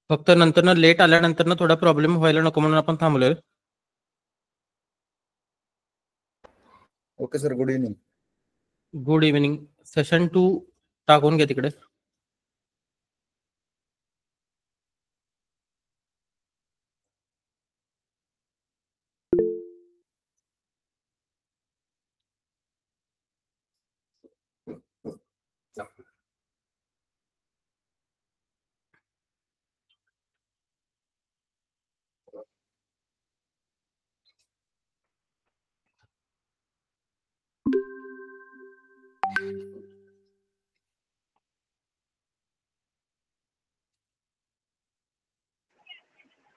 फक्त नंतर लेट आल्यानंतर थोडा प्रॉब्लेम व्हायला नको म्हणून आपण थांबलोय. Okay sir, good evening. Good evening. Session 2 टाकून घ्या तिकडे.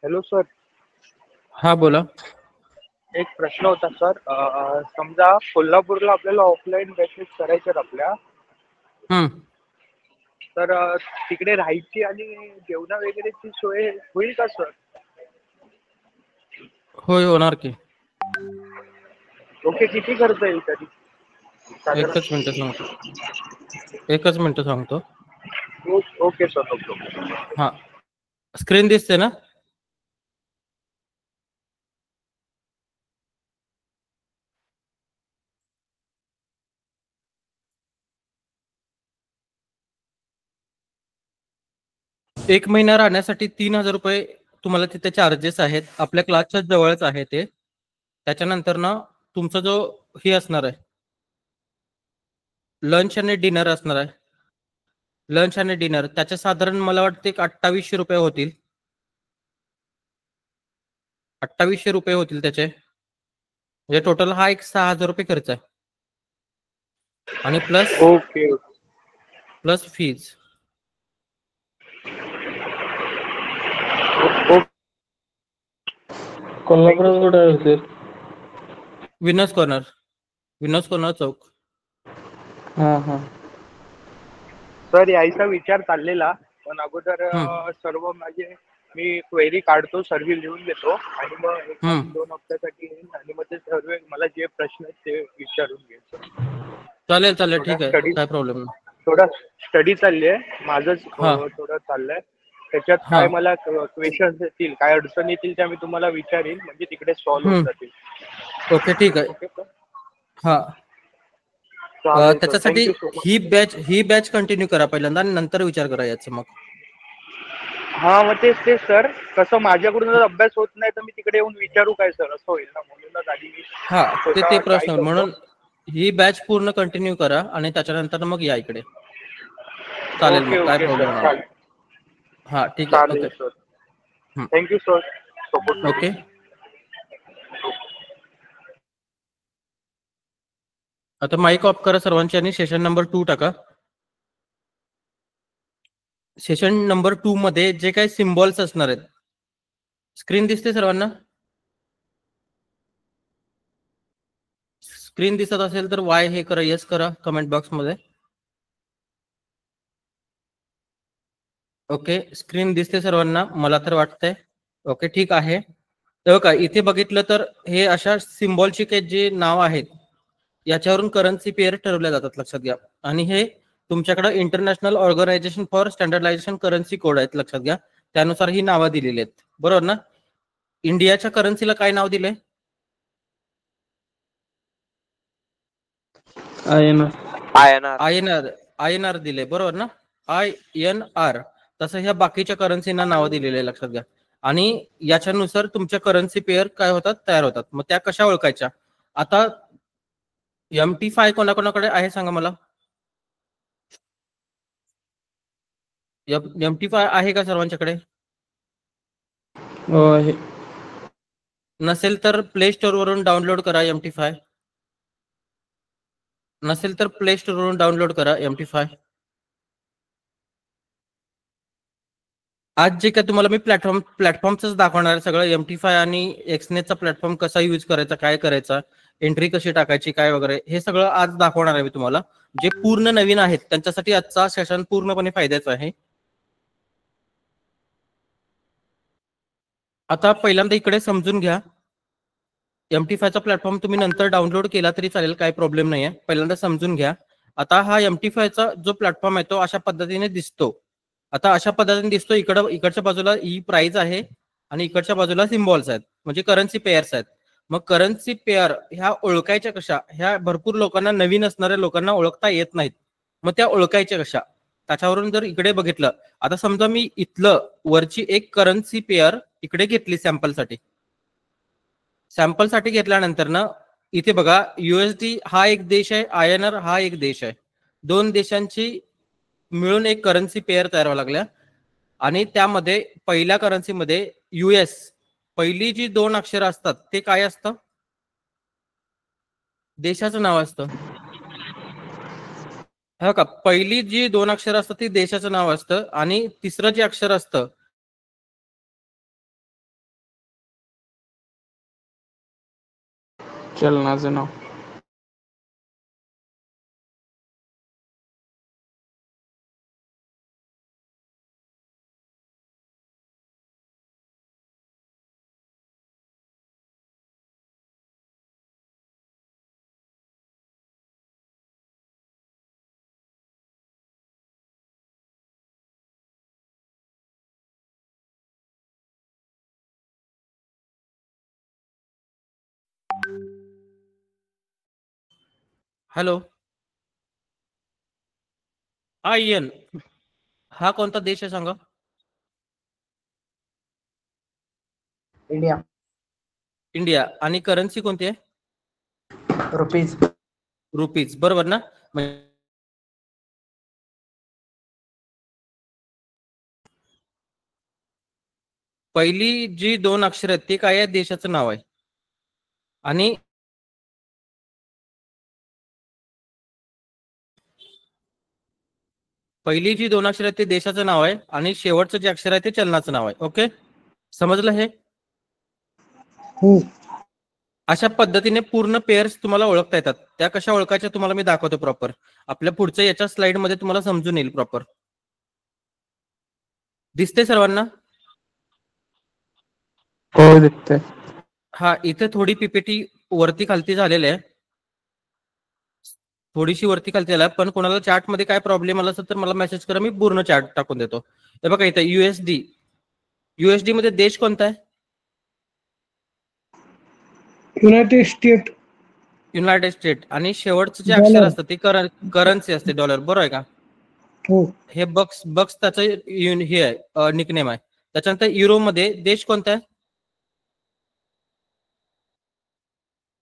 Hello sir. हा बोला. एक प्रश्न होता सर. समजा कोल्हापूरला आपल्याला ऑफलाईन बॅचेस करायच्यात आपल्या, तर तिकडे राहायची आणि जेवणा वगैरेची सोय होईल का सर? होय, होणार की. ओके, किती खर्च येईल तरी? एकच मिनिट सांगतो. Okay sir, okay. हा, स्क्रीन दिसते ना? एक महिना राहण्यासाठी 3,000 रुपये तुम्हाला तिथे चार्जेस आहेत. आपल्या क्लासच्या जवळच आहे ते. त्याच्यानंतर ना तुमचा जो हे असणार आहे, लंच आणि डिनर असणार आहे. लंच आणि डिनर त्याचे साधारण मला वाटते 2800 रुपये होतील. 2800 रुपये होतील त्याचे. म्हणजे टोटल हा एक 6,000 रुपये खर्च आहे. आणि प्लस फीज. कोल्हापुरात कुठे आहे सर? विनोद कॉर्नर चौक. हा. सर, यायचा विचार चाललेला, पण अगोदर सर्व मी क्वेरी काढतो, सर्व लिहून घेतो आणि मग 1-2 हप्त्यासाठी येईन आणि मग ते सर्व मला जे प्रश्न आहेत ते विचारून घेईन. चालेल, ठीक आहे, काय प्रॉब्लेम नाही. थोडा स्टडी चालली आहे माझंच, थोडं चाललंय. त्याच्यात काय मला क्वेश्चन्स येतील, काय अडचण येतील त्या मी तुम्हाला विचारीन, म्हणजे तिकडे सॉल्व्ह होऊन जातील. ओके, ठीक आहे. हा, त्याच्यासाठी ही बॅच कंटिन्यू करा पहिल्यांदा आणि नंतर विचार करा याचं मग. हा, मग तेच सर, कसं माझ्याकडून जर अभ्यास होत नाही तर मी तिकडे येऊन विचारू काय सर, असं होईल ना, म्हणूनच आधी मी ते प्रश्न. म्हणून ही बॅच पूर्ण कंटिन्यू करा आणि त्याच्यानंतर मग या इकडे. चालेल, मग काय प्रॉब्लेम नाही. हा, ठीक आहे. Okay sir, thank you sir. Okay. आता माईक ऑफ करा सर्वांची आणि सेशन नंबर 2 टाका. सेशन नंबर 2 मध्ये जे काही सिम्बॉल्स असणार आहेत, स्क्रीन दिसते सर्वांना? स्क्रीन दिसत असेल तर वाय हे करा, येस करा कमेंट बॉक्स मध्ये. ओके, स्क्रीन दिसते सर्वांना, मला तर वाटतंय. ओके, ठीक आहे. तर का इथे बघितलं तर हे अशा सिम्बॉलचे काही जे नाव आहेत याच्यावरून करन्सी पेअर ठरवल्या जातात, लक्षात घ्या. आणि हे तुमच्याकडे international organisation for standardisation currency code आहेत, लक्षात घ्या. त्यानुसार ही नावं दिलेली आहेत, बरोबर ना? इंडियाच्या करन्सीला काय नाव दिलंय? INR दिले, बरोबर ना? INR. तसं ह्या बाकीच्या करन्सीना नावं दिलेले, लक्षात घ्या. आणि याच्यानुसार तुमच्या करन्सी पेअर काय होतात, तयार होतात. मग त्या कशा ओळखायच्या? आता MT5 कोणाकोणाकडे आहे सांगा मला. MT5 आहे का सर्वांच्याकडे? नसेल तर प्ले स्टोर वरून डाउनलोड करा MT5. नसेल तर प्ले स्टोर वरून डाउनलोड करा MT5. आज जे काय तुम्हाला मी प्लॅटफॉर्मच दाखवणार आहे सगळं. MT5 आणि एक्सनेटचा प्लॅटफॉर्म कसा यूज करायचा, काय करायचा, एंट्री कशी टाकायची, काय वगैरे, हे सगळं आज दाखवणार आहे मी तुम्हाला. जे पूर्ण नवीन आहेत त्यांच्यासाठी आजचा सेशन पूर्णपणे फायद्याचा आहे. आता पहिल्यांदा इकडे समजून घ्या. MT5चा प्लॅटफॉर्म तुम्ही नंतर डाउनलोड केला तरी चालेल, काही प्रॉब्लेम नाही आहे. पहिल्यांदा समजून घ्या. आता हा MT5चा जो प्लॅटफॉर्म आहे तो अशा पद्धतीने दिसतो. आता अशा पद्धतीने दिसतो, इकडच्या बाजूला ही प्राइस आहे आणि इकडच्या बाजूला सिम्बॉल्स आहेत, म्हणजे करन्सी पेअर्स आहेत. मग करन्सी पेअर ह्या ओळखायच्या कशा? ह्या भरपूर लोकांना, नवीन असणाऱ्या लोकांना ओळखता येत नाहीत. मग त्या ओळखायच्या कशा? त्याच्यावरून जर इकडे बघितलं, आता समजा मी इथलं वरची एक करन्सी पेअर इकडे घेतली सॅम्पलसाठी. सॅम्पलसाठी घेतल्यानंतर ना इथे बघा, युएसडी हा एक देश आहे, INR हा एक देश आहे. दोन देशांची मिळून एक करन्सी पेअर तयार व्हायला लागल्या आणि त्यामध्ये पहिल्या करन्सीमध्ये US, पहिली जी 2 अक्षरं असतात ते काय असतं? देशाचं नाव असतं. हो का, पहिली जी 2 अक्षरं असतात ती देशाचं नाव असतं आणि तिसरं जे अक्षर असतं चलनाचं नाव. हॅलो, IN हा कोणता देश आहे सांगा? इंडिया. इंडिया. आणि करन्सी कोणती आहे? रुपीज. रुपीज, बरोबर ना? पहिली जी 2 अक्षर आहेत ते काय आहे? देशाचं नाव आहे. आणि पहिली जी 2 अक्षर आहेत ते देशाचं नाव आहे आणि शेवटचं जे अक्षर आहे ते चलनाचं नाव आहे. ओके, समजलं हे? अशा पद्धतीने पूर्ण पेअर्स तुम्हाला ओळखता येतात. त्या कशा ओळखायच्या तुम्हाला मी दाखवतो प्रॉपर. आपल्या पुढच्या याच्या स्लाइड मध्ये तुम्हाला समजून येईल प्रॉपर. दिसते सर्वांना? हो, दिसतंय. हा, इथे थोडी पीपीटी वरती खालती झालेली आहे, थोडीशी वरती खालती आहे. पण कोणाला चार्ट मध्ये काय प्रॉब्लेम आला असेल तर मला मेसेज करा, मी पूर्ण चार्ट टाकून देतो. हे बघा इथे युएसडी मध्ये देश कोणता आहे? United state. United state. आणि शेवटचं जे अक्षर असतं ते करन्सी असते, डॉलर, बरोबर आहे का? हो. हे बक्स त्याचं हे आहे, निकनेम आहे. त्याच्यानंतर युरो मध्ये देश कोणता आहे?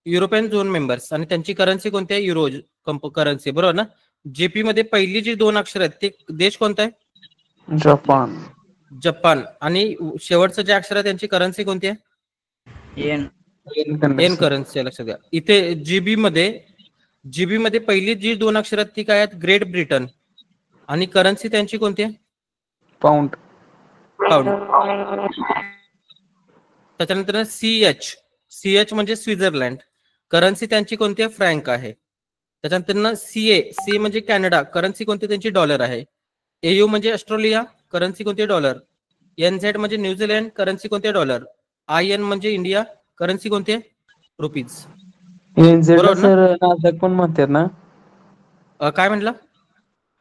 European zone members. आणि त्यांची करन्सी कोणती आहे? युरो करन्सी, बरोबर ना? जेपी मध्ये पहिली जी 2 अक्षर आहेत ते देश कोणता आहे? जपान. जपान. आणि शेवटचं जे अक्षर आहे त्यांची करन्सी कोणती आहे? एन करन्सी आहे, लक्षात घ्या. इथे जीबी मध्ये पहिली जी 2 अक्षर आहेत ती काय आहेत? Great Britain. आणि करन्सी त्यांची कोणती आहे? पाऊंड. त्याच्यानंतर सीएच म्हणजे स्वित्झर्लंड. करन्सी त्यांची कोणती आहे? फ्रँक आहे. त्याच्यानंतर सी म्हणजे कॅनडा. करन्सी कोणती त्यांची? डॉलर आहे. AU म्हणजे ऑस्ट्रेलिया. करन्सी कोणती? डॉलर. NZ म्हणजे न्यूझीलंड. करन्सी कोणती? डॉलर. IN म्हणजे इंडिया. करन्सी कोणती? रुपीज. NZ ला बरोबर ना? सर नासडॅक पण म्हणतात ना? काय म्हटलं?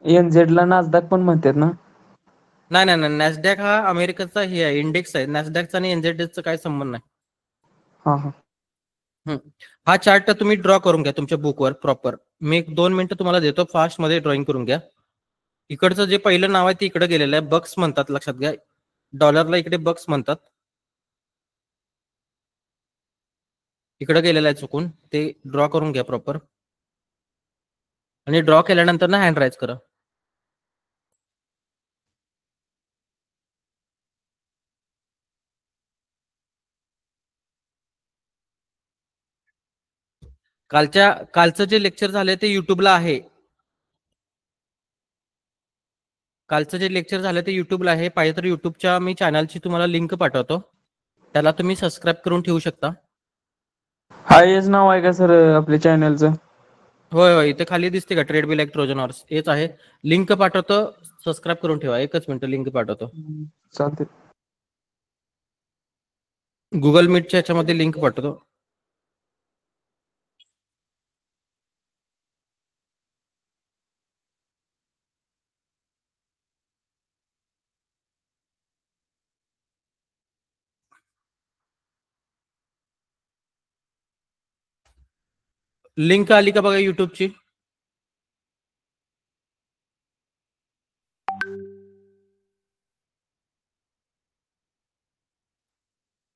NZ ला नासडॅक पण म्हणतात ना? नाही, नॅसडॅक हा अमेरिकेचा हे आहे, इंडेक्स आहे. नॅसडॅकचा आणि NZचा काय संबंध नाही. हा. हा चार्ट तुम्ही ड्रॉ करून घ्या तुमच्या बुकवर प्रॉपर. मी 1-2 मिनिटं तुम्हाला देतो, फास्ट मध्ये ड्रॉइंग करून घ्या. इकडचं जे पहिलं नाव आहे ते इकडे गेलेलं आहे, बक्स म्हणतात, लक्षात घ्या. डॉलरला इकडे बक्स म्हणतात. इकडे गेलेलं आहे चुकून, ते ड्रॉ करून घ्या प्रॉपर. आणि ड्रॉ केल्यानंतर ना हँड राईज करा. कालचं जे लेक्चर झाले ते युट्यूबला आहे. कालचं जे लेक्चर झालं ते युट्यूबला आहे. पाहिजे तर युट्यूबच्या मी चॅनलची तुम्हाला लिंक पाठवतो, त्याला तुम्ही सबस्क्राईब करून ठेवू शकता. हेच नाव आहे का सर आपल्या चॅनलचं? होय, इथे खाली दिसते का trade be like Trojan horse, हेच आहे. लिंक पाठवतो, सबस्क्राईब करून ठेवा. 1च मिनिट, लिंक पाठवतो. चालते. गुगल मीटच्या याच्यामध्ये लिंक पाठवतो. लिंक आली का बघा युट्यूबची?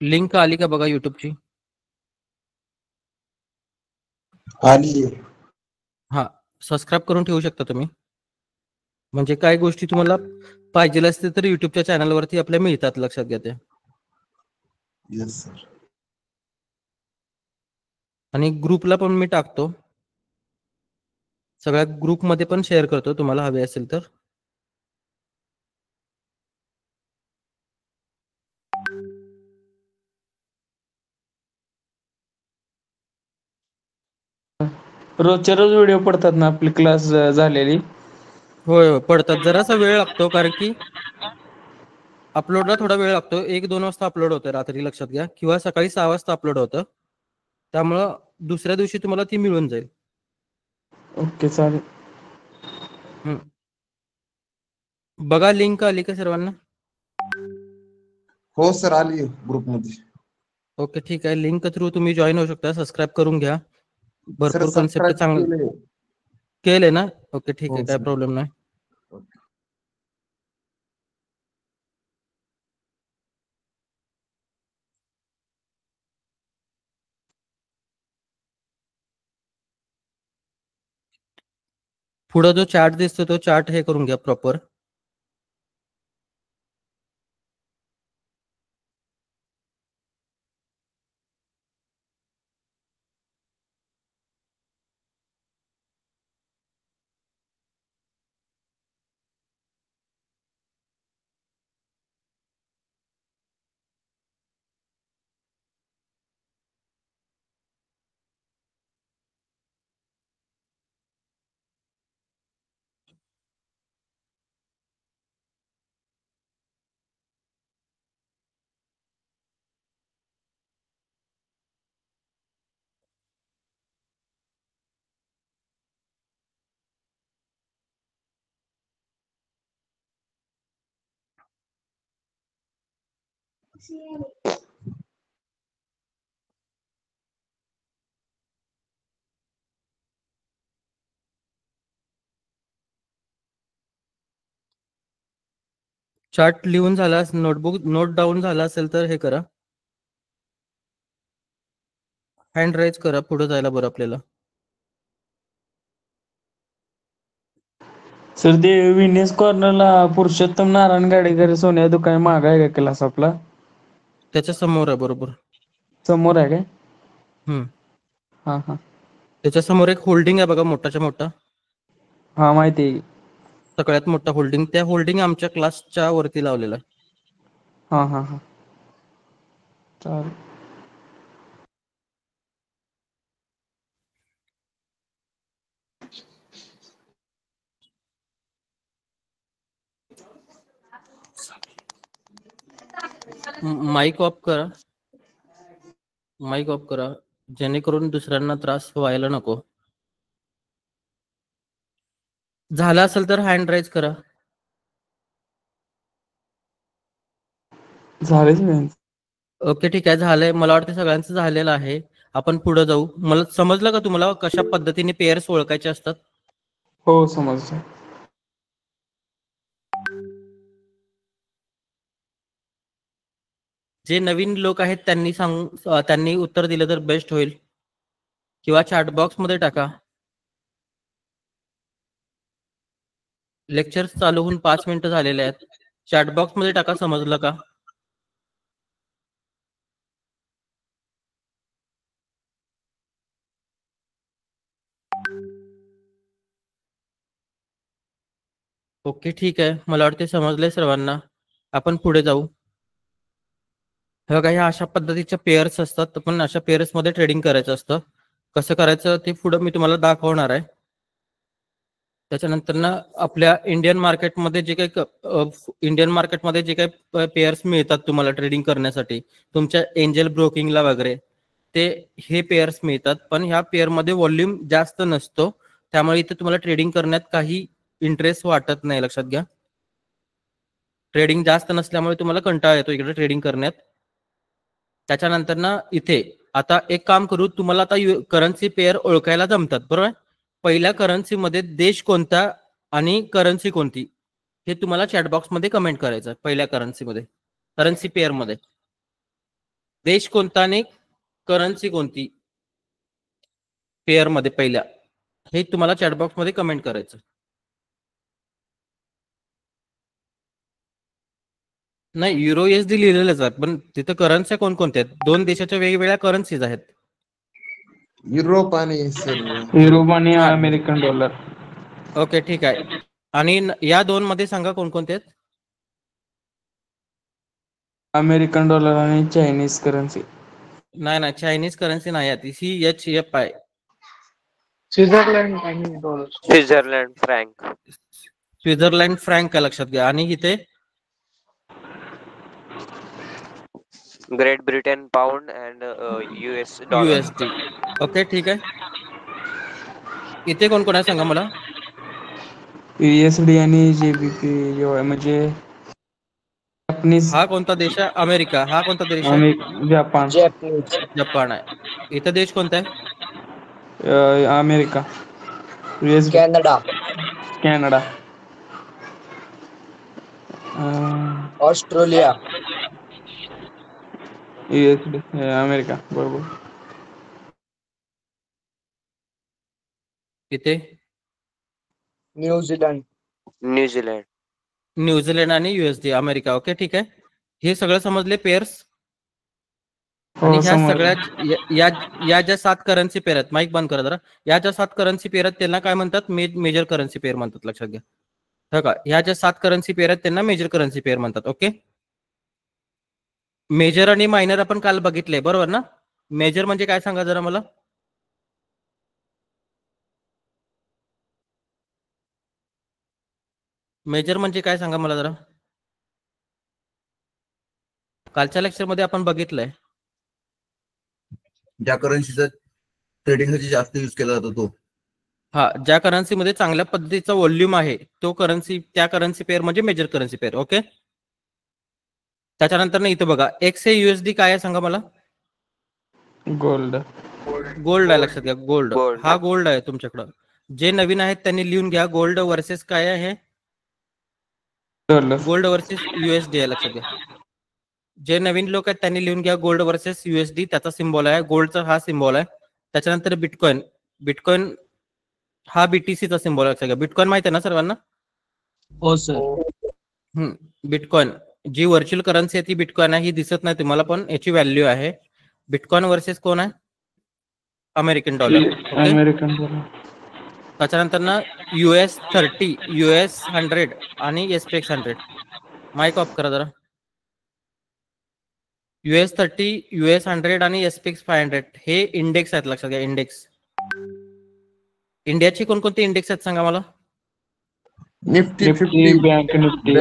लिंक आली का बघा युट्यूबची? आली. हा, सबस्क्राईब करून ठेवू शकता तुम्ही. म्हणजे काय गोष्टी तुम्हाला पाहिजे असतील तर युट्यूबच्या चॅनलवरती आपल्या मिळतात, लक्षात घ्या ते. Yes sir. आणि ग्रुपला पण मी टाकतो, सगळ्या ग्रुपमध्ये पण शेअर करतो तुम्हाला हवे असेल तर. रोजच्या रोज व्हिडिओ पडतात ना आपली क्लास झालेली? होय होय पडतात. जरासा वेळ लागतो कारण की अपलोडला थोडा वेळ लागतो. 1-2 वाजता अपलोड होतं रात्री, लक्षात घ्या, किंवा सकाळी 6 वाजता अपलोड होतं. त्यामुळं दुसऱ्या दिवशी तुम्हाला ती मिळून जाईल. ओके चालेल. बघा लिंक आली का सर्वांना? हो सर आली ग्रुपमध्ये. ओके ठीक आहे. लिंक थ्रू तुम्ही जॉईन होऊ शकता. सबस्क्राईब करून घ्या. सर भरपूर कन्सेप्ट सबस्क्राईब चांगले केले. केले ना? ओके ठीक आहे, हो काय सर. प्रॉब्लेम नाही. पुढे जो चार्ट दिसतो तो चार्ट हे करून घ्या प्रॉपर. चार्ट लिहून झाला, नोट डाऊन झाला असेल तर हे करा, हँड राईज करा, पुढे जायला बरं आपल्याला. सर ते विनेस कॉर्नरला पुरुषोत्तम नारायण गाडेकर सोन्या दुकान माग आहे का क्लास आपला? त्याच्या समोर आहे, बरोबर समोर आहे काय? हा. हा. त्याच्या समोर एक होल्डिंग आहे बघा, मोठाच्या मोठा. हा माहिती आहे. सगळ्यात मोठा होल्डिंग, त्या होल्डिंग आमच्या क्लासच्या वरती लावलेला आहे. हा चालेल. माईक ऑफ करा, माईक ऑफ करा, जेणेकरून दुसऱ्यांना त्रास व्हायला नको. झाला असेल तर हँड राईज करा. झालेच नाही. ओके ठीक आहे, झालंय. मला वाटतं सगळ्यांचं झालेलं आहे. आपण पुढे जाऊ. मला समजलं का तुम्हाला कशा पद्धतीने पेअर्स ओळखायचे असतात? हो समजलं. जे नवीन लोक आहेत त्यांनी उत्तर दिलं तर बेस्ट होईल, किंवा चॅट बॉक्स मध्ये टाका. लेक्चर चालू होऊन 5 मिनिटं झालेले आहेत. चॅट बॉक्स मध्ये टाका, समजलं का? ओके ठीक आहे, मला वाटते समजलंय सर्वांना. आपण पुढे जाऊ. हे बघा, ह्या अशा पद्धतीच्या पेअर्स असतात. पण अशा पेअर्स मध्ये ट्रेडिंग करायचं असतं. कसं करायचं ते पुढे मी तुम्हाला दाखवणार आहे. त्याच्यानंतर ना आपल्या इंडियन मार्केटमध्ये जे काही पेअर्स मिळतात तुम्हाला ट्रेडिंग करण्यासाठी, तुमच्या एंजल ब्रोकिंगला वगैरे, ते हे पेअर्स मिळतात. पण ह्या पेअरमध्ये व्हॉल्यूम जास्त नसतो, त्यामुळे इथे तुम्हाला ट्रेडिंग करण्यात काही इंटरेस्ट वाटत नाही, लक्षात घ्या. ट्रेडिंग जास्त नसल्यामुळे तुम्हाला कंटाळा येतो इकडे ट्रेडिंग करण्यात. त्याच्यानंतर ना इथे आता एक काम करू, तुम्हाला आता करन्सी पेअर ओळखायला जमतात बरोबर. पहिल्या करन्सीमध्ये देश कोणता आणि करन्सी कोणती हे तुम्हाला चॅटबॉक्स मध्ये कमेंट करायचं. पहिल्या करन्सीमध्ये, करन्सी पेअर मध्ये देश कोणता आणि करन्सी कोणती पेअर मध्ये पहिल्या, हे तुम्हाला चॅटबॉक्स मध्ये कमेंट करायचं. नाही, युरो USD लिहिलेलंच आहे, पण तिथं करन्सी कोणकोणत्या आहेत? 2 देशाच्या वेगवेगळ्या करन्सीज आहेत. युरोप आणि सर युरोप आणि अमेरिकन डॉलर. ओके ठीक आहे. आणि या 2 मध्ये सांगा कोणकोणते आहेत? अमेरिकन डॉलर आणि चायनीज करन्सी. नाही, चायनीज करन्सी नाही आहे, ती CHF आहे. स्वित्झर्लंड आणि dollar. Switzerland frank. Switzerland frank का लक्षात घ्या. आणि इथे great Britain pound and US dollar. USD. Okay ठीक आहे. इथे कोण कोण आहे सांगा मला. USD आणि JBP म्हणजे जपानीज. हा कोणता देश आहे? अमेरिका. हा कोणता देश आहे? जपान. जपान आहे. इथं देश कोणता आहे? America. US. Canada. Australia. USD. America. बरोबर. इथे न्यूझीलंड. न्यूझीलंड आणि USD अमेरिका. ओके ठीक आहे. हे सगळं समजले पेअर्स. आणि ह्या सगळ्या या ज्या 7 करन्सी पेअर आहेत, माईक बंद करा जरा. या ज्या 7 करन्सी पेअर आहेत त्यांना काय म्हणतात? मेजर करन्सी पेअर म्हणतात, लक्षात घ्या. हो का. ह्या ज्या 7 करन्सी पेअर आहेत त्यांना मेजर करन्सी पेअर म्हणतात. ओके. मेजर आणि मायनर आपण काल बघितले बरोबर ना. मेजर म्हणजे काय सांगा जरा मला. मेजर म्हणजे काय सांगा मला जरा. कालच्या लेक्चर मध्ये आपण बघितलंय. ज्या करन्सीचा ट्रेडिंगसाठी जास्त यूज केला जातो तो. हा, ज्या करन्सी मध्ये चांगल्या पद्धतीचा व्हॉल्यूम आहे तो करन्सी, त्या करन्सी पेअर म्हणजे मेजर करन्सी पेअर. ओके. त्याच्यानंतर ना इथं बघा, एक्स हे USD काय आहे सांगा मला. गोल्ड. गोल्ड आहे, लक्षात घ्या. गोल्ड. हा गोल्ड आहे तुमच्याकडं. जे नवीन आहेत त्यांनी लिहून घ्या, गोल्ड वर्सेस काय आहे? गोल्ड वर्सेस USD आहे, लक्षात घ्या. जे नवीन लोक आहेत त्यांनी लिहून घ्या, गोल्ड वर्सेस USD. त्याचा सिम्बॉल आहे, गोल्डचा हा सिम्बॉल आहे. त्याच्यानंतर बिटकॉइन. बिटकॉइन हा BTCचा सिम्बॉल आहे, लक्षात घ्या. बिटकॉइन माहिती आहे ना सर्वांना? हो सर. बिटकॉइन जी व्हर्च्युअल करन्सी आहे ती बिटकॉइन आहे. ही दिसत नाही तुम्हाला, पण याची व्हॅल्यू आहे. बिटकॉइन वर्सेस कोण आहे? American dollar. American dollar. त्याच्यानंतर ना US30, US100 आणि SPX 100. माईक ऑफ करा जरा. US30, US100 आणि SPX 500 हे इंडेक्स आहेत, लक्षात घ्या. इंडेक्स. इंडियाची कोणकोणती इंडेक्स आहेत सांगा मला. निफ्टी, बँक निफ्टी,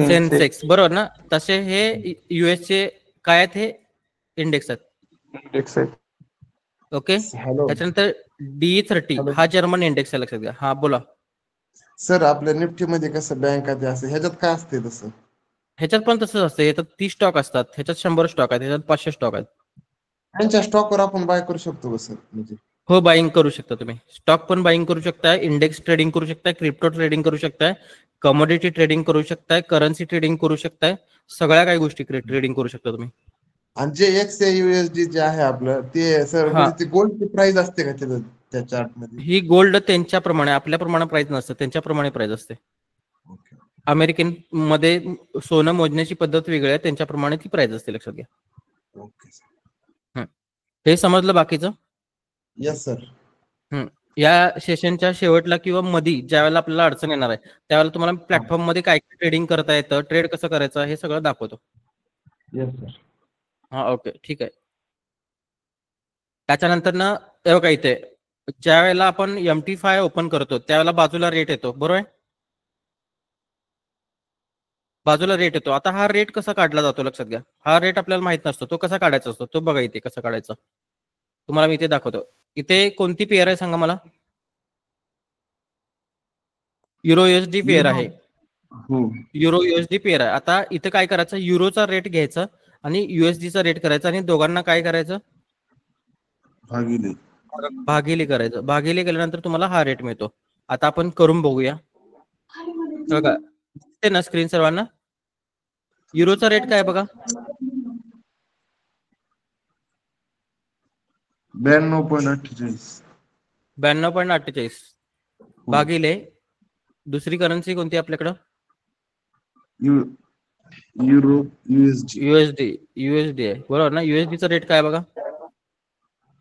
सेन्सेक्स बरोबर ना. तसे हे US चे काय आहेत? हे इंडेक्स आहेत. ओके. त्याच्यानंतर DE30 हा जर्मन इंडेक्स आहे, लक्षात घ्या. हा बोला सर. आपल्या निफ्टी मध्ये कसं बँक आहे असं, ह्याच्यात काय असते तसं? ह्याच्यात पण तसंच असतं. ह्याच्यात 30 स्टॉक असतात, ह्याच्यात 100 स्टॉक आहेत, ह्याच्यात 500 स्टॉक आहेत. त्यांच्या स्टॉकवर आपण बाय करू शकतो का सर? म्हणजे हो, बाईंग करू शकता तुम्ही. स्टॉक पण बाईंग करू शकताय, इंडेक्स ट्रेडिंग करू शकताय, क्रिप्टो ट्रेडिंग करू शकताय, कमोडिटी ट्रेडिंग करू शकताय, करन्सी ट्रेडिंग करू शकताय. सगळ्या काही गोष्टी ट्रेडिंग करू शकता तुम्ही. आणि जे एक्स USD जे आहे आपलं ते सर, म्हणजे ते गोल्डची प्राइस असते का त्या चार्ट मध्ये? ही गोल्ड त्यांच्याप्रमाणे, आपल्याप्रमाणे प्राइस नसतं, त्यांच्याप्रमाणे प्राइस असते. अमेरिकन मध्ये सोनं मोजण्याची पद्धत वेगळी आहे, त्यांच्याप्रमाणे ती प्राइस असते, लक्षात घ्या. ओके. हे समजलं बाकीचं? Yes sir. या सेशनच्या शेवटला किंवा मधी ज्या वेळेला आपल्याला अडचण येणार आहे त्यावेळेला तुम्हाला प्लॅटफॉर्म मध्ये काय ट्रेडिंग करता येतं, ट्रेड कसं करायचं हे सगळं दाखवतो. Yes sir. हा ओके ठीक आहे. त्याच्यानंतर ना बघा, इथे ज्या वेळेला आपण MT5 ओपन करतो त्यावेळेला बाजूला रेट येतो, बरोबर आहे. बाजूला रेट येतो. आता हा रेट कसा काढला जातो लक्षात घ्या. हा रेट आपल्याला माहित नसतो, तो कसा काढायचा असतो तो बघा. इथे कसा काढायचा तुम्हाला मी इथे दाखवतो. इथे कोणती पेअर आहे सांगा मला. युरो USD पेअर आहे. युरो USD पेअर आहे. आता इथे काय करायचं, युरोचा रेट घ्यायचा आणि USD रेट करायचा आणि दोघांना काय करायचं, भागिले. भागिले करायचं. भागिले केल्यानंतर तुम्हाला हा रेट मिळतो. आता आपण करून बघूया. बघा दिसते ना स्क्रीन सर्वांना. युरोचा रेट काय बघा, 92.48. 92.48 भागिले दुसरी करन्सी कोणती आपल्याकडं, युरो USD आहे बरोबर ना. USD रेट काय बघा,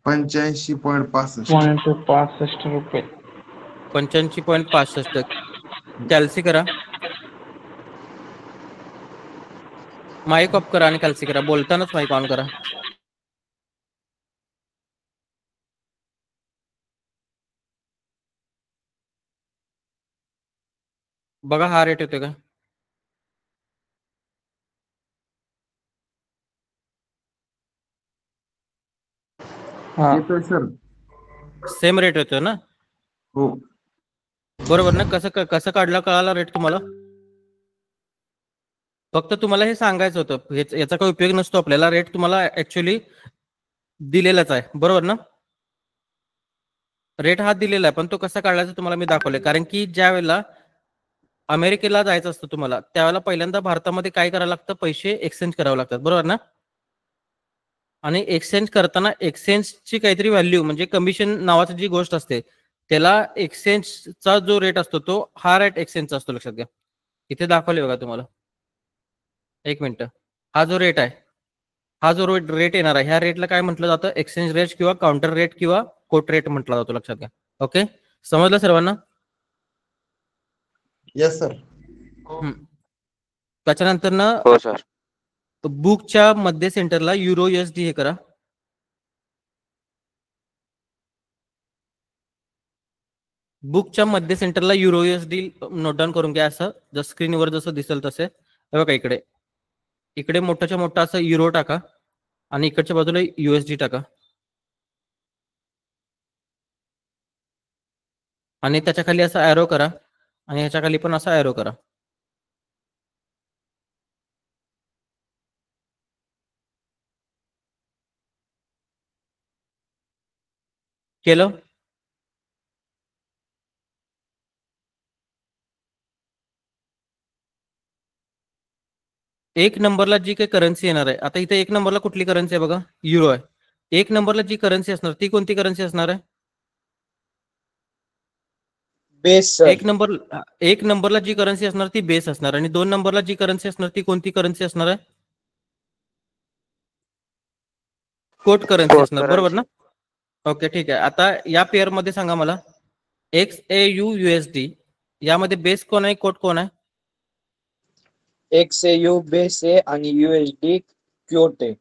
85.65. 65 रुपये. 85.65. कॅल्सी करा, माईक ऑफ करा आणि कॅल्सी करा. बोलतानाच माईक ऑन करा. बघा हा रेट येतोय का, हा येतोय सर. सेम रेट येतोय ना हो. बरोबर ना. कसं काढला कळाला रेट तुम्हाला, फक्त तुम्हाला हे सांगायचं होतं. याचा काही उपयोग नसतो आपल्याला. रेट तुम्हाला ऍक्च्युअली दिलेलाच आहे बरोबर ना. रेट हा दिलेला आहे पण तो कसा काढायचा तुम्हाला मी दाखवले. कारण की ज्या वेळेला अमेरिकेला जायचं असतं तुम्हाला त्यावेळेला पहिल्यांदा भारतामध्ये काय करावं लागतं, पैसे एक्सचेंज करावे लागतात बरोबर ना. आणि एक्सचेंज करताना एक्सचेंजची काहीतरी व्हॅल्यू म्हणजे कमिशन नावाची जी गोष्ट असते त्याला एक्सचेंजचा जो रेट असतो तो हा रेट एक्सचेंजचा असतो. लक्षात घ्या इथे दाखवले बघा तुम्हाला. एक मिनिट. हा जो रेट आहे, हा जो रेट येणार आहे ह्या रेटला काय म्हटलं जातं, एक्सचेंज रेट किंवा काउंटर रेट किंवा कोट रेट म्हटला जातो. लक्षात घ्या. ओके समजलं सर्वांना. Yes sir. त्याच्यानंतर ना हो सर. बुकच्या मध्ये सेंटरला युरो USD हे करा. बुकच्या मध्ये सेंटरला युरो USD नोट डाऊन करून घ्या. असं जसं स्क्रीनवर जसं दिसेल तसे. हे बघा इकडे इकडे मोठाच्या मोठा असं युरो टाका आणि इकडच्या बाजूला USD टाका आणि त्याच्या खाली असा एरो करा आणि ह्याच्या खाली पण असा एरो करा. केलं. एक नंबरला जी काही करन्सी येणार आहे, आता इथे एक नंबरला कुठली करन्सी आहे बघा, युरो आहे. एक नंबरला जी करन्सी असणार ती कोणती करन्सी असणार आहे, बेस एक नंबरला जी करन्सी असणार ती बेस असणार आणि 2 नंबरला जी करन्सी असणार ती कोणती करन्सी असणार आहे, कोट करन्सी असणार बरोबर ना. ओके ठीक आहे. आता या पेअर मध्ये सांगा मला XAU USD यामध्ये बेस कोण आहे, कोट कोण आहे, XAU बेस आहे आणि USD क्योट आहे.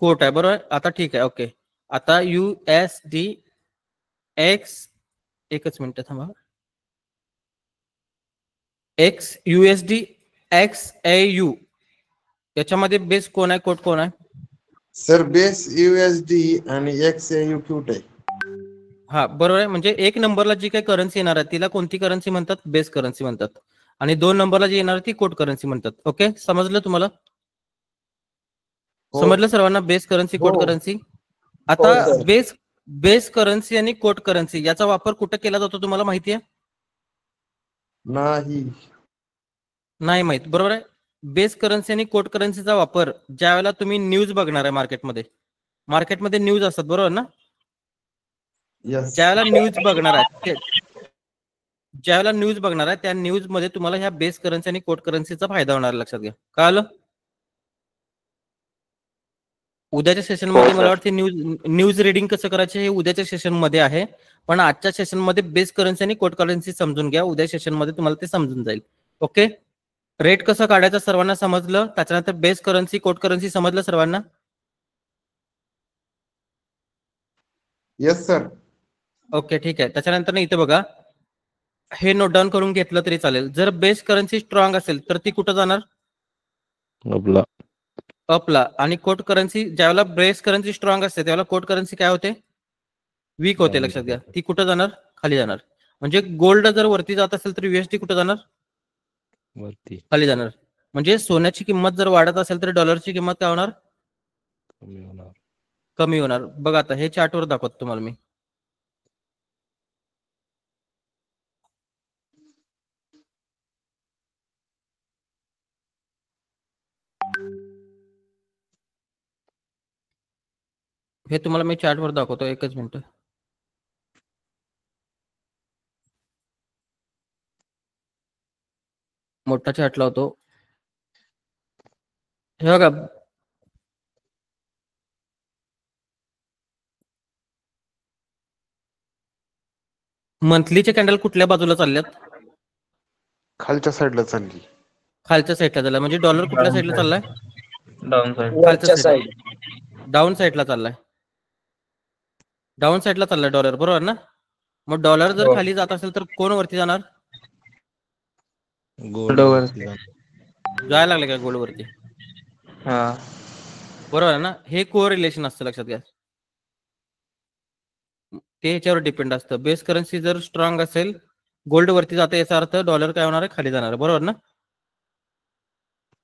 कोट आहे बरोबर. आता ठीक आहे. ओके आता USD X एकच मिनिट थांबा. USD XAU याच्यामध्ये बेस कोण आहे, कोट कोण आहे, सर बेस USD आणि XAU क्यूट आहे. हा बरोबर आहे. म्हणजे एक नंबरला जी काही करन्सी येणार आहे तिला कोणती करन्सी म्हणतात, बेस करन्सी म्हणतात आणि 2 नंबरला जी येणार ती कोट करन्सी म्हणतात. ओके समजलं तुम्हाला, समजलं सर्वांना बेस करन्सी कोट करन्सी. आता बेस करन्सी आणि कोट करन्सी याचा वापर कुठे केला जातो तुम्हाला माहिती आहे, नाही माहित बरोबर आहे. बेस करन्सी आणि कोट करन्सीचा वापर ज्या वेळेला तुम्ही न्यूज बघणार आहे मार्केटमध्ये न्यूज असतात बरोबर ना. ज्यावेळेला न्यूज बघणार आहे त्या न्यूज मध्ये तुम्हाला ह्या बेस करन्सी आणि कोट करन्सीचा फायदा होणार. लक्षात घ्या. कळलं. उद्याच्या सेशन मध्ये मला वाटते न्यूज रीडिंग कसं करायचे हे उद्याच्या सेशन मध्ये आहे, पण आजच्या सेशन मध्ये बेस करन्सी आणि कोट करन्सी समजून घ्या. उद्या सेशन मध्ये तुम्हाला ते समजून जाईल. ओके रेट कसं काढायचं सर्वांना समजलं. त्याच्यानंतर बेस करन्सी कोट करन्सी समजलं सर्वांना. Yes sir. ओके ठीक आहे. त्याच्यानंतर इथे बघा हे नोट डाऊन करून घेतलं तरी चालेल. जर बेस करन्सी स्ट्रॉंग असेल तर ती कुठं जाणार, अपला. आणि कोट करन्सी ज्यावेळेला बेस करन्सी स्ट्रॉंग असते त्यावेळेला कोट करन्सी काय होते, वीक होते. लक्षात घ्या. ती कुठं जाणार, खाली जाणार. म्हणजे गोल्ड जर वरती जात असेल तर USD कुठं जाणार, वरती खाली जाणार. म्हणजे सोन्याची किंमत जर वाढत असेल तर डॉलरची किंमत काय होणार? कमी होणार. बघा आता हे चार्टवर दाखवतो तुम्हाला मी. हे तुम्हाला मी चार्टवर दाखवतो, एकच मिनिट. मोठा चार्ट लावतो. हे बघा, मंथलीचे कॅन्डल कुठल्या बाजूला चालल्यात? खालच्या साईडला चालली. खालच्या साईडला चाललाय. म्हणजे डॉलर कुठल्या साईडला चाललाय? Down side. खालच्या साईड, डाऊन साईडला चाललाय. डाऊन साईडला चाललाय डॉलर, बरोबर ना? मग डॉलर जर खाली जात असेल तर कोण वरती जाणार? गोल्ड वर. जायला लागले का गोल्ड वरती? हा. बरोबर आहे ना? हे को रिलेशन असतं, लक्षात घ्या. ते ह्याच्यावर डिपेंड असतं. बेस करन्सी जर स्ट्रॉंग असेल, गोल्ड वरती जाते, याचा अर्थ डॉलर काय होणार आहे? खाली जाणार आहे, बरोबर ना?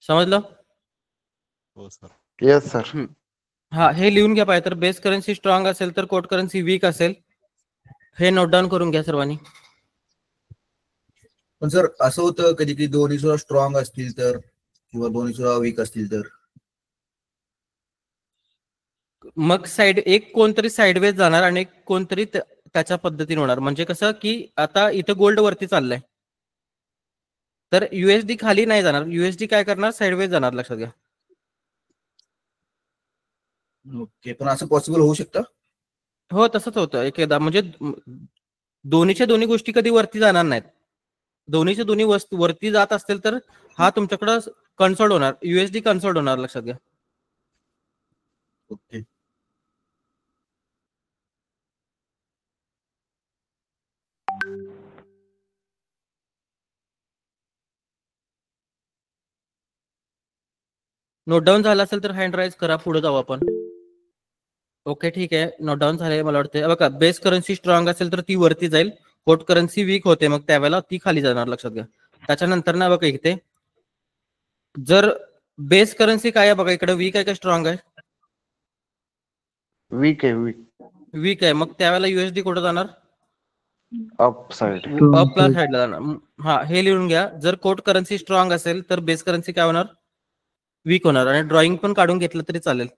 समजलं? Yes sir. हा, हे लिहून घ्या पाहिजे. तर बेस करन्सी स्ट्रॉंग असेल तर कोट करन्सी वीक असेल. हे नोट डाऊन करून घ्या सर्वांनी. पण सर असं होतं कधी कधी दोन्ही सुद्धा स्ट्रॉंग असतील तर, किंवा दोन्ही सुद्धा वीक असतील तर, मग साइड एक कोणतरी साइडवेज जाणार आणि एक कोणतरी त्याच्या पद्धतीने होणार. म्हणजे कसं की आता इथं गोल्ड वरती चाललंय, तर युएसडी खाली नाही जाणार. युएसडी काय करणार? साइडवेज जाणार, लक्षात घ्या. ओके. पण असं पॉसिबल होऊ शकतं? हो, तसंच होतं एकदा. म्हणजे दोन्हीच्या दोन्ही गोष्टी कधी वरती जाणार नाहीत. दोन्हीच्या दोन्ही वस्तू वरती जात असतील तर हा तुमच्याकडं कन्सोल्ड होणार, युएसडी कन्सोल्ड होणार, लक्षात घ्या. ओके. नोट डाऊन झाला असेल तर हँड राईज करा, पुढे जाऊ आपण. ओके, ठीक आहे. नोट डाऊन झाले मला वाटते. बघा, बेस करन्सी स्ट्रॉंग असेल तर ती वरती जाईल. कोट करन्सी वीक होते, मग त्यावेळेला ती खाली जाणार, लक्षात घ्या. त्याच्यानंतर ना बघा इथे जर बेस करन्सी काय आहे बघा, इकडे वीक आहे का स्ट्रॉंग आहे? वीक आहे, वीक. वीक आहे. मग त्यावेळेला युएसडी कुठे जाणार? Up side. अपला साईडला जाणार. हा, हे लिहून घ्या. जर कोट करन्सी स्ट्रॉंग असेल तर बेस करन्सी काय होणार? वीक होणार. आणि ड्रॉइंग पण काढून घेतलं तरी चालेल.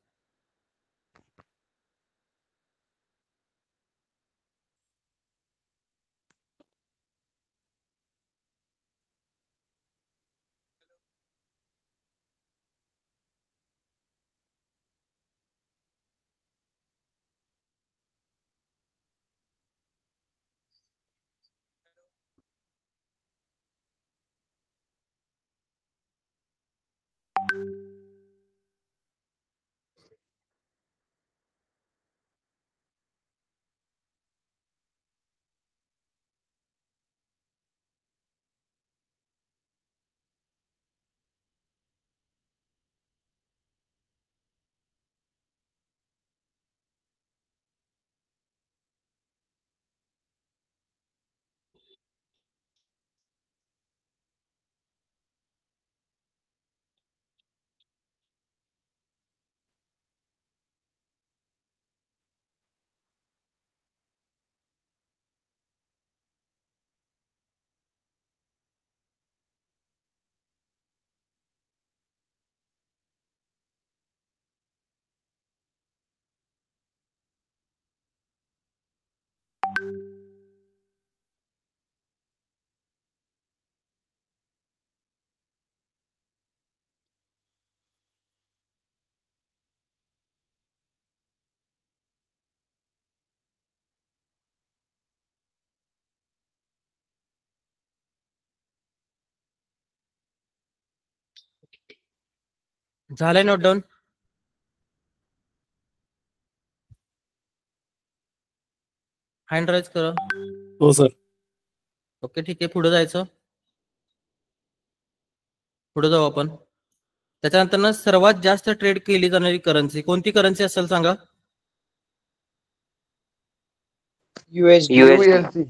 झालंय नोट डाऊन? हँड राईज करा. हो सर. ओके, ठीक आहे. पुढे जायचं. पुढे जाऊ आपण. त्याच्यानंतर ना सर्वात जास्त ट्रेड केली जाणारी करन्सी कोणती करन्सी असेल सांगा? USD. USD.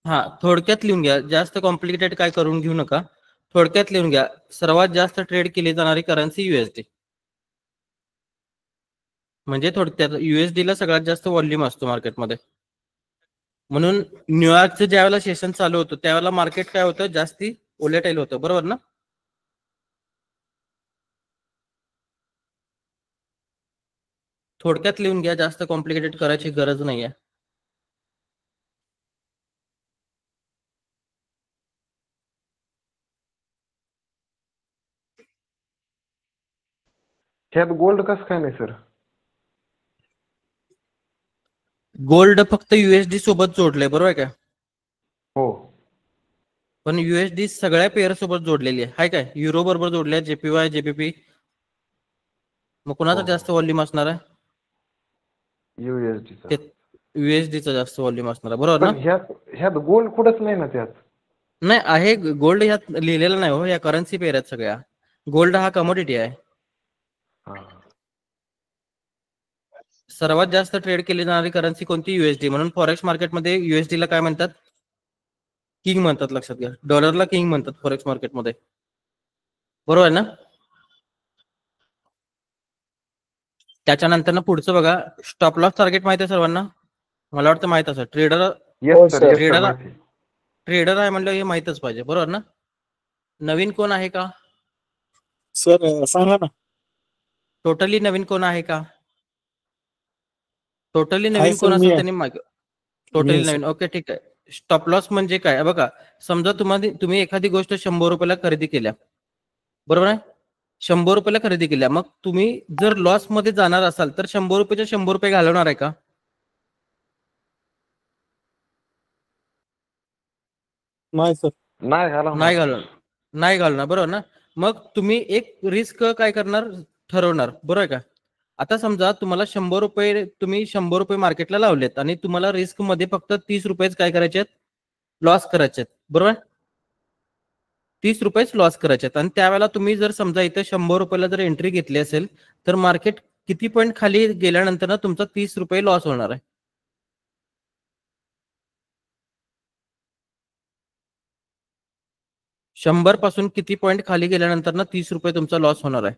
हा, थोडक्यात लिहून घ्या. जास्त कॉम्प्लिकेटेड काय करून घेऊ नका. थोडक्यात लिहून घ्या, सर्वात जास्त ट्रेड केली जाणारी करन्सी युएसडी. म्हणजे थोडक्यात युएसडी ला सगळ्यात जास्त व्हॉल्यूम असतो मार्केटमध्ये. म्हणून न्यूयॉर्कचं ज्यावेळेला सेशन चालू होतं त्यावेळेला मार्केट काय होतं, जास्ती ओलेटाईल होतं, बरोबर ना. थोडक्यात लिहून घ्या, जास्त कॉम्प्लिकेटेड करायची गरज नाहीये. ह्यात गोल्ड कसं काय नाही सर? गोल्ड फक्त युएसडी सोबत जोडलंय, बरोबर आहे का. हो. पण युएसडी सगळ्या पेअर सोबत जोडलेली आहे, हाय काय. युरो बरोबर जोडले, जेपीवाय, जेपीपी. मग कोणाचा जास्त व्हॉल्यूम असणार आहे? युएसडी. युएसडीचा जास्त व्हॉल्यूम असणार आहे, बरोबर ना. ह्यात गोल्ड कुठंच नाही ना त्यात? नाही आहे, गोल्ड ह्यात लिहिलेलं नाही हो, या करन्सी पेअर आहेत सगळ्या. गोल्ड हा कमोडिटी आहे. सर्वात जास्त ट्रेड केली जाणारी करन्सी कोणती? युएसडी. म्हणून फॉरेक्स मार्केटमध्ये युएसडीला काय म्हणतात? किंग म्हणतात, लक्षात घ्या. डॉलरला किंग म्हणतात फॉरेक्स मार्केटमध्ये, बरोबर आहे ना. त्याच्यानंतर ना पुढचं बघा, स्टॉप लॉस टार्गेट माहिती आहे सर्वांना? मला वाटतं माहित असं. ट्रेडर ट्रेडर आहे म्हणलं हे माहितच पाहिजे, बरोबर ना. नवीन कोण आहे का सर? सांगा ना. टोटली नवीन कोण आहे का? टोटली नवीन कोण असेल त्यांनी टोटली नवीन. ओके, ठीक आहे. स्टॉप लॉस म्हणजे काय बघा, समजा तुम्ही एखादी गोष्ट 100 रुपयाला खरेदी केल्या, बरोबर आहे. 100 रुपयाला खरेदी केल्या, मग तुम्ही जर लॉस मध्ये जाणार असाल तर 100 रुपयाचे 100 रुपये घालवणार आहे का? नाही सर. नाही घालणार, बरोबर ना. मग तुम्ही एक रिस्क काय करणार, ठरवणार, बरोबर आहे का. आता समजा तुम्हाला 100 रुपये, तुम्ही 100 रुपये मार्केटला लावलेत आणि तुम्हाला रिस्क मध्ये फक्त 30 रुपयेच काय करायचे आहेत, लॉस करायचे आहेत, बरोबर. 30 रुपयेच लॉस करायचे आहेत. आणि त्यावेळेला तुम्ही जर समजा इथे 100 रुपयाला जर एंट्री घेतली असेल तर मार्केट किती पॉईंट खाली गेल्यानंतर ना तुमचा 30 रुपये लॉस होणार आहे. शंभर पासून किती पॉईंट खाली गेल्यानंतर ना 30 रुपये तुमचा लॉस होणार आहे?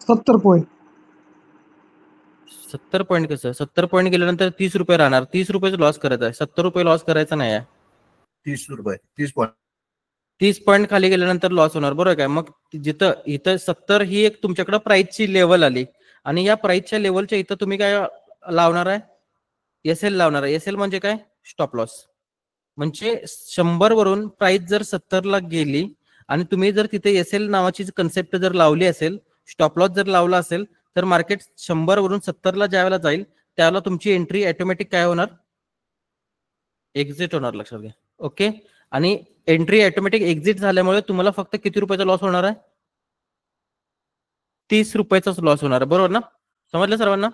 70 पॉईंट. 70 पॉईंट कसं? 70 पॉईंट गेल्यानंतर 30 रुपये राहणार. 30 रुपये लॉस करायचा आहे, 70 रुपये लॉस करायचा नाही आहे. 30 रुपये, 30 पॉईंट. 30 पॉईंट खाली गेल्यानंतर लॉस होणार, बरोबर काय. मग जिथं इथं 70 ही एक तुमच्याकडे प्राइसची लेवल आली आणि या प्राइसच्या लेवलच्या इथं तुम्ही काय लावणार आहे, एसएल लावणार आहे. एसएल म्हणजे काय, स्टॉप लॉस. म्हणजे 100 वरून प्राइस जर 70 ला गेली आणि तुम्ही जर तिथे एसएल नावाची कन्सेप्ट जर लावली असेल, स्टॉप लॉस जर लावला असेल, तर मार्केट 100 वरून 70 ला ज्यावेळेला जाईल त्यावेळेला तुमची एंट्री ऑटोमॅटिक काय होणार, एक्झिट होणार, लक्षात घ्या. ओके. आणि एंट्री ऑटोमॅटिक एक्झिट झाल्यामुळे तुम्हाला फक्त किती रुपयाचा लॉस होणार आहे, 30 रुपयाचाच लॉस होणार आहे, बरोबर ना. समजलं सर्वांना?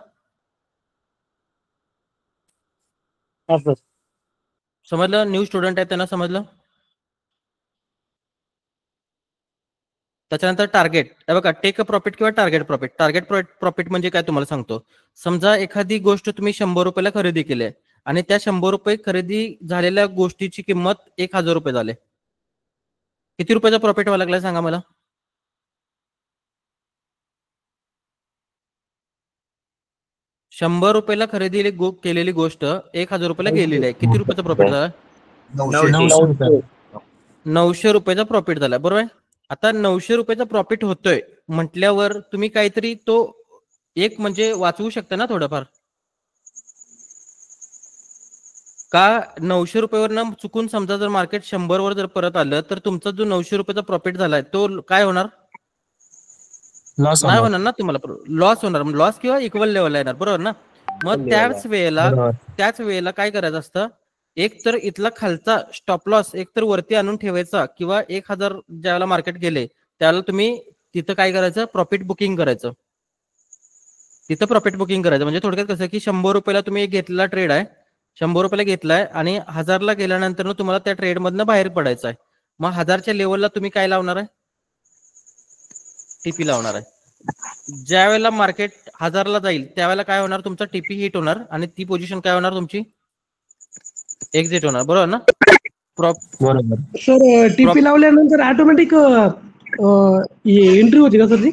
समजलं? न्यू स्टुडंट आहे त्यांना समजलं? त्याच्यानंतर टार्गेट. बघा, टेक अ प्रॉफिट किंवा टार्गेट प्रॉफिट. टार्गेट प्रॉफिट म्हणजे काय तुम्हाला सांगतो. समजा एखादी गोष्ट तुम्ही 100 रुपयाला खरेदी केली आहे आणि त्या 100 रुपये खरेदी झालेल्या गोष्टीची किंमत 1000 रुपये झाले. किती रुपयाचा प्रॉफिट व्हायला लागलाय सांगा मला? ₹100 रुपयाला खरेदी केलेली गोष्ट 1000 रुपयाला गेलेली आहे. किती रुपयाचा प्रॉफिट झाला? 900 रुपयाचा प्रॉफिट झाला, बरोबर आहे. आता 900 रुपयाचा प्रॉफिट होतोय म्हटल्यावर तुम्ही काहीतरी तो एक म्हणजे वाचवू शकता ना थोडंफार. का 900 रुपयावर चुकून समजा जर मार्केट 100 वर जर परत आलं तर तुमचा जो 900 रुपयाचा प्रॉफिट झालाय तो काय होणार, नाही होणार ना तुम्हाला, लॉस होणार. लॉस किंवा इक्वल लेवल येणार, बरोबर ना. मग त्याच वेळेला काय करायचं असतं, एक तर इथला खालचा स्टॉप लॉस एक तर वरती आणून ठेवायचा किंवा 1000 ज्यावेळेला मार्केट गेले त्यावेळेला तुम्ही तिथं काय करायचं, प्रॉफिट बुकिंग करायचं. तिथं प्रॉफिट बुकिंग करायचं म्हणजे थोडक्यात कसं की 100 रुपयाला तुम्ही एक घेतलेला ट्रेड आहे, 100 रुपयाला घेतलाय आणि 1000 ला गेल्यानंतर तुम्हाला त्या ट्रेड मधनं बाहेर पडायचं आहे. मग 1000च्या लेवलला तुम्ही काय लावणार आहे, टीपी लावणार आहे. ज्या वेळेला मार्केट 1000 ला जाईल त्यावेळेला काय होणार, तुमचा टीपी हिट होणार आणि ती पोझिशन काय होणार, तुमची एक्झिट होणार, बरोबर ना. बरोबर. सर टीपी लावल्यानंतर ऑटोमॅटिक एंट्री होती का सर ती?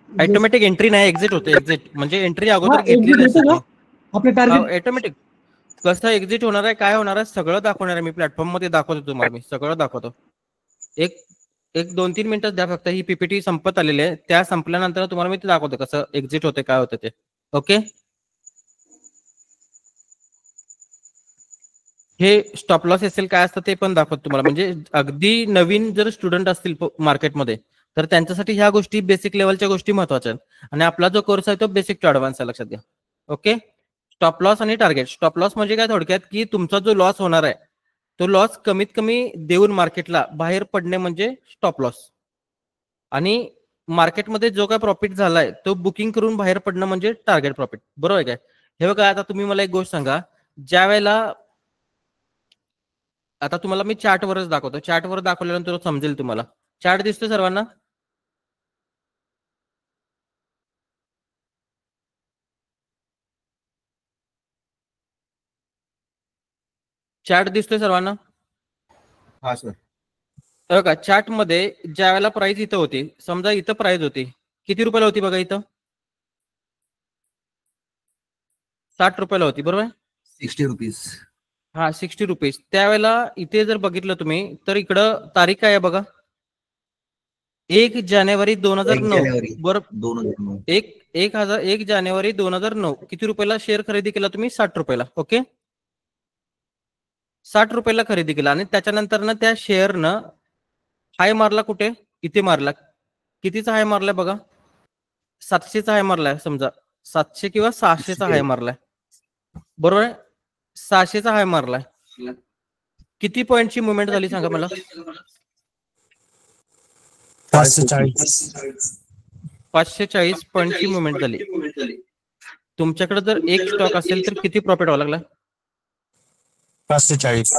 ऑटोमॅटिक एंट्री नाही, एक्झिट होते. एक्झिट म्हणजे एंट्री हा अगोदर एक्झिट घेतलेली असते होतं का तुम्ही. आपलं टार्गेट? ऑटोमॅटिक कसं एक्झिट होणार आहे, काय होणार आहे, सगळं दाखवणार आहे. मी प्लॅटफॉर्म मध्ये दाखवतो तुम्हाला, मी सगळं दाखवतो. एक 2-3 मिनिटं द्या फक्त. ही पीपीटी संपत आलेली आहे, त्या संपल्यानंतर तुम्हाला मी ते दाखवतो कसं एक्झिट होते, काय होतं ते. ओके, हे स्टॉप लॉस असेल काय असतं ते पण दाखवतो तुम्हाला. म्हणजे अगदी नवीन जर स्टुडंट असतील मार्केटमध्ये तर त्यांच्यासाठी ह्या गोष्टी बेसिक लेवलच्या गोष्टी महत्वाच्या आहेत. आणि आपला जो कोर्स आहे तो बेसिक टू ॲडव्हान्स आहे, लक्षात घ्या. ओके, स्टॉप लॉस आणि टार्गेट. स्टॉप लॉस म्हणजे काय थोडक्यात, की तुमचा जो लॉस होणार आहे तो लॉस कमीत कमी देऊन मार्केटला बाहेर पडणे म्हणजे स्टॉप लॉस. आणि मार्केटमध्ये जो काय प्रॉफिट झालाय तो बुकिंग करून बाहेर पडणं म्हणजे टार्गेट प्रॉफिट. बरोबर काय? हे बघा, आता तुम्ही मला एक गोष्ट सांगा. ज्या वेळेला आता तुम्हाला मी चार्टवरच दाखवतो, चार्टवर दाखवल्यानंतर समजेल तुम्हाला. चार्ट दिसतोय सर्वांना? चार्ट दिसतोय सर्वांना? हा सर. बघा, चार्ट मध्ये ज्या वेळेला प्राइस इथं होती, समजा इथं प्राइस होती, किती रुपयाला होती बघा, इथं 60 रुपयाला होती, बरोबर? 60 रुपीज. हा, 60 रुपीज. त्यावेळेला इथे जर बघितलं तुम्ही तर इकडं तारीख काय आहे बघा, 1 जानेवारी 2009. बरोबर, 2009. 1 जानेवारी 2009. किती रुपयाला शेअर खरेदी केला तुम्ही? 60 रुपयाला. ओके, 60 रुपयाला खरेदी केला. आणि त्याच्यानंतर ना त्या शेअरनं हाय मारला, कुठे? इथे मारला. कितीचा हाय मारलाय बघा, 700चा हाय मारलाय. समजा 700 किंवा 600चा हाय मारलाय, बरोबर आहे? 600चा हाय मारलाय. किती पॉईंटची मुवमेंट झाली सांगा मला? 540 पॉईंटची मुवमेंट झाली. तुमच्याकडे जर एक स्टॉक असेल तर किती प्रॉफिट व्हावं लागला? 540.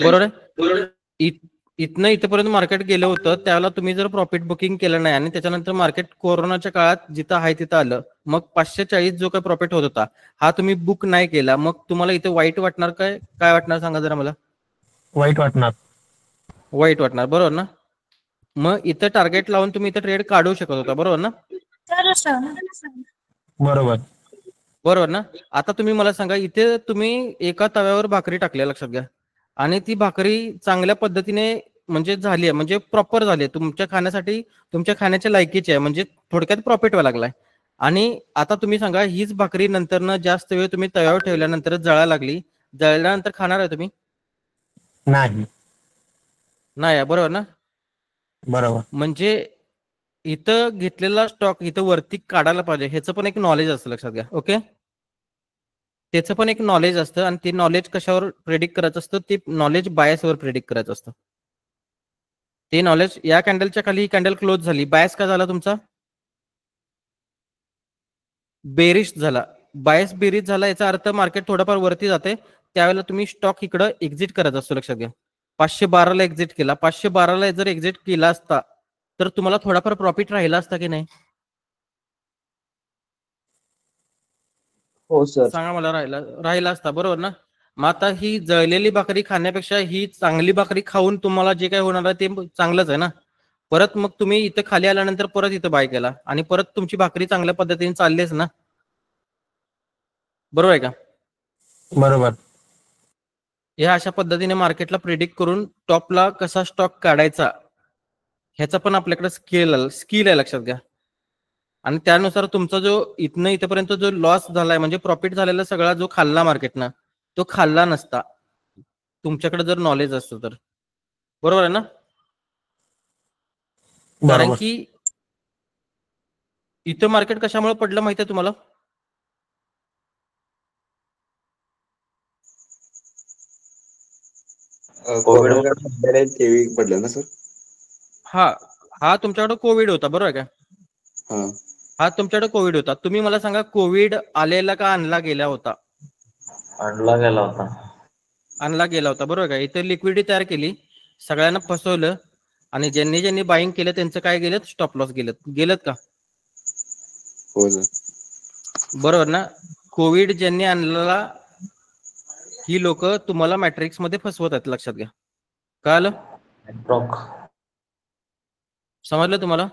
बरोबर आहे. इथनं इथपर्यंत मार्केट गेलं होतं, त्यावेळेला तुम्ही जर प्रॉफिट बुकिंग केलं नाही आणि त्याच्यानंतर मार्केट कोरोनाच्या काळात जिथं आहे तिथं आलं, मग 540 जो काही प्रॉफिट होत होता हा तुम्ही बुक नाही केला, मग तुम्हाला इथे वाईट वाटणार काय? काय वाटणार सांगा जरा मला? वाईट वाटणार. वाईट वाटणार, बरोबर ना? मग इथं टार्गेट लावून तुम्ही इथं ट्रेड काढू शकत होता, बरोबर ना? बरोबर. बरोबर ना? आता तुम्ही मला सांगा, इथे तुम्ही एका तव्यावर भाकरी टाकल्या, लक्षात घ्या, आणि ती भाकरी चांगल्या पद्धतीने म्हणजे झाली आहे, म्हणजे प्रॉपर झाली आहे, तुमच्या खाण्यासाठी, तुमच्या खाण्याच्या लायकीची आहे, म्हणजे थोडक्यात प्रॉफिट व्हायला लागलाय. आणि आता तुम्ही सांगा, हीच भाकरी नंतर जास्त वेळ तुम्ही तव्यावर ठेवल्यानंतर जळायला लागली, जळल्यानंतर खाणार आहे तुम्ही? नाही. नाही, बरोबर ना? बरोबर. म्हणजे इथं घेतलेला स्टॉक इथं वरती काढायला पाहिजे, ह्याचं पण एक नॉलेज असतं, लक्षात घ्या. ओके, त्याचं पण एक नॉलेज असतं, आणि ते नॉलेज कशावर प्रेडिक्ट करायचं असतं? ते नॉलेज बायसवर प्रेडिक्ट करायचं असतं. ते नॉलेज, या कॅन्डलच्या खाली ही कॅन्डल क्लोज झाली, बायस का झाला तुमचा? बेरिश झाला. बायस बेरिश झाला, याचा अर्थ मार्केट थोडंफार वरती जाते, त्यावेळेला तुम्ही स्टॉक इकडं एक्झिट करायचा असतो, लक्षात घ्या. 512ला एक्झिट केला, 512ला जर एक्झिट केला असता तर तुम्हाला थोडाफार प्रॉफिट राहिला असता की नाही? हो सर. सांगा मला. राहिला असता, बरोबर ना? मग आता ही जळलेली भाकरी खाण्यापेक्षा ही चांगली भाकरी खाऊन तुम्हाला जे काय होणार आहे ते चांगलंच आहे ना. परत मग तुम्ही इथं खाली आल्यानंतर परत इथं बाय केला आणि परत तुमची भाकरी चांगल्या पद्धतीने चाललीच ना, बरोबर आहे का? बरोबर. या अशा पद्धतीने मार्केटला प्रेडिक्ट करून टॉपला कसा स्टॉक काढायचा ह्याचा पण आपल्याकडे स्किल आहे, लक्षात घ्या. आणि त्यानुसार तुमचा जो इथनं इथपर्यंत जो लॉस झालाय, म्हणजे प्रॉफिट झालेला सगळा जो खाल्ला मार्केटनं, तो खाल्ला नसता तुमच्याकडे जर नॉलेज असतं तर, बरोबर आहे ना? कारण की इथं मार्केट कशामुळे पडलं माहिती आहे तुम्हाला? कोविड पडलं ना सर? हा तुमच्याकडे कोविड होता, बरोबर आहे का? हा तुमच्याकडे कोविड होता. तुम्ही मला सांगा, कोविड आलेला का आणला गेला होता? आणला गेला होता. आणला गेला होता, बरोबर का? इथे लिक्विडिटी तयार केली, सगळ्यांना फसवलं, आणि ज्यांनी ज्यांनी बाईंग केलं त्यांचं काय गेलं? स्टॉप लॉस गेलं का? हो सर. बरोबर ना? कोविड ज्यांनी आणलेला ही लोक तुम्हाला मॅट्रिक्स मध्ये फसवत आहेत, लक्षात घ्या. कळालं? समजलं तुम्हाला?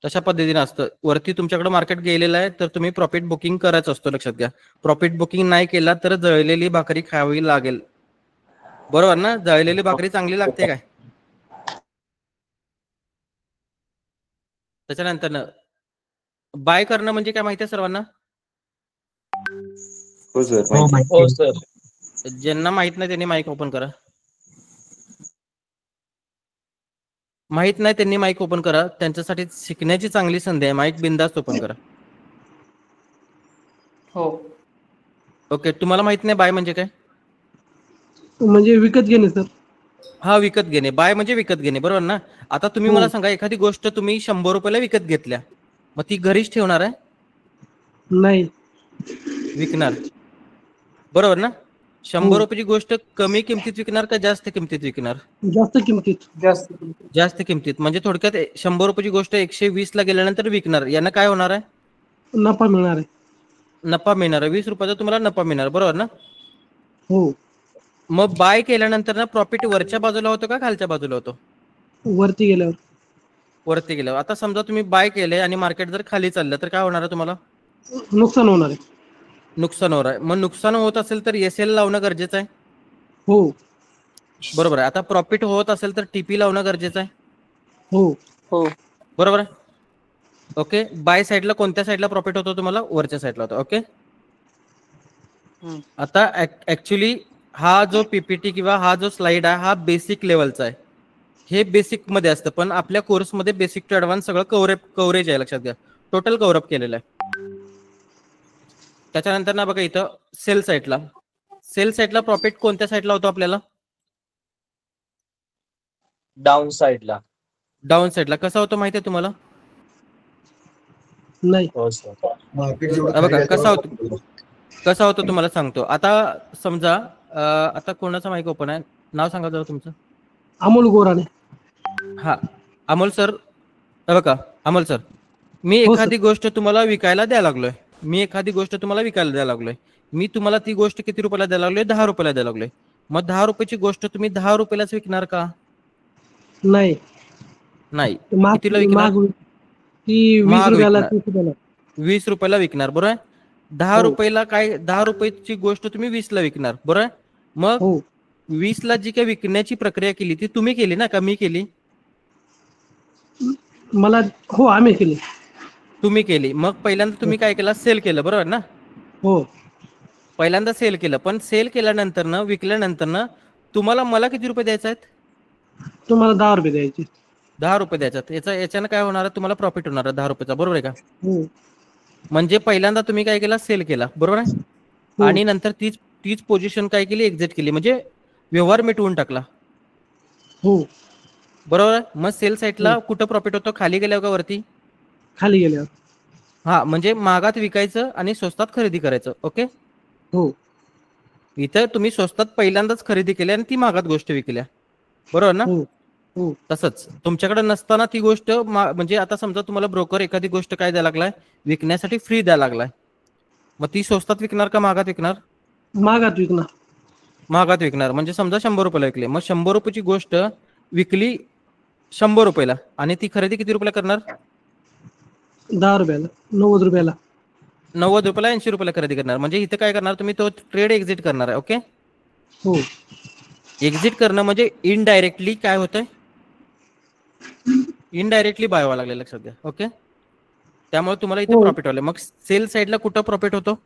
तशा पद्धतीने असतं. वरती तुमच्याकडे मार्केट गेलेलं आहे तर तुम्ही प्रॉफिट बुकिंग करायचं असतं, लक्षात घ्या. प्रॉफिट बुकिंग नाही केला तर जळलेली भाकरी खावी लागेल. बरोबर ना? जळलेली भाकरी चांगली लागते काय? त्याच्यानंतर बाय करणं म्हणजे काय माहिती आहे सर्वांना? हो सर, हो माहिती. माहिती आहे. ज्यांना माहित नाही त्यांनी माईक ओपन करा. माहित नाही त्यांनी माईक ओपन करा. त्यांच्यासाठी शिकण्याची चांगली संधी आहे. माईक बिंदास्त ओपन करा. हो. ओके, तुम्हाला माहित नाही बाय म्हणजे काय? म्हणजे विकत घेणे सर. हा, विकत घेणे. बाय म्हणजे विकत घेणे, बरोबर ना? आता तुम्ही हो. मला सांगा, एखादी गोष्ट तुम्ही 100 रुपयाला विकत घेतल्या, मग ती घरीच ठेवणार आहे? नाही. विकणार, बरोबर ना? 100 हो. रुपयाची गोष्ट कमी किमतीत विकणार का जास्त किमतीत विकणार? जास्त किमतीत. जास्त किमतीत. म्हणजे थोडक्यात 100 रुपयाची गोष्ट 120 ला गेल्यानंतर विकणार. यानं काय होणार आहे? नफा मिळणार आहे. नफा मिळणार आहे. 20 रुपयाचा तुम्हाला नफा मिळणार, बरोबर ना? हो. मग बाय केल्यानंतर ना प्रॉफिट वरच्या बाजूला होतो का खालच्या बाजूला होतो? वरती गेल्यावर. वरती गेल्यावर. आता समजा तुम्ही बाय केले आणि मार्केट जर खाली चाललं तर काय होणार आहे तुम्हाला? नुकसान होणार आहे. नुकसान होणार आहे. मग नुकसान होत असेल तर एसएल लावणं गरजेचं आहे, हो. बरोबर आहे. आता प्रॉफिट होत असेल तर टीपी लावणं गरजेचं आहे, हो. बरोबर आहे. ओके, बाय साईडला कोणत्या साईडला प्रॉफिट होतो तुम्हाला? वरच्या साईडला होतो. ओके, आता ऍक्च्युली हा जो पीपीटी किंवा हा जो स्लाइड आहे हा बेसिक लेवलचा आहे. हे बेसिक मध्ये असतं, पण आपल्या कोर्समध्ये बेसिक टू ऍडव्हान्स सगळं कव्हरेज आहे, लक्षात घ्या. टोटल कव्हरअप केलेलं आहे. त्याच्यानंतर ना बघा इथं सेल साईडला प्रॉफिट कोणत्या साईडला होतो आपल्याला? डाऊन साइडला. डाऊन साईडला. कसा होतो माहिती आहे तुम्हाला? नाही. हो सर. मार्केट जेवढं बघा खाली कसा आहे होतो, कसा होतो तुम्हाला सांगतो. आता समजा आता कोणाचा माईक ओपन आहे? नाव सांगा जरा तुमचं. अमोल गोराणे. हा, अमोल सर. बघा अमोल सर, मी हो, एखादी गोष्ट तुम्हाला विकायला द्यायला लागलोय. मी तुम्हाला ती गोष्ट किती रुपयाला द्यायला लागलोय? 10 रुपयाला द्यायला लागलोय. मग 10 रुपयाची गोष्ट तुम्ही 10 रुपयालाच विकणार का? नाही. नाही. महाग कितीला विकणार? महाग ती 20 महाग रुपयाला, विकणार. 30 रुपयाला. 20 रुपयाला विकणार, बरोबर आहे. 10 हो. रुपयाला काय, 10 रुपयाची गोष्ट तुम्ही 20 ला विकणार, बरोबर आहे. मग हो. 20 ला जी काही विकण्याची प्रक्रिया केली ती तुम्ही केली ना, का मी केली? मला हो, आम्ही केली. तुम्ही केली. मग पहिल्यांदा तुम्ही काय केलं? सेल केलं, बरोबर ना? हो. पहिल्यांदा सेल केलं, पण सेल केल्यानंतर ना, विकल्यानंतर ना तुम्हाला मला किती रुपये द्यायचे आहेत? तुम्हाला 10 रुपये द्यायचे. 10 रुपये द्यायच्यात. याच्यानं काय होणार आहे? तुम्हाला प्रॉफिट होणार आहे 10 रुपयाचा, बरोबर आहे का? हो. म्हणजे पहिल्यांदा तुम्ही काय केला? सेल केला, बरोबर आहे. हो. आणि नंतर तीच पोझिशन काय केली? एक्झिट केली, म्हणजे व्यवहार मिटवून टाकला, हो. बरोबर आहे. मग सेल साईडला कुठं प्रॉफिट होतो? खाली गेल्यावर का वरती? खाली गेल्यावर. हा, म्हणजे महागात विकायचं आणि स्वस्तात खरेदी करायचं. ओके, हो. इथं तुम्ही स्वस्तात पहिल्यांदाच खरेदी केली आणि ती महागात गोष्ट विकल्या, बरोबर ना? हो. हो. तसंच तुमच्याकडे नसताना ती गोष्ट म्हणजे आता समजा तुम्हाला ब्रोकर एखादी गोष्ट काय द्यायला लागलाय? विकण्यासाठी फ्री द्यायला लागलाय. मग ती स्वस्तात विकणार का महागात विकणार? महागात विकणार. महागात विकणार. म्हणजे समजा 100 रुपयाला विकले, मग 100 रुपयाची गोष्ट विकली 100 रुपयाला आणि ती खरेदी किती रुपयाला करणार? 10 रुपयाला, 90 रुपयाला. 90 रुपयाला 80 रुपयाला खरेदी करणार. म्हणजे इथे काय करणार तुम्ही? तो ट्रेड एक्झिट करणार आहे. ओके, हो. एक्झिट करणं म्हणजे इनडायरेक्टली काय होतंय? इनडायरेक्टली बाय व्हायला लागले, लक्षात घ्या. ओके, त्यामुळे तुम्हाला इथे हो. प्रॉफिट व्हायला. मग सेल साईडला कुठं प्रॉफिट होतो?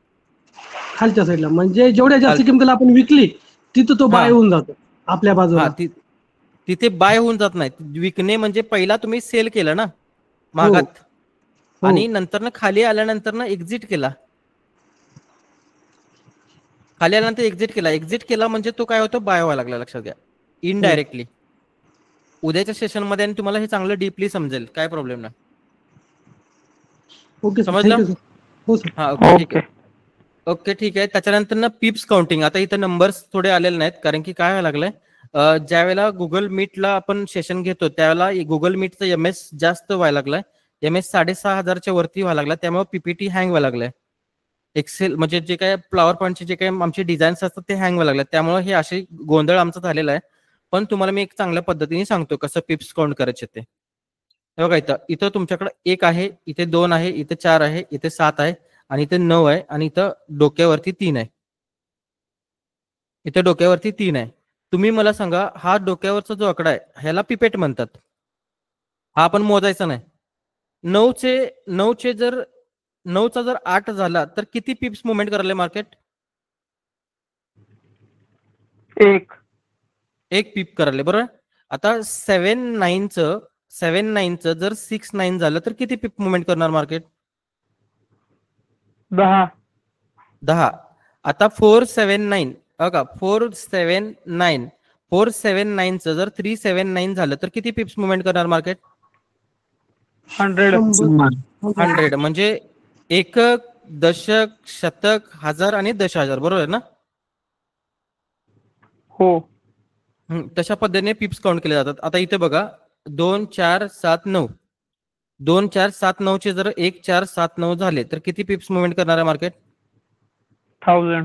खालच्या साईडला. म्हणजे जेवढ्या जास्त किमतीला आपण विकली तिथं तो बाय होऊन जातो आपल्या बाजूला. तिथे बाय होऊन जात नाही. विकणे म्हणजे पहिला तुम्ही सेल केलं ना महागात, हो. आणि नंतर ना खाली आल्यानंतर ना एक्झिट केला. खाली आल्यानंतर एक्झिट केला म्हणजे तो काय होतो? बाय व्हायला लागला, लक्षात घ्या. इनडायरेक्टली. उद्याच्या सेशन मध्ये आणि तुम्हाला हे चांगलं डीपली समजेल, काय प्रॉब्लेम नाही. ओके सर, समजलं? Thank you sir. हो सर. हा, ओके, ठीक आहे. ओके, ठीक आहे. त्याच्यानंतर ना पिप्स काउंटिंग. आता इथं नंबर्स थोडे आलेले नाहीत, कारण की काय व्हायला लागलंय, ज्यावेळेला गुगल मीटला आपण सेशन घेतो त्यावेळेला गुगल मीटचा MS जास्त व्हायला लागलाय. MS 6,500च्या वरती व्हायला लागला, त्यामुळे पीपीटी हँग व्हायला लागलाय. एक्सेल म्हणजे जे काय फ्लॉवर पॉईंटचे जे काही आमचे डिझाईन्स असतात ते हँग व्हायला लागले, त्यामुळे हे असे गोंधळ आमचा झालेला आहे. पण तुम्हाला मी एक चांगल्या पद्धतीने सांगतो कसं पिप्स काउंट करायचे ते. हे बघा इथं तुमच्याकडे 1 आहे, इथे 2 आहे, इथे 4 आहे, इथे 7 आहे आणि इथे 9 आहे आणि इथं डोक्यावरती 3 आहे. इथे डोक्यावरती 3 आहे. तुम्ही मला सांगा, हा डोक्यावरचा जो आकडा आहे ह्याला पिपेट म्हणतात. हा आपण मोजायचा नाही. 9चे जर 9चा जर 8 झाला तर किती पिप्स मुवमेंट करायला मार्केट? 1 पिप करायला, बरोबर. आता 7-9चं जर 6-9 झालं तर किती पिप मुवमेंट करणार मार्केट? 10. आता 479 बघा 479चं जर 379 झालं तर किती पिप्स मुवमेंट करणार मार्केट? 100 म्हणजे एकक, दशक, शतक, हजार आणि दशहजार, बरोबर आहे ना? हो. तशा पद्धतीने पिप्स काउंट केले जातात. आता इथे बघा 2 4 7 9 2 4 7 9 चे जर 1 4 7 9 झाले तर किती पिप्स मुवमेंट करणार आहे मार्केट? 1000.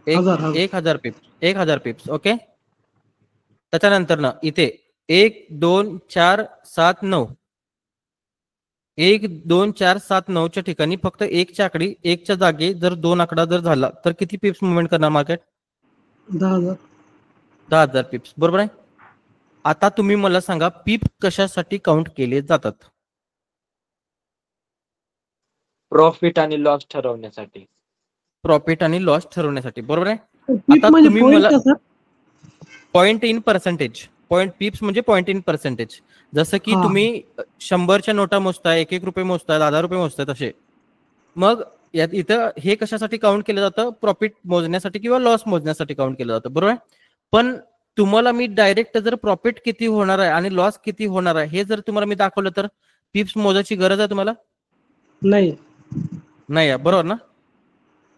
1000 पिप्स. 1000 पिप्स. ओके. त्याच्यानंतर ना इथे 1 2 4 7 9 1 2 4 7 9 च्या ठिकाणी फक्त 1 च्या आकडी 1 च्या जागी जर 2 आकडा जर झाला तर किती पिप्स मुवमेंट करणार मार्केट? 10,000 पिप्स, बरोबर आहे. आता तुम्ही मला सांगा पिप कशासाठी काउंट केले जातात? प्रॉफिट आणि लॉस ठरवण्यासाठी. प्रॉफिट आणि लॉस ठरवण्यासाठी, बरोबर आहे. पीप आता म्हणजे तुम्ही point मला का sir? Point in percentage, point पिप्स म्हणजे पॉइंट इन पर्सेंटेज. जसं की हा. तुम्ही 100च्या नोटा मोजताय, 1-1 रुपये मोजताय, 10 रुपये मोजताय तसे. मग यात इथं हे कशासाठी काउंट केलं जातं? प्रॉफिट मोजण्यासाठी किंवा लॉस मोजण्यासाठी काउंट केलं जातं, बरोबर आहे. पण तुम्हाला मी डायरेक्ट जर प्रॉफिट किती होणार आहे आणि लॉस किती होणार आहे हे जर तुम्हाला मी दाखवलं तर पिप्स मोजायची गरज आहे तुम्हाला? नाही. नाही, बरोबर ना.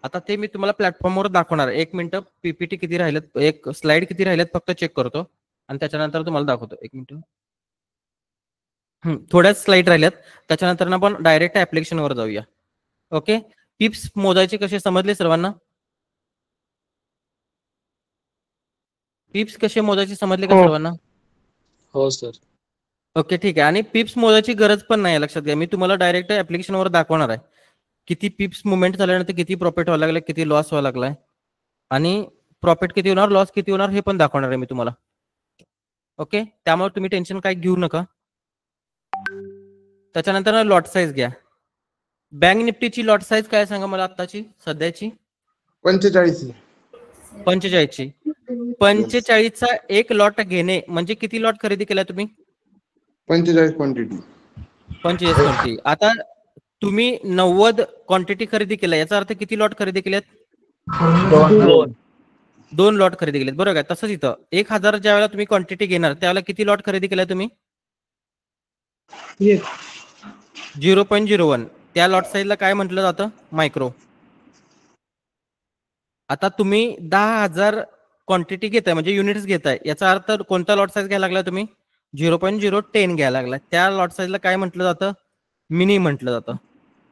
आता ते मी तुम्हाला प्लॅटफॉर्मवर दाखवणार आहे. 1 मिनिट, पीपीटी किती राहिलेत, एक स्लाइड किती राहिलेत फक्त चेक करतो आणि त्याच्यानंतर तुम्हाला दाखवतो. 1 मिनिट. थोड्याच स्लाइड राहिल्यात, त्याच्यानंतर आपण डायरेक्ट ऍप्लिकेशनवर जाऊया. ओके. पिप्स मोजायचे कसे समजले सर्वांना? पिप्स कसे मोजायचे समजले का सर्वांना? हो सर. ओके, ठीक आहे. आणि पिप्स मोजायची गरज पण नाही, लक्षात घ्या. मी तुम्हाला डायरेक्ट ऍप्लिकेशनवर दाखवणार आहे किती पिप्स मुवमेंट झाल्यानंतर किती प्रॉफिट व्हायला लागलाय, किती लॉस व्हायला लागलाय आणि प्रॉफिट किती होणार, लॉस किती होणार हे पण दाखवणार आहे मी तुम्हाला. ओके. त्यामुळे तुम्ही टेन्शन काय घेऊ नका. त्याच्यानंतर लॉट साईज घ्या. बँक निफ्टीची लॉट साईज काय सांगा मला आत्ताची सध्याची? 45. 45ची. 45चा एक लॉट घेणे म्हणजे किती लॉट खरेदी केलाय तुम्ही? 45 क्वांटिटी. 45 क्वांटिटी. आता तुम्ही 90 क्वांटिटी खरेदी केल्या, याचा अर्थ किती लॉट खरेदी केल्यात? 2 लॉट खरेदी केलेत, बरोबर आहे. तसंच इथं 1000 ज्या वेळेला तुम्ही क्वांटिटी घेणार त्यावेळेला किती लॉट खरेदी केल्या तुम्ही? 0.01. त्या लॉट साईजला काय म्हटलं जातं? मायक्रो. आता तुम्ही 10,000 क्वांटिटी घेताय म्हणजे युनिट्स घेताय, याचा अर्थ कोणता लॉट साईज घ्यायला लागला तुम्ही? 0.010 घ्यायला लागला. त्या लॉट साईजला काय म्हटलं जातं? मिनी म्हटलं जातं.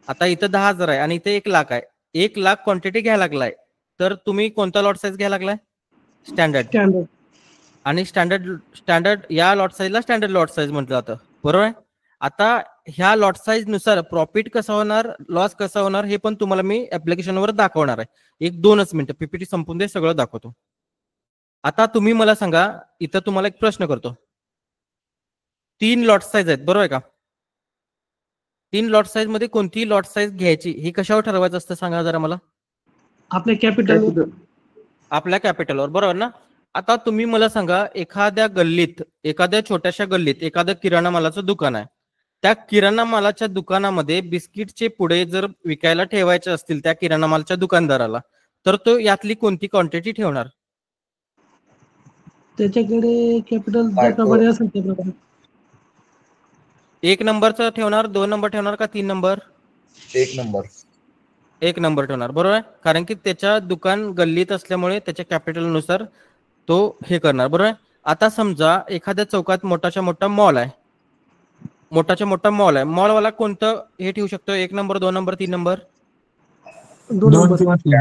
आता इथं 10,000 आहे आणि इथे 1 लाख आहे. 1 लाख क्वांटिटी घ्यायला लागलाय तर तुम्ही कोणता लॉट साईज घ्यायला लागलाय? स्टँडर्ड. आणि स्टँडर्ड या लॉट साईजला स्टँडर्ड लॉट साईज म्हटलं जातं, बरोबर आहे. आता ह्या लॉट साईज नुसार प्रॉफिट कसा होणार, लॉस कसा होणार हे पण तुम्हाला मी ऍप्लिकेशनवर दाखवणार आहे. 1-2च मिनिटं, पीपीटी संपून दे, सगळं दाखवतो. आता तुम्ही मला सांगा, इथं तुम्हाला एक प्रश्न करतो. 3 लॉट साईज आहेत, बरोबर आहे का? 3 लॉट साईज मध्ये कोणती लॉट साईज घ्यायची हे कशावर ठरवायचं असतं सांगा जरा मला? आपल्या कॅपिटलवर, बरोबर ना. आता तुम्ही मला सांगा, एखाद्या गल्लीत, एखाद्या छोट्याशा गल्लीत एखादं किराणा मालाचं दुकान आहे. त्या किराणा मालाच्या दुकानामध्ये बिस्किटचे पुडे जर विकायला ठेवायचे असतील त्या किराणा मालाच्या दुकानदाराला, तर तो यातली कोणती क्वांटिटी ठेवणार? त्याच्याकडे कॅपिटल ज्याप्रमाणे असेल त्याप्रमाणे 1 नंबरचं ठेवणार, 2 नंबर ठेवणार का 3 नंबर? 1 नंबर. 1 नंबर ठेवणार, बरोबर आहे. कारण की त्याच्या दुकान गल्लीत असल्यामुळे त्याच्या कॅपिटलनुसार तो हे करणार, बरोबर आहे. आता समजा एखाद्या चौकात मोठाच्या मोठा मॉल आहे, मोठाच्या मोठा मॉल आहे. मॉलवाला कोणतं हे ठेवू शकतो? 1 नंबर, 2 नंबर, 3 नंबर? 2 किंवा 3.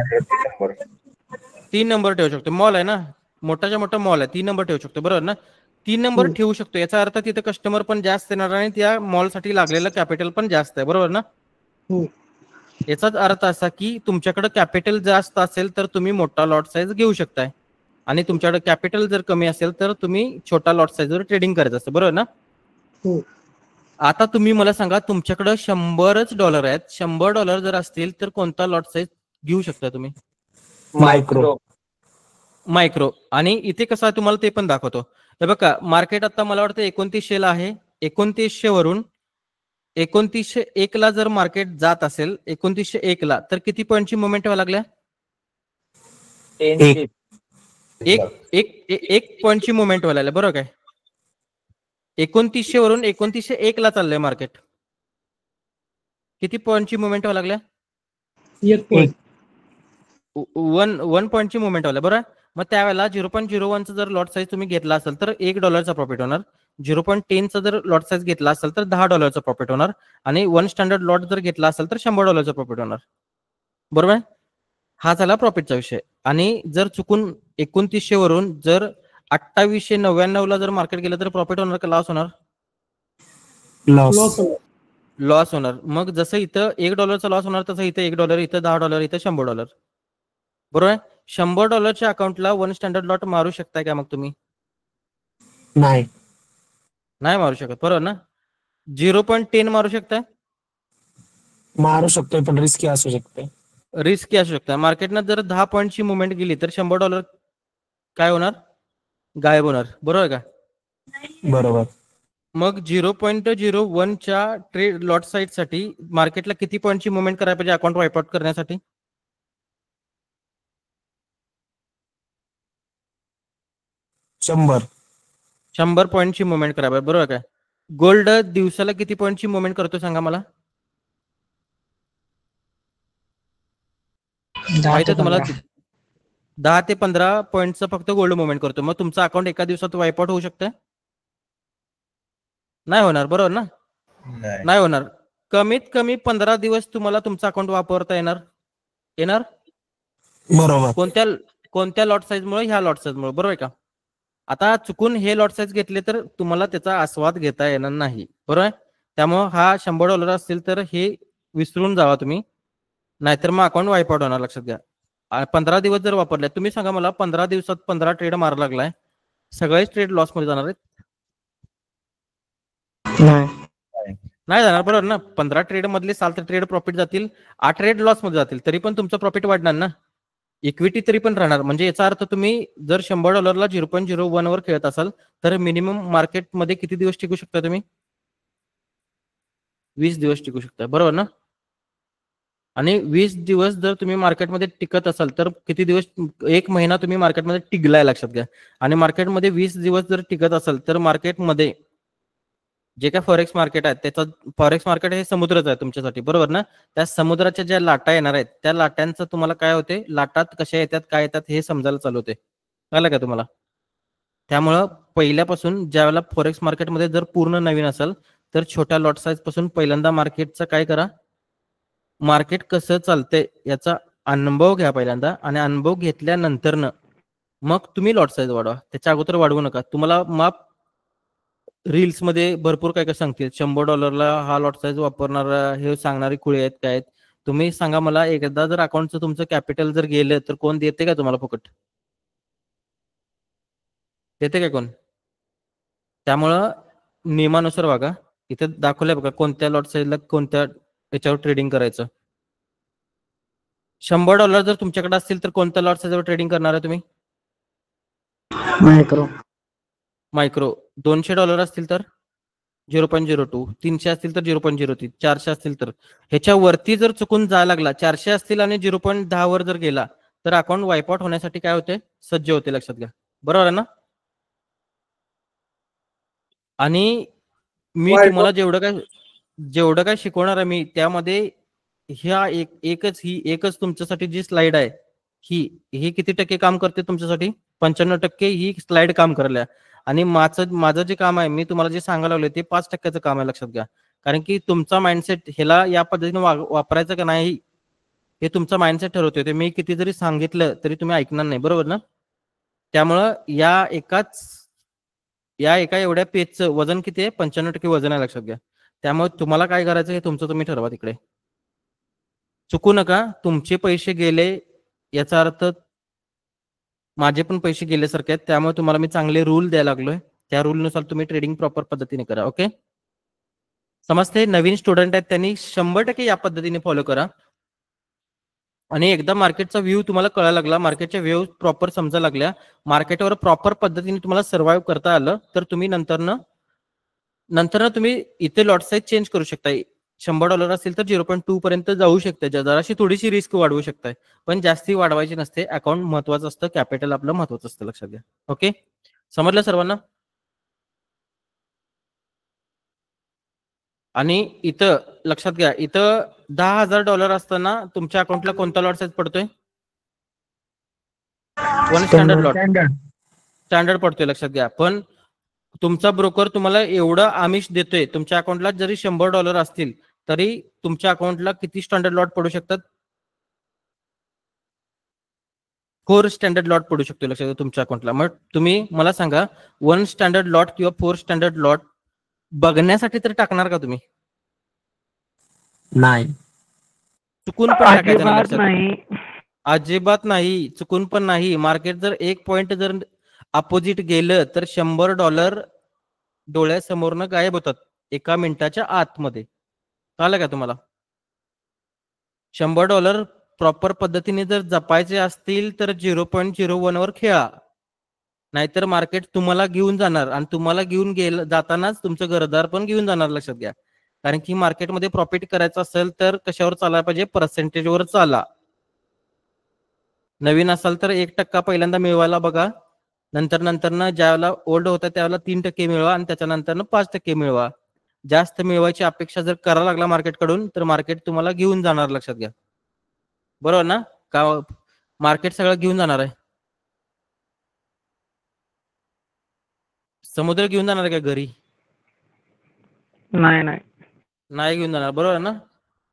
3 नंबर ठेवू शकतो. मॉल आहे ना, मोठाच्या मोठा मॉल आहे, 3 नंबर ठेवू शकतो, बरोबर ना. 3 नंबर ठेवू शकतो, याचा अर्थ तिथे कस्टमर पण जास्त येणार आणि त्या मॉलसाठी लागलेलं कॅपिटल पण जास्त आहे, बरोबर ना. याचाच अर्थ असा की तुमच्याकडे कॅपिटल जास्त असेल तर तुम्ही मोठा लॉट साईज घेऊ शकताय आणि तुमच्याकडे कॅपिटल जर कमी असेल तर तुम्ही छोटा लॉट साईजवर ट्रेडिंग करायचं असतं, बरोबर ना. आता तुम्ही मला सांगा, तुमच्याकडे $100 आहेत, $100 जर असतील तर कोणता लॉट साईज घेऊ शकता तुम्ही? मायक्रो. आणि इथे कसं आहे तुम्हाला ते पण दाखवतो. हे बघा, मार्केट आता मला वाटतं 2900 ला आहे. 2900 वरून 2901 ला जर मार्केट जात असेल 2901 ला, तर किती पॉईंटची मुवमेंट व्हायला लागल्या? एक पॉईंटची मुवमेंट व्हायला लागल्या, बरोबर काय. 2900 वरून 2901 ला चाललंय मार्केट. किती पॉईंटची मुवमेंट व्हायला लागल्या? 1 पॉईंटची मुवमेंट व्हायला, बरोबर. मग त्यावेळेला 0.01 चा जर लॉट साईज तुम्ही घेतला असेल तर $1 प्रॉफिट होणार. 0.10 चा जर लॉट साईज घेतला असेल तर $10 प्रॉफिट होणार. आणि 1 स्टँडर्ड लॉट जर घेतला असेल तर $100 प्रॉफिट होणार, बरोबर. हा झाला प्रॉफिटचा विषय. आणि जर चुकून 2900 वरून जर 2899 ला जर मार्केट गेलं तर प्रॉफिट होणार का लॉस होणार? लॉस होणार. मग जसं इथं $1 लॉस होणार तसं इथं $1, इथं $10, इथं $100, बरोबर आहे. $100 अकाउंटला 1 स्टँडर्ड लॉट मारू शकताय का मग तुम्ही? नाही मारू शकत, बरोबर ना. 0.10 मारू शकताय? मारू शकतोय, पण रिस्की असू शकते. रिस्की असू शकता. मार्केटनं जर 10 पॉईंटची मुवमेंट गेली तर $100 काय होणार? गायब होणार, बरोबर का. बरोबर. मग 0.01 च्या ट्रेड लॉट साईड साठी मार्केटला किती पॉईंटची मुवमेंट करायला पाहिजे अकाउंट वाईप आउट करण्यासाठी? 100 पॉईंटची मुवमेंट करायला पाहिजे, बरोबर काय. गोल्ड दिवसाला किती पॉईंटची मुवमेंट करतो सांगा मला? माहिती आहे तुम्हाला? 10 ते 15 पॉईंटचं फक्त गोल्ड मुवमेंट करतो. मग तुमचं अकाउंट एका दिवसात वाईप आउट होऊ शकतं? नाही होणार, बरोबर ना. नाही होणार. कमीत कमी 15 दिवस तुम्हाला तुमचं अकाउंट वापरता येणार. बरोबर. कोणत्या लॉट साईज मुळे? ह्या लॉट साईज मुळे, बरोबर का. आता चुकून हे लॉट साईज घेतले तर तुम्हाला त्याचा आस्वाद घेता येणार नाही, बरोबर. त्यामुळे हा $100 असतील तर हे विसरून जावा तुम्ही, नाहीतर मग अकाउंट वाईप आउट होणार, लक्षात घ्या. 15 दिवस जर वापरले, तुम्ही सांगा मला 15 दिवसात 15 ट्रेड मारा लागलाय, सगळेच ट्रेड लॉस मध्ये जाणार आहेत? नाही जाणार, बरोबर ना. 15 ट्रेड मधले 7 ट्रेड प्रॉफिट जातील, 8 ट्रेड लॉस मध्ये जातील, तरी पण तुमचं प्रॉफिट वाढणार ना. इक्विटी तरी पण राहणार. म्हणजे याचा अर्थ तुम्ही जर $100 ला 0.01 वर खेळत असाल तर मिनिमम मार्केटमध्ये किती दिवस टिकू शकता तुम्ही? 20 दिवस टिकू शकता, बरोबर ना. आणि 20 दिवस जर तुम्ही मार्केटमध्ये टिकत असाल तर किती दिवस? 1 महिना तुम्ही मार्केटमध्ये टिकलाय, लक्षात घ्या. आणि मार्केटमध्ये 20 दिवस जर टिकत असाल तर मार्केटमध्ये जे काय फॉरेक्स मार्केट आहे त्याचा, फॉरेक्स मार्केट हे समुद्रच आहे तुमच्यासाठी, बरोबर ना. त्या समुद्राच्या ज्या लाटा येणार आहेत त्या लाटांचं तुम्हाला काय होते, लाटात कशा येतात काय येतात हे समजायला चालू होते, कळलं का तुम्हाला. त्यामुळं पहिल्यापासून ज्यावेळेला फॉरेक्स मार्केटमध्ये जर पूर्ण नवीन असेल तर छोट्या लॉट साईज पासून पहिल्यांदा मार्केटचा काय करा, मार्केट कसं चालतंय याचा अनुभव घ्या पहिल्यांदा. आणि अनुभव घेतल्यानंतरनं मग तुम्ही लॉट साईज वाढवा, त्याच्या अगोदर वाढवू नका. तुम्हाला माप रील्स मध्ये भरपूर काय काय सांगतील, $100 ला हा लॉट साईज वापरणार हे सांगणारी खुळे आहेत काय आहेत. तुम्ही सांगा मला, एकदा जर अकाउंटचं तुमचं कॅपिटल जर गेलं तर कोण देते का तुम्हाला फुकट? देते का कोण? त्यामुळं नियमानुसार वागा. इथे दाखवलंय बघा कोणत्या लॉट साईजला कोणत्या याच्यावर ट्रेडिंग करायचं. $100 जर तुमच्याकडे असतील तर कोणत्या लॉट साईजवर ट्रेडिंग करणार आहे तुम्ही? मायक्रो. $200 असतील तर 0.02, 300 असतील तर 0.03, 400 असतील तर. ह्याच्या वरती जर चुकून जायला लागला, 400 असतील आणि 0.10 वर जर गेला तर अकाउंट वाईपआउट होण्यासाठी काय होते, सज्ज होते, लक्षात घ्या, बरोबर आहे ना. आणि मी तुम्हाला जेवढं काय शिकवणार आहे मी त्यामध्ये ह्या एकच तुमच्यासाठी जी स्लाइड आहे ही किती टक्के काम करते तुमच्यासाठी? 95% ही स्लाइड काम करल्या. आणि माझं जे काम आहे, मी तुम्हाला जे सांगायला लागलोय ते 5% काम आहे, लक्षात घ्या. कारण की तुमचा माइंडसेट ह्याला या पद्धतीने वापरायचं का नाही हे तुमचा माइंडसेट ठरवतोय. ते मी किती जरी सांगितलं तरी तुम्ही ऐकणार नाही, बरोबर ना? त्यामुळं या एका एवढ्या पेजचं वजन किती आहे? 95% वजन आहे, लक्षात घ्या. त्यामुळे तुम्हाला काय करायचं हे तुमचं तुम्ही ठरवा. तिकडे चुकू नका. तुमचे पैसे गेले याचा अर्थ माझे पण पैसे गेल्यासारखे आहेत. त्यामुळे तुम्हाला मी चांगले रूल द्यायला लागलोय. त्या रूलनुसार तुम्ही ट्रेडिंग प्रॉपर पद्धतीने करा. ओके, समजते? नवीन स्टुडंट आहेत त्यांनी 100% या पद्धतीने फॉलो करा. आणि एकदा मार्केटचा व्ह्यू तुम्हाला कळायला लागला, मार्केटच्या व्ह्यू प्रॉपर समजायला लागल्या, मार्केटवर प्रॉपर पद्धतीने तुम्हाला सर्व्हाइव्ह करता आलं, तर तुम्ही नंतर तुम्ही इथे लॉट साईज चेंज करू शकता. $100 असेल तर 0.2 पर्यंत जाऊ शकते. जराशी थोडीशी रिस्क वाढवू शकताय, पण जास्ती वाढवायची नसते. अकाउंट महत्वाचं असतं, कॅपिटल आपलं महत्वाचं असतं, लक्षात घ्या. ओके, समजलं सर्वांना? आणि इथं लक्षात घ्या, इथं $10,000 असताना तुमच्या अकाउंटला कोणता लॉट साईज पडतोय? 1 स्टँडर्ड लॉट, स्टँडर्ड पडतोय, लक्षात घ्या. पण तुमचा ब्रोकर तुम्हाला एवढं आमिष देतोय, तुमच्या अकाउंटला जरी $100 असतील तरी तुमच्या अकाउंटला किती स्टँडर्ड लॉट पडू शकतात? 4 स्टँडर्ड लॉट पडू शकतो, लक्षात घ्या, तुमच्या अकाउंटला. मग तुम्ही मला सांगा, 1 स्टँडर्ड लॉट किंवा 4 स्टँडर्ड लॉट बघण्यासाठी तर टाकणार का तुम्ही? नाही, चुकून पण टाकायचं नाही, अजिबात लक्षात. नाही. अजिबात नाही, चुकून पण नाही. मार्केट जर 1 पॉइंट जर अपोजिट गेलं तर $100 डोळ्यासमोरनं गायब होतात 1 मिनिटाच्या आतमध्ये. कळलं का तुम्हाला? $100 प्रॉपर पद्धतीने जर जपायचे असतील तर 0.01 वर खेळा, नाहीतर मार्केट तुम्हाला घेऊन जाणार. आणि तुम्हाला घेऊन जातानाच तुमचं घरदार पण घेऊन जाणार, लक्षात घ्या. कारण की मार्केटमध्ये प्रॉफिट करायचं असेल तर कशावर चालायला पाहिजे? पर्सेंटेजवर चाला. नवीन असाल तर 1% पहिल्यांदा मिळवायला बघा. नंतर ज्यावेळेला ओल्ड होता त्यावेळेला 3% मिळवा आणि त्याच्यानंतर 5% मिळवा. जास्त मिळवायची अपेक्षा जर करायला लागला मार्केटकडून तर मार्केट तुम्हाला घेऊन जाणार, लक्षात घ्या. बरोबर ना? का मार्केट सगळं घेऊन जाणार आहे? समुद्र घेऊन जाणार आहे का घरी? नाही नाही घेऊन जाणार, बरोबर ना?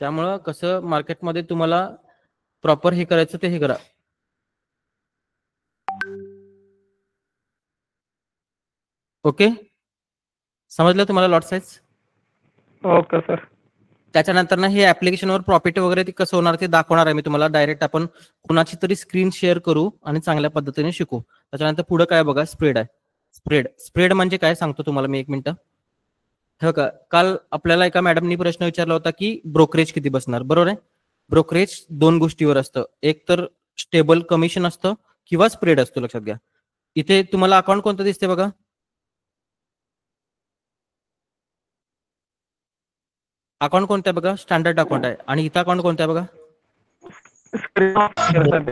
त्यामुळं कसं मार्केटमध्ये तुम्हाला प्रॉपर हे करायचं ते हे करा. ओके, समजलं तुम्हाला लॉट साईज? Okay sir. त्याच्यानंतर ना हे ऍप्लिकेशनवर प्रॉफिट वगैरे ते कसं होणार ते दाखवणार आहे मी तुम्हाला. डायरेक्ट आपण कुणाची तरी स्क्रीन शेअर करू आणि चांगल्या पद्धतीने शिकू. त्याच्यानंतर पुढे काय बघा, स्प्रेड आहे. स्प्रेड म्हणजे काय सांगतो तुम्हाला मी, 1 मिनिट. हो का, काल आपल्याला एका मॅडमनी प्रश्न विचारला होता की ब्रोकरेज किती बसणार, बरोबर आहे? ब्रोकरेज 2 गोष्टीवर असतं, एक तर स्टेबल कमिशन असतं किंवा स्प्रेड असतो, लक्षात घ्या. इथे तुम्हाला अकाउंट कोणतं दिसते बघा? अकाउंट कोणतं आहे बघा? स्टँडर्ड अकाउंट आहे. आणि इथं अकाउंट कोणतं आहे बघा?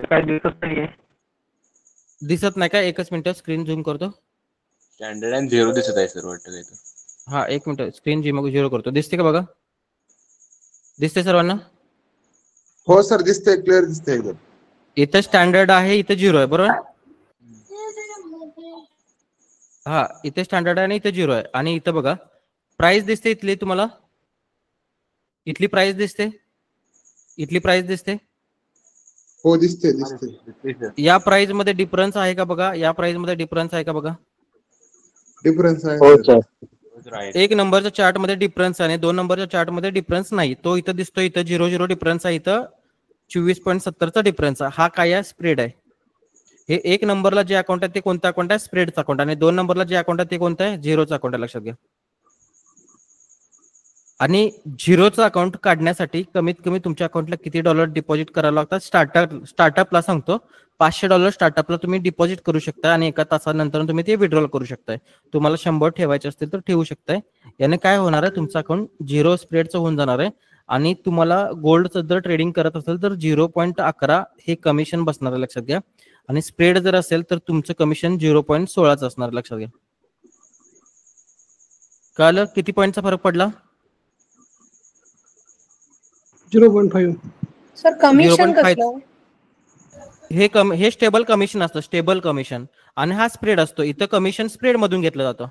काय दिसत नाहीये. दिसत नाही का? 1 मिनिट, स्क्रीन झूम करतो. स्टँडर्ड आणि 0 दिसत आहे सर, वाटतं काय तर. हा, 1 मिनिट, स्क्रीन झिरो करतो. दिसते का बघा? दिसते सर्वांना? हो सर, दिसतंय, क्लिअर दिसतंय एकदम. इथं स्टँडर्ड आहे, इथं 0 आहे, बरोबर? हा, इथे स्टँडर्ड आहे आणि इथे 0 आहे. आणि इथं बघा प्राइस दिसते इथली, तुम्हाला इथली प्राइस दिसते, इथली प्राइस दिसते. हो, दिसते. या प्राइस मध्ये डिफरन्स आहे का बघा? या प्राइस मध्ये डिफरन्स आहे का बघा? डिफरन्स आहे. 1 नंबरच्या चार्ट मध्ये डिफरन्स आहे आणि 2 नंबरच्या चार्ट मध्ये डिफरन्स नाही. तो इथं दिसतो, इथं 0 डिफरन्स आहे, इथं 24.70चा डिफरन्स आहे. हा काय आहे? स्प्रेड आहे. हे 1 नंबरला जे अकाउंट आहे ते कोणतं अकाउंट आहे? स्प्रेडचं अकाउंट. आणि 2 नंबरला जे अकाउंट आहे ते कोणतं आहे? 0चं अकाउंट आहे, लक्षात घ्या. आणि 0चं अकाउंट काढण्यासाठी कमीत कमी तुमच्या अकाउंटला किती डॉलर डिपॉझिट करायला लागतात? स्टार्टअपला सांगतो, $500 स्टार्टअपला तुम्ही डिपॉझिट करू शकता आणि 1 तासानंतर तुम्ही ते विड्रॉल करू शकताय. तुम्हाला 100 ठेवायचे असतील तर ठेवू शकताय. याने काय होणार आहे? तुमचं अकाउंट 0 स्प्रेडचं होऊन जाणार आहे. आणि तुम्हाला गोल्डचं जर ट्रेडिंग करत असेल तर 0.11 हे कमिशन बसणार आहे, लक्षात घ्या. आणि स्प्रेड जर असेल तर तुमचं कमिशन 0.16च असणार, लक्षात घ्या. कळलं किती पॉईंटचा फरक पडला? 0.5. सर कमिशन कसलं? हे स्टेबल कमिशन असतं, स्टेबल कमिशन. आणि हा स्प्रेड असतो. इथं कमिशन स्प्रेड मधून घेतलं जातं.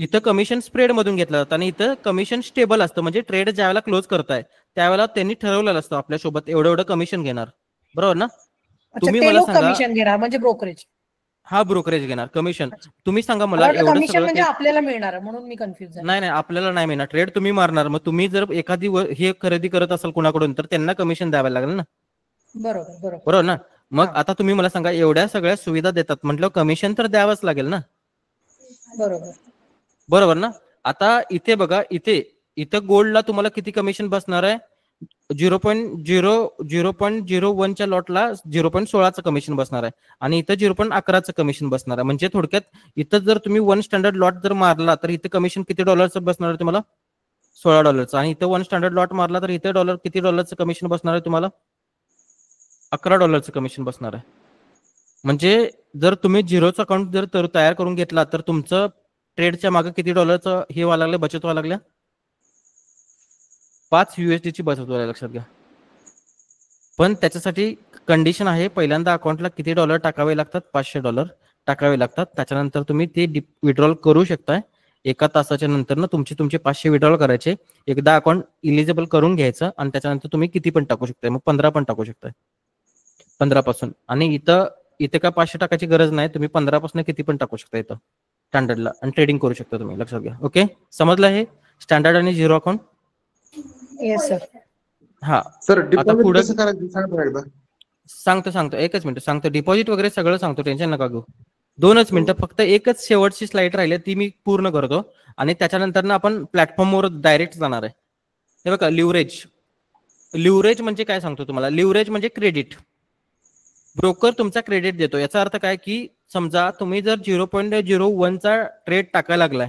इथं कमिशन स्प्रेड मधून घेतलं जातं आणि इथं कमिशन स्टेबल असतं, म्हणजे ट्रेड ज्यावेळेला क्लोज करताय त्यावेळेला त्यांनी ठरवलेलं असतं आपल्यासोबत एवढं एवढं कमिशन घेणार, बरोबर ना? अच्छा, तुम्ही ते मला लोक सांगा, कमिशन घेणार म्हणजे ब्रोकरेज. हा ब्रोकरेज घेणार कमिशन. तुम्ही सांगा मला मला वाटलं एवढं कमिशन सगळं म्हणजे आपल्याला मिळणार म्हणून मी कन्फ्युज झाले. नाही नाही, आपल्याला नाही मिळणार, ट्रेड तुम्ही मारणार. मग तुम्ही जर एखादी हे खरेदी करत असाल कुणाकडून तर त्यांना कमिशन द्यावं लागेल ना, बरोबर बरोबर. बरोबर ना? मग हा. आता तुम्ही मला सांगा एवढ्या सगळ्या सुविधा देतात म्हटलं कमिशन तर द्यावंच लागेल ना, बरोबर. बरोबर ना? आता इथे बघा, इथं गोल्डला तुम्हाला किती कमिशन बसणार आहे? 0.01च्या लॉटला 0.16चं कमिशन बसणार आहे आणि इथं 0.11चं कमिशन बसणार आहे. म्हणजे थोडक्यात इथं जर तुम्ही 1 स्टँडर्ड लॉट जर मारला तर इथं कमिशन किती डॉलरचं बसणार आहे तुम्हाला? $16. आणि इथं 1 स्टँडर्ड लॉट मारला तर इथे किती डॉलरचं कमिशन बसणार आहे तुम्हाला? $11चं कमिशन बसणार आहे. म्हणजे जर तुम्ही झिरोचं अकाउंट जर तयार करून घेतला तर तुमचं ट्रेडच्या मागे किती डॉलरचं हे व्हायला लागलं, बचत व्हायला लागल्या? 5 USD ची बचत व्हायला, लक्षात घ्या. पण त्याच्यासाठी कंडिशन आहे, पहिल्यांदा अकाउंटला किती डॉलर टाकावे लागतात? $500 टाकावे लागतात. त्याच्यानंतर तुम्ही ते विड्रॉल करू शकताय. 1 तासाच्या नंतर ना तुमचे 500 विड्रॉल करायचे. एकदा अकाउंट इलिजिबल करून घ्यायचं आणि त्याच्यानंतर तुम्ही किती पण टाकू शकताय. मग 15 पण टाकू शकताय 15 पासून. आणि इथे काय 500 टाकायची गरज नाही, तुम्ही 15 पासून किती पण टाकू शकता इथं स्टँडर्डला आणि ट्रेडिंग करू शकता तुम्ही, लक्षात घ्या. ओके, समजलं हे स्टँडर्ड आणि झिरो अकाउंट? Yes sir. हा सर आता डिपॉझिट पुढे कसं करायचं सांगा एकदा. सांगतो, एकच मिनिट सांगतो. डिपॉझिट वगैरे सगळं सांगतो, टेन्शन नका घेऊ. 2च मिनिटं फक्त. एकच शेवटची स्लाइड राहिली ती मी पूर्ण करतो आणि त्याच्यानंतर ना आपण प्लॅटफॉर्मवर डायरेक्ट जाणार आहे. हे बघा, लिव्हरेज म्हणजे काय सांगतो तुम्हाला. लिव्हरेज म्हणजे क्रेडिट. ब्रोकर तुमचा क्रेडिट देतो. याचा अर्थ काय की समजा तुम्ही जर 0.01चा ट्रेड टाकायला लागलाय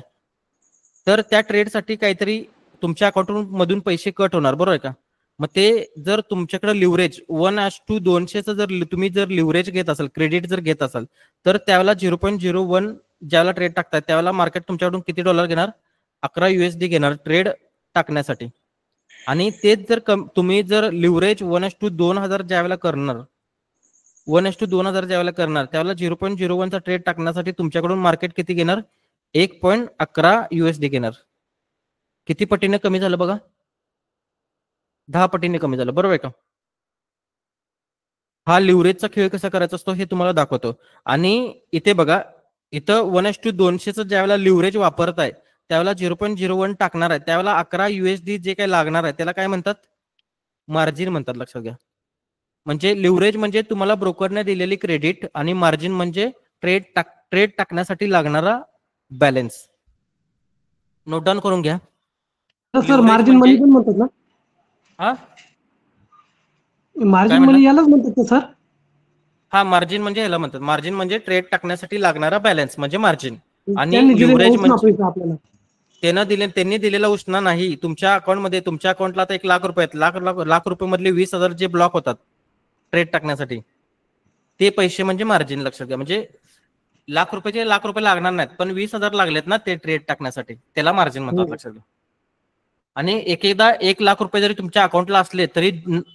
तर त्या ट्रेडसाठी काहीतरी तुमच्या अकाउंट मधून पैसे कट होणार, बरोबर आहे का? मग ते जर तुमच्याकडे लिव्हरेज 1:200चं जर तुम्ही जर लिव्हरेज घेत असाल, क्रेडिट जर घेत असाल तर त्यावेळेला 0.01 ज्यावेळेला ट्रेड टाकताय त्यावेळेला मार्केट तुमच्याकडून किती डॉलर घेणार? 11 USD घेणार ट्रेड टाकण्यासाठी. आणि तेच जर तुम्ही जर लिव्हरेज 1:2000 ज्यावेळेला करणार 1:2000 ज्यावेळेला करणार त्यावेळेला 0.01चा ट्रेड टाकण्यासाठी तुमच्याकडून मार्केट किती घेणार? 1.11 USD घेणार. किती पटीने कमी झालं बघा? 10 पटीने कमी झालं, बरोबर आहे का? हा लिव्हरेजचा खेळ कसा करायचा असतो हे तुम्हाला दाखवतो. आणि इथे बघा, इथं 1:200चं ज्यावेळेला लिव्हरेज वापरताय त्यावेळेला 0.01 टाकणार आहे त्यावेळेला 11 USD जे काही लागणार आहे त्याला काय म्हणतात? मार्जिन म्हणतात, लक्षात घ्या. म्हणजे लिव्हरेज म्हणजे तुम्हाला ब्रोकरने दिलेली क्रेडिट आणि मार्जिन म्हणजे ट्रेड टाकण्यासाठी लागणारा बॅलन्स. नोट डाऊन करून घ्या. सर मार्जिन मनी पण म्हणतात ना? हा, मार्जिन मनी यालाच म्हणतात ना सर? हा, मार्जिन म्हणजे ह्याला म्हणतात. मार्जिन म्हणजे ट्रेड टाकण्यासाठी लागणारा बॅलन्स म्हणजे मार्जिन. आणि त्यांनी दिलेला लिव्हरेज उष्णा म्हणजे पैसा आपल्याला. त्यांनी दिलेला उष्णा नाही. तुमच्या अकाउंटमध्ये, तुमच्या अकाउंटला आता 1 लाख रुपये आहेत. लाख रुपये मधले 20,000 जे ब्लॉक होतात ट्रेड टाकण्यासाठी ते पैसे म्हणजे मार्जिन, लक्षात घ्या. म्हणजे लाख रुपये लागणार नाहीत पण 20,000 लागलेत ना ते ट्रेड टाकण्यासाठी, त्याला मार्जिन म्हणतात, लक्षात घ्या. आणि एकदा 1 लाख रुपये जरी तुमच्या अकाउंटला असले तरी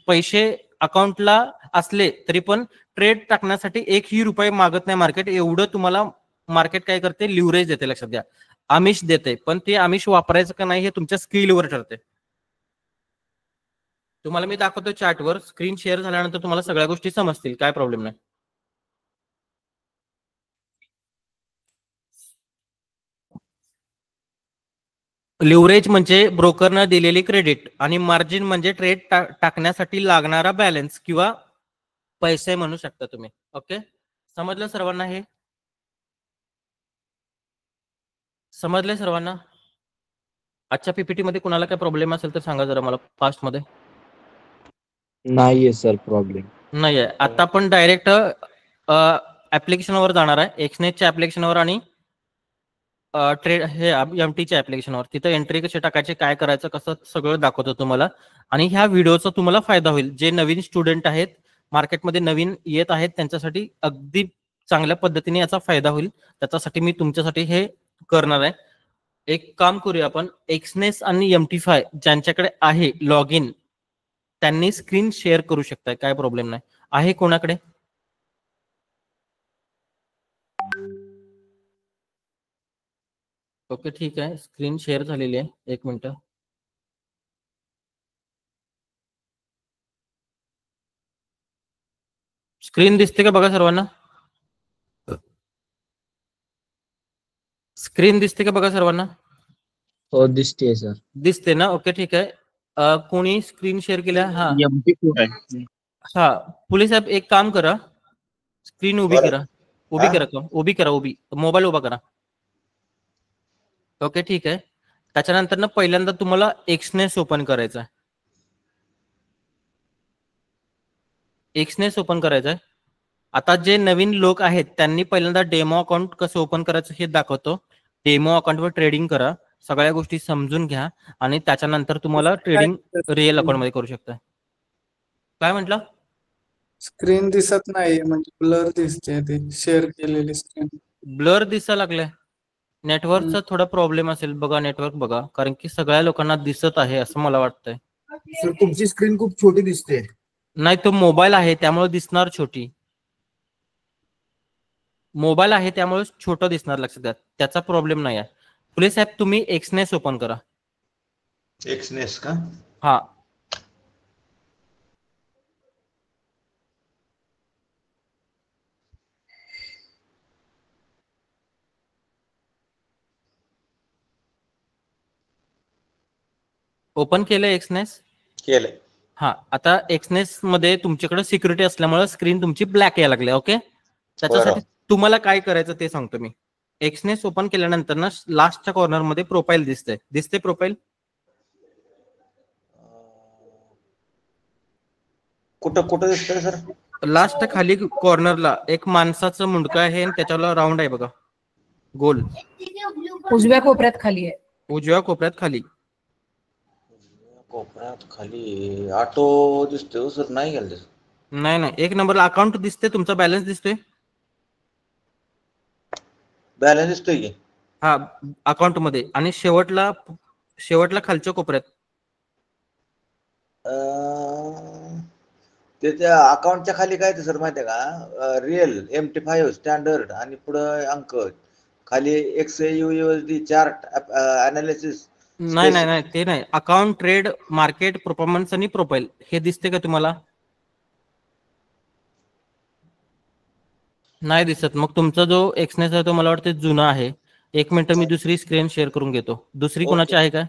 पैसे अकाउंटला असले तरी पण ट्रेड टाकण्यासाठी 1ही रुपये मागत नाही मार्केट. एवढं तुम्हाला मार्केट काय करते? लिव्हरेज देते, लक्षात घ्या. आमिष देते, पण ते आमिष वापरायचं का नाही हे तुमच्या स्किलवर ठरते. तुम्हाला मी दाखवतो चार्टवर. स्क्रीन शेअर झाल्यानंतर तुम्हाला सगळ्या गोष्टी समजतील, काय प्रॉब्लेम नाही. लिव्हरेज म्हणजे ब्रोकरनं दिलेली क्रेडिट आणि मार्जिन म्हणजे ट्रेड टाकण्यासाठी लागणारा बॅलन्स किंवा पैसे म्हणू शकता तुम्ही. ओके, समजलं सर्वांना? हे समजलंय सर्वांना? आजच्या पीपीटी मध्ये कुणाला काय प्रॉब्लेम असेल तर सांगा जरा मला फास्ट मध्ये. नाहीये सर प्रॉब्लेम. नाहीये. आता आपण डायरेक्ट ऍप्लिकेशनवर जाणार आहे, एक्सनेसच्या ऍप्लिकेशनवर आणि ट्रेड हे एमटीच्या ऍप्लिकेशनवर. तिथं एंट्री कशी टाकायची, काय करायचं, कसं सगळं दाखवतो तुम्हाला. आणि ह्या व्हिडिओचा तुम्हाला फायदा होईल. जे नवीन स्टुडंट आहेत, मार्केटमध्ये नवीन येत आहेत, त्यांच्यासाठी अगदी चांगल्या पद्धतीने याचा फायदा होईल. त्याच्यासाठी मी तुमच्यासाठी हे करणार आहे. एक काम करूया आपण, एक्सनेस आणि एमटीफाय ज्यांच्याकडे आहे लॉग इन त्यांनी स्क्रीन शेअर करू शकताय, काय प्रॉब्लेम नाही. आहे कोणाकडे? ओके ठीक आहे, स्क्रीन शेअर झालेली आहे. 1 मिनिट. स्क्रीन दिसते का बघा सर्वांना? स्क्रीन दिसते का बघा सर्वांना? हो दिसते सर. दिसते ना? ओके ठीक आहे. कोणी स्क्रीन शेअर केल्या? हा हा, पोलीस साहेब एक काम करा, स्क्रीन उभी करा. उभी करा का? उभी करा, उभी. मोबाईल उभा करा. ओके ठीक आहे. त्याच्यानंतर ना पहिल्यांदा तुम्हाला एक्सनेस ओपन करायचा आहे. एक्सनेस ओपन करायचा आहे. आता जे नवीन लोक आहेत त्यांनी पहिल्यांदा डेमो अकाउंट कसं ओपन करायचं हे दाखवतो. डेमो अकाउंटवर ट्रेडिंग करा, सगळ्या गोष्टी समजून घ्या आणि त्याच्यानंतर तुम्हाला ट्रेडिंग रिअल अकाउंट मध्ये करू शकता. काय म्हटलं? स्क्रीन दिसत नाही, म्हणजे ब्लर दिसते ते शेअर केलेली स्क्रीन. ब्लर दिसायला लागलाय. नेटवर्कचा थोडा प्रॉब्लेम असेल बघा, नेटवर्क बघा, कारण की सगळ्या लोकांना दिसत आहे असं मला वाटतंय. सर तुमची स्क्रीन खूप छोटी दिसते. नाही, तो मोबाईल आहे त्यामुळे दिसणार छोटी. मोबाईल आहे त्यामुळे छोटं दिसणार, लक्षात द्या. त्याचा प्रॉब्लेम नाही आहे. पोलीस साहेब तुम्ही एक्सनेस ओपन करा. एक्सनेस का? हा, ओपन केलं एक्सनेस? केलंय. हा, आता एक्सनेस मध्ये तुमच्याकडे सिक्युरिटी असल्यामुळे स्क्रीन तुमची ब्लॅक यायला लागली. ओके, त्याच्यासाठी तुम्हाला काय करायचं ते सांगतो मी. एक्सनेस ओपन केल्यानंतर ना लास्टच्या कॉर्नर मध्ये प्रोफाईल दिसते प्रोफाईल? कुठं कुठं दिसतंय सर? लास्ट खाली कॉर्नरला एक माणसाचं मुंडकं आहे आणि त्याच्यावर राऊंड आहे बघा, गोल. उजव्या कोपऱ्यात खाली आहे. उजव्या कोपऱ्यात खाली. कोपऱ्यात खाली ऑटो दिसतोय सर, नाही गेलं दिसत. नाही, 1 नंबरला अकाउंट दिसते, तुमचा बॅलन्स दिसतोय. बॅलन्स दिसतोय की? हा, अकाउंट मध्ये. आणि शेवटला खालच्या कोपऱ्यात ते त्या अकाउंटच्या खाली काय ते सर माहितीये का? रिअल MT5 स्टँडर्ड आणि पुढे अंक, खाली XAUUSD चार्ट अनालिसिस. नाही, ते नाही. अकाउंट, ट्रेड, मार्केट, परफॉर्मन्स आणि प्रोफाईल हे दिसते का तुम्हाला? नाही दिसत. मग तुमचा जो एक्सनेस आहे तो मला वाटतं जुना आहे. 1 मिनिट, मी दुसरी स्क्रीन शेअर करून घेतो. दुसरी कोणाची आहे का?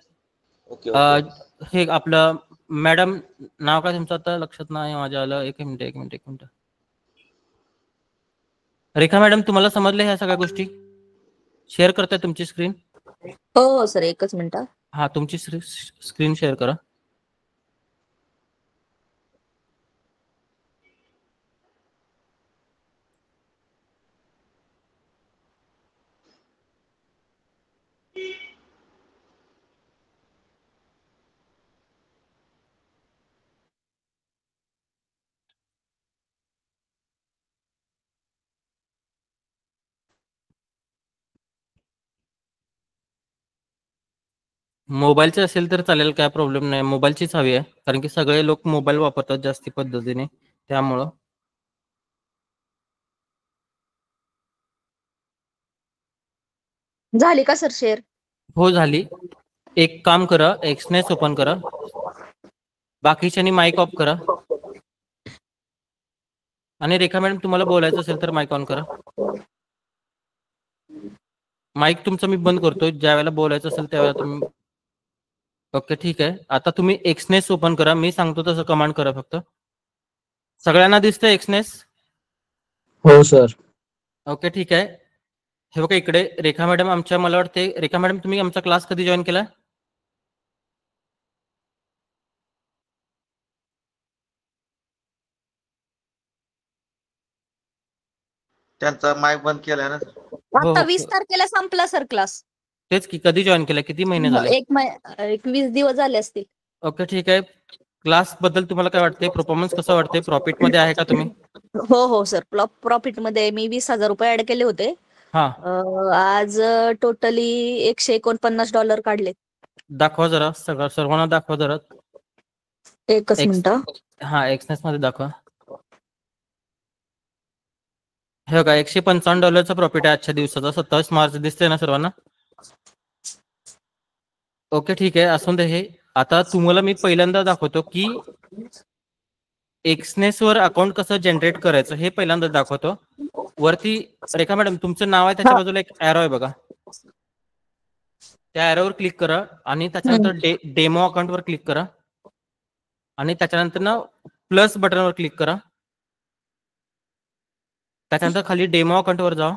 हे आपलं मॅडम, नाव काय तुमचं आता लक्षात नाही माझ्या आलं. 1 मिनिट. रेखा मॅडम, तुम्हाला समजलं ह्या सगळ्या गोष्टी? शेअर करताय तुमची स्क्रीन? हो सर, 1च मिनिट. हा, तुमची स्क्रीन शेअर करा. मोबाईलचे असेल तर चालेल, काय प्रॉब्लेम नाही. मोबाईलचीच हवी आहे, कारण की सगळे लोक मोबाईल वापरतात जास्ती पद्धतीने, त्यामुळं. झाली का सर शेअर? हो झाली. एक काम करा, एक्सनेस ओपन करा, बाकीच्यांनी माईक ऑफ करा. आणि रेखा मॅडम, तुम्हाला बोलायचं असेल तर माईक ऑन करा. माईक तुमचा मी बंद करतो, ज्या वेळेला बोलायचं असेल त्यावेळेला तुम्ही. ओके ठीक आहे. आता तुम्ही एक्सनेस ओपन करा, मी सांगतो तसं कमांड करा फक्त. सगळ्यांना दिसतंय एक्सनेस? हो सर. ओके ठीक आहे. हे बघा इकडे रेखा मॅडम आमच्या, मला वाटते रेखा मॅडम तुम्ही आमचा क्लास कधी जॉईन केला? त्यांचा माईक बंद केलाय ना. आता 20 तारखेला संपला सर क्लास. तेच की, कधी जॉईन केला, किती महिने झाले? 20 दिवस झाले असतील. ओके ठीक आहे. क्लास बद्दल तुम्हाला काय वाटते? परफॉर्मन्स कसं वाटते? प्रॉफिट मध्ये आहे का तुम्ही? हो सर, प्रॉफिट मध्ये मी 20,000 रुपये ऍड केले होते. आज टोटली $149 काढले. दाखवा जरा, सर्वांना दाखवा जरा. 1च मिनिट. हा, एक्सनेस मध्ये दाखवा. हे बघा, $155 प्रॉफिट आहे आजच्या दिवसाचा. 27 मार्च दिसतंय ना सर्वांना? ओके ठीक आहे, असून दे हे. आता तुम्हाला मी पहिल्यांदा दाखवतो की एक्सनेस वर अकाउंट कसं जनरेट करायचं हे पहिल्यांदा दाखवतो. वरती रेखा मॅडम तुमचं नाव आहे, त्याच्या बाजूला एक एरो आहे बघा, त्या एरोवर क्लिक करा आणि त्याच्यानंतर डेमो अकाउंट वर क्लिक करा आणि त्याच्यानंतर ना प्लस बटनवर क्लिक करा. त्याच्यानंतर खाली डेमो अकाउंट वर जा.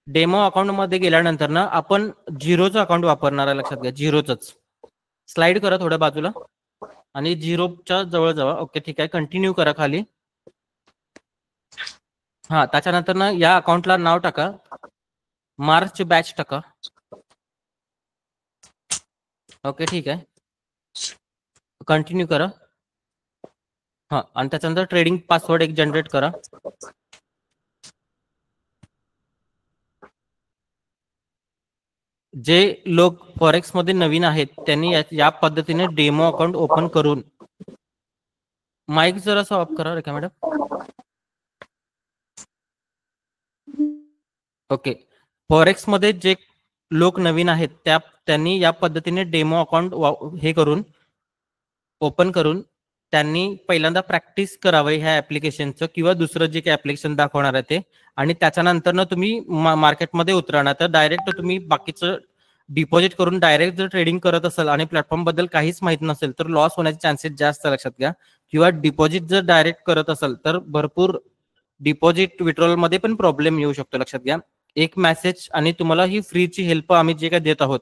डेमो अकाउंट मध्ये गेल्यानंतर ना आपण झिरोचं अकाउंट वापरणार आहे, लक्षात घ्या, झिरोच. स्लाइड करा थोड्या बाजूला आणि झिरोच्या जवळ जावा. ओके ठीक आहे, कंटिन्यू करा खाली. हा, त्याच्यानंतर ना या अकाउंटला नाव टाका, मार्च बॅच टाका. ओके ठीक आहे, कंटिन्यू करा. हा, आणि त्याच्यानंतर ट्रेडिंग पासवर्ड एक जनरेट करा. जे लोक फॉरेक्स मध्ये नवीन आहेत त्यांनी या पद्धतीने डेमो अकाउंट ओपन करून, माईक जरासा ऑफ करा रेखा मॅडम. ओके, फॉरेक्स मध्ये जे लोक नवीन आहेत त्यांनी या पद्धतीने डेमो अकाउंट हे करून ओपन करून त्यांनी पहिल्यांदा प्रॅक्टिस करावं ह्या ऍप्लिकेशनचं किंवा दुसरं जे काही ऍप्लिकेशन दाखवणार आहे ते, आणि त्याच्यानंतर ना तुम्ही मार्केटमध्ये उतरणार. तर डायरेक्ट तुम्ही बाकीचं डिपॉझिट करून डायरेक्ट जर ट्रेडिंग करत असाल आणि प्लॅटफॉर्म बद्दल काहीच माहित नसेल तर लॉस होण्याचे चान्सेस जास्त, लक्षात घ्या. किंवा डिपॉझिट जर डायरेक्ट करत असाल तर भरपूर डिपॉझिट विड्रॉल मध्ये पण प्रॉब्लेम येऊ शकतो, लक्षात घ्या. एक मेसेज आणि तुम्हाला ही फ्रीची हेल्प आम्ही जे काय देत आहोत,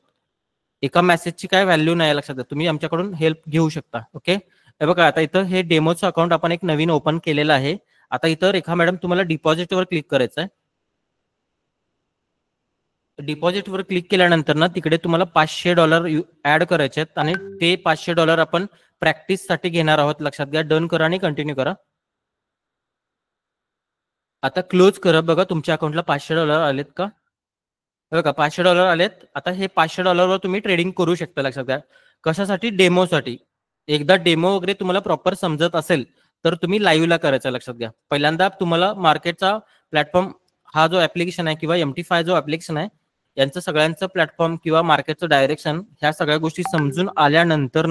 एका मेसेजची काय व्हॅल्यू नाही, लक्षात घ्या. तुम्ही आमच्याकडून हेल्प घेऊ शकता. ओके, हे बघा आता इथं हे डेमोचं अकाउंट आपण एक नवीन ओपन केलेलं आहे. आता इथं रेखा मॅडम तुम्हाला डिपॉझिटवर क्लिक करायचं आहे. डिपॉझिटवर क्लिक केल्यानंतर ना तिकडे तुम्हाला $500 ऍड करायचे आहेत आणि ते $500 आपण प्रॅक्टिस साठी घेणार आहोत, लक्षात घ्या. डन करा आणि कंटिन्यू करा. आता क्लोज करा. बघा तुमच्या अकाउंटला $500 आलेत का? बघा $500 आलेत. आता हे $500 वर तुम्ही ट्रेडिंग करू शकता, लक्षात घ्या. कशासाठी? डेमोसाठी. एकदा डेमो वगैरे तुम्हाला प्रॉपर समजत असेल तर तुम्ही लाईव्हला करायचं, लक्षात घ्या. पहिल्यांदा तुम्हाला मार्केटचा प्लॅटफॉर्म हा जो ऍप्लिकेशन आहे किंवा MT5 जो ऍप्लिकेशन आहे यांचं सगळ्यांचं प्लॅटफॉर्म किंवा मार्केटचं डायरेक्शन ह्या सगळ्या गोष्टी समजून आल्यानंतर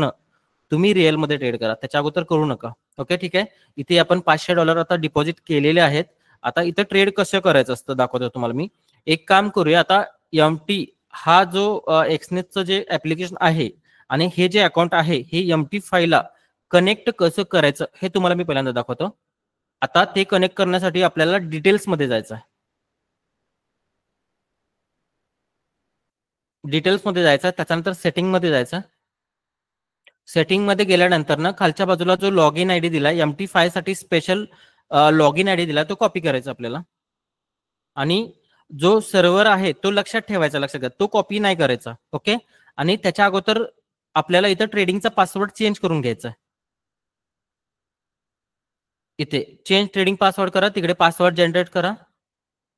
तुम्ही रिअलमध्ये ट्रेड करा, त्याच्या अगोदर करू नका. ओके ठीक आहे, इथे आपण $500 आता डिपॉझिट केलेले आहेत. आता इथं ट्रेड कसं करायचं असतं दाखवतो तुम्हाला मी. एक काम करूया, आता MT हा जो एक्सनेसचं जे ऍप्लिकेशन आहे आणि हे जे अकाउंट आहे हे MT5 ला कनेक्ट कसं करायचं हे तुम्हाला मी पहिल्यांदा दाखवतो. आता ते कनेक्ट करण्यासाठी आपल्याला डिटेल्स मध्ये जायचं आहे. डिटेल्स मध्ये जायचं, त्याच्यानंतर सेटिंग मध्ये जायचं. सेटिंग मध्ये गेल्यानंतर ना खालच्या बाजूला जो लॉग इन आयडी दिला MT5 साठी स्पेशल लॉग इन आयडी दिला तो कॉपी करायचा आपल्याला आणि जो सर्व्हर आहे तो लक्षात ठेवायचा, लक्षात घ्या, तो कॉपी नाही करायचा. ओके, आणि त्याच्या अगोदर आपल्याला इथं ट्रेडिंगचा पासवर्ड चेंज करून घ्यायचा आहे. इथे चेंज ट्रेडिंग पासवर्ड करा, तिकडे पासवर्ड जनरेट करा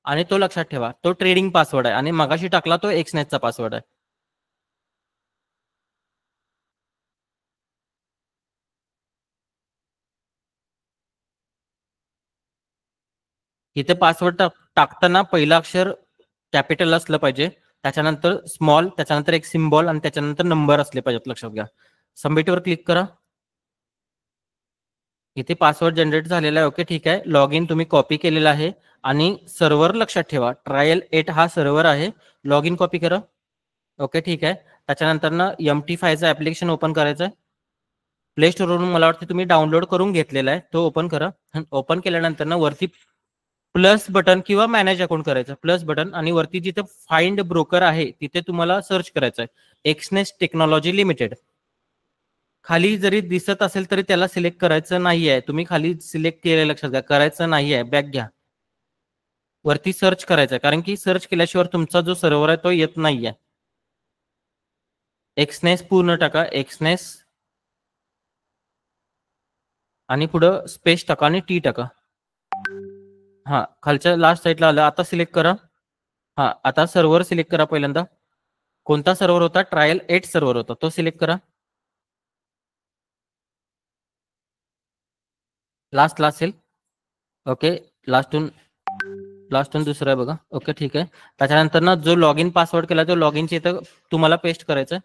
आणि तो लक्षात ठेवा, तो ट्रेडिंग पासवर्ड आहे आणि मगाशी टाकला तो एक्सनेसचा पासवर्ड आहे. इथे पासवर्ड टाकताना पहिलं अक्षर कॅपिटल असलं पाहिजे, त्याच्यानंतर स्मॉल, त्याच्यानंतर एक सिम्बॉल आणि त्याच्यानंतर नंबर असले पाहिजेत, लक्षात घ्या. सबमिटवर क्लिक करा. इथे पासवर्ड जनरेट झालेला आहे. ओके ठीक आहे, लॉग इन तुम्ही कॉपी केलेला आहे आणि सर्व्हर लक्षात ठेवा, ट्रायल 8 हा सर्व्हर आहे. लॉग इन कॉपी करा. ओके ठीक आहे, त्याच्यानंतर ना MT5चा ऍप्लिकेशन ओपन करायचं आहे. प्ले स्टोरवरून मला वाटतं तुम्ही डाउनलोड करून घेतलेला आहे, तो ओपन करा. ओपन केल्यानंतर ना वरती प्लस बटन किंवा मॅनेज अकाउंट करायचं, प्लस बटन, आणि वरती जिथे फाइंड ब्रोकर आहे तिथे तुम्हाला सर्च करायचं आहे एक्सनेस टेक्नॉलॉजी लिमिटेड. खाली जरी दिसत असेल तरी त्याला सिलेक्ट करायचं नाहीये, तुम्ही खाली सिलेक्ट केलं, लक्षात घ्या, करायचं नाहीये. बॅक घ्या, वरती सर्च करायचं, कारण की सर्च केल्याशिवाय तुमचा जो सर्व्हर आहे तो येत नाहीये. एक्सनेस पूर्ण टाका, एक्सनेस, आणि पुढं स्पेस टाका आणि टी टाका. हा, खालच्या लास्ट साईडला आलं. आता सिलेक्ट करा. हा, आता सर्व्हर सिलेक्ट करा. पहिल्यांदा कोणता सर्व्हर होता? ट्रायल 8 सर्व्हर होता, तो सिलेक्ट करा. लास्टला असेल. ओके, लास्टून लास्ट वन दुसरा आहे बघा. ओके ठीक आहे. त्याच्यानंतर ना जो लॉग इन पासवर्ड केला तो लॉग इनच्या इथं तुम्हाला पेस्ट करायचा आहे.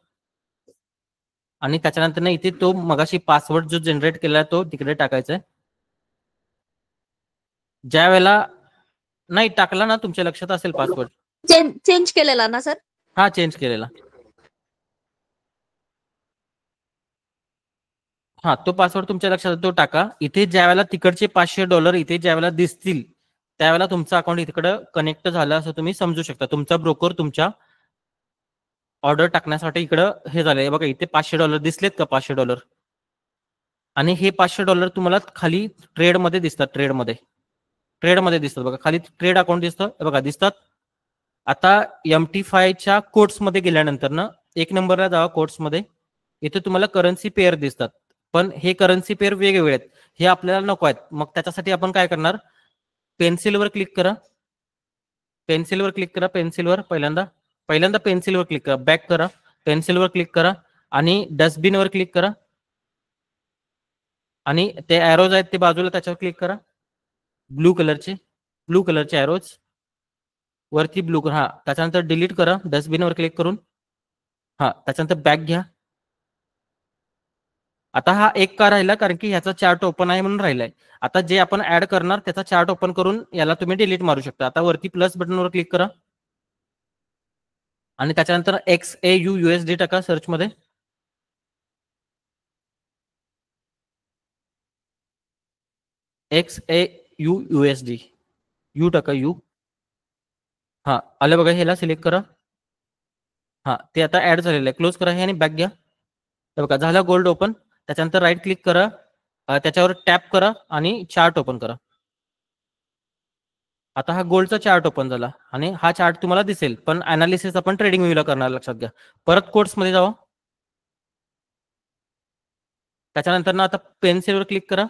आणि त्याच्यानंतर ना इथे तो मगाशी पासवर्ड जो जनरेट केला तो तिकडे टाकायचा आहे. ज्या वेळेला नाही टाकला ना तुमच्या लक्षात असेल पासवर्ड. चेंज केलेला ना सर? हा चेंज केलेला. हा तो पासवर्ड तुमच्या लक्षात तो टाका. इथे ज्या वेळेला तिकडचे $500 इथे ज्या वेळेला दिसतील त्यावेळेला तुमचं अकाउंट इकडे कनेक्ट झालं असं तुम्ही समजू शकता. तुमचा ब्रोकर तुमच्या ऑर्डर टाकण्यासाठी इकडं हे झालंय बघा. इथे $500 दिसलेत का? $500 आणि हे $500 तुम्हाला खाली ट्रेड मध्ये दिसतात. ट्रेड मध्ये दिसतात बघा. खाली ट्रेड अकाउंट दिसतं बघा, दिसतात. आता MT5च्या कोट्स मध्ये गेल्यानंतर ना 1 नंबरला जावा कोट्स मध्ये. इथे तुम्हाला करन्सी पेअर दिसतात, पण हे करन्सी पेअर वेगवेगळे आहेत. हे आपल्याला नको आहेत. मग त्याच्यासाठी आपण काय करणार? पेन्सिलवर क्लिक करा. पेन्सिलवर पहिल्यांदा पेन्सिलवर क्लिक करा. बॅक करा. पेन्सिलवर क्लिक करा आणि डस्टबिनवर क्लिक करा. आणि ते ॲरोज आहेत ते बाजूला त्याच्यावर क्लिक करा. ब्लू कलरचे ॲरोज वरती ब्लू करा. हा त्याच्यानंतर डिलीट करा डस्टबिनवर क्लिक करून. हा त्याच्यानंतर बॅक घ्या. आता हा एक का राहिला? कारण की ह्याचा चार्ट ओपन आहे म्हणून राहिलाय. आता जे आपण ऍड करणार त्याचा चार्ट ओपन करून याला तुम्ही डिलीट मारू शकता. आता वरती प्लस बटनवर क्लिक करा आणि त्याच्यानंतर XAU USD टाका सर्च मध्ये. XAU USD यू टाका. यू हा आलं बघा. ह्याला सिलेक्ट करा. हा ते आता ऍड झालेलं आहे. क्लोज करा हे आणि बॅक घ्या. बघा झाला गोल्ड ओपन. त्याच्यानंतर राईट क्लिक करा, त्याच्यावर टॅप करा आणि चार्ट ओपन करा. आता हा गोल्डचा चार्ट ओपन झाला आणि हा चार्ट तुम्हाला दिसेल, पण अनालिसिस आपण ट्रेडिंग व्ह्यूला करणार, लक्षात घ्या. परत कोट्स मध्ये जावा. त्याच्यानंतर ना आता पेन्सिलवर क्लिक करा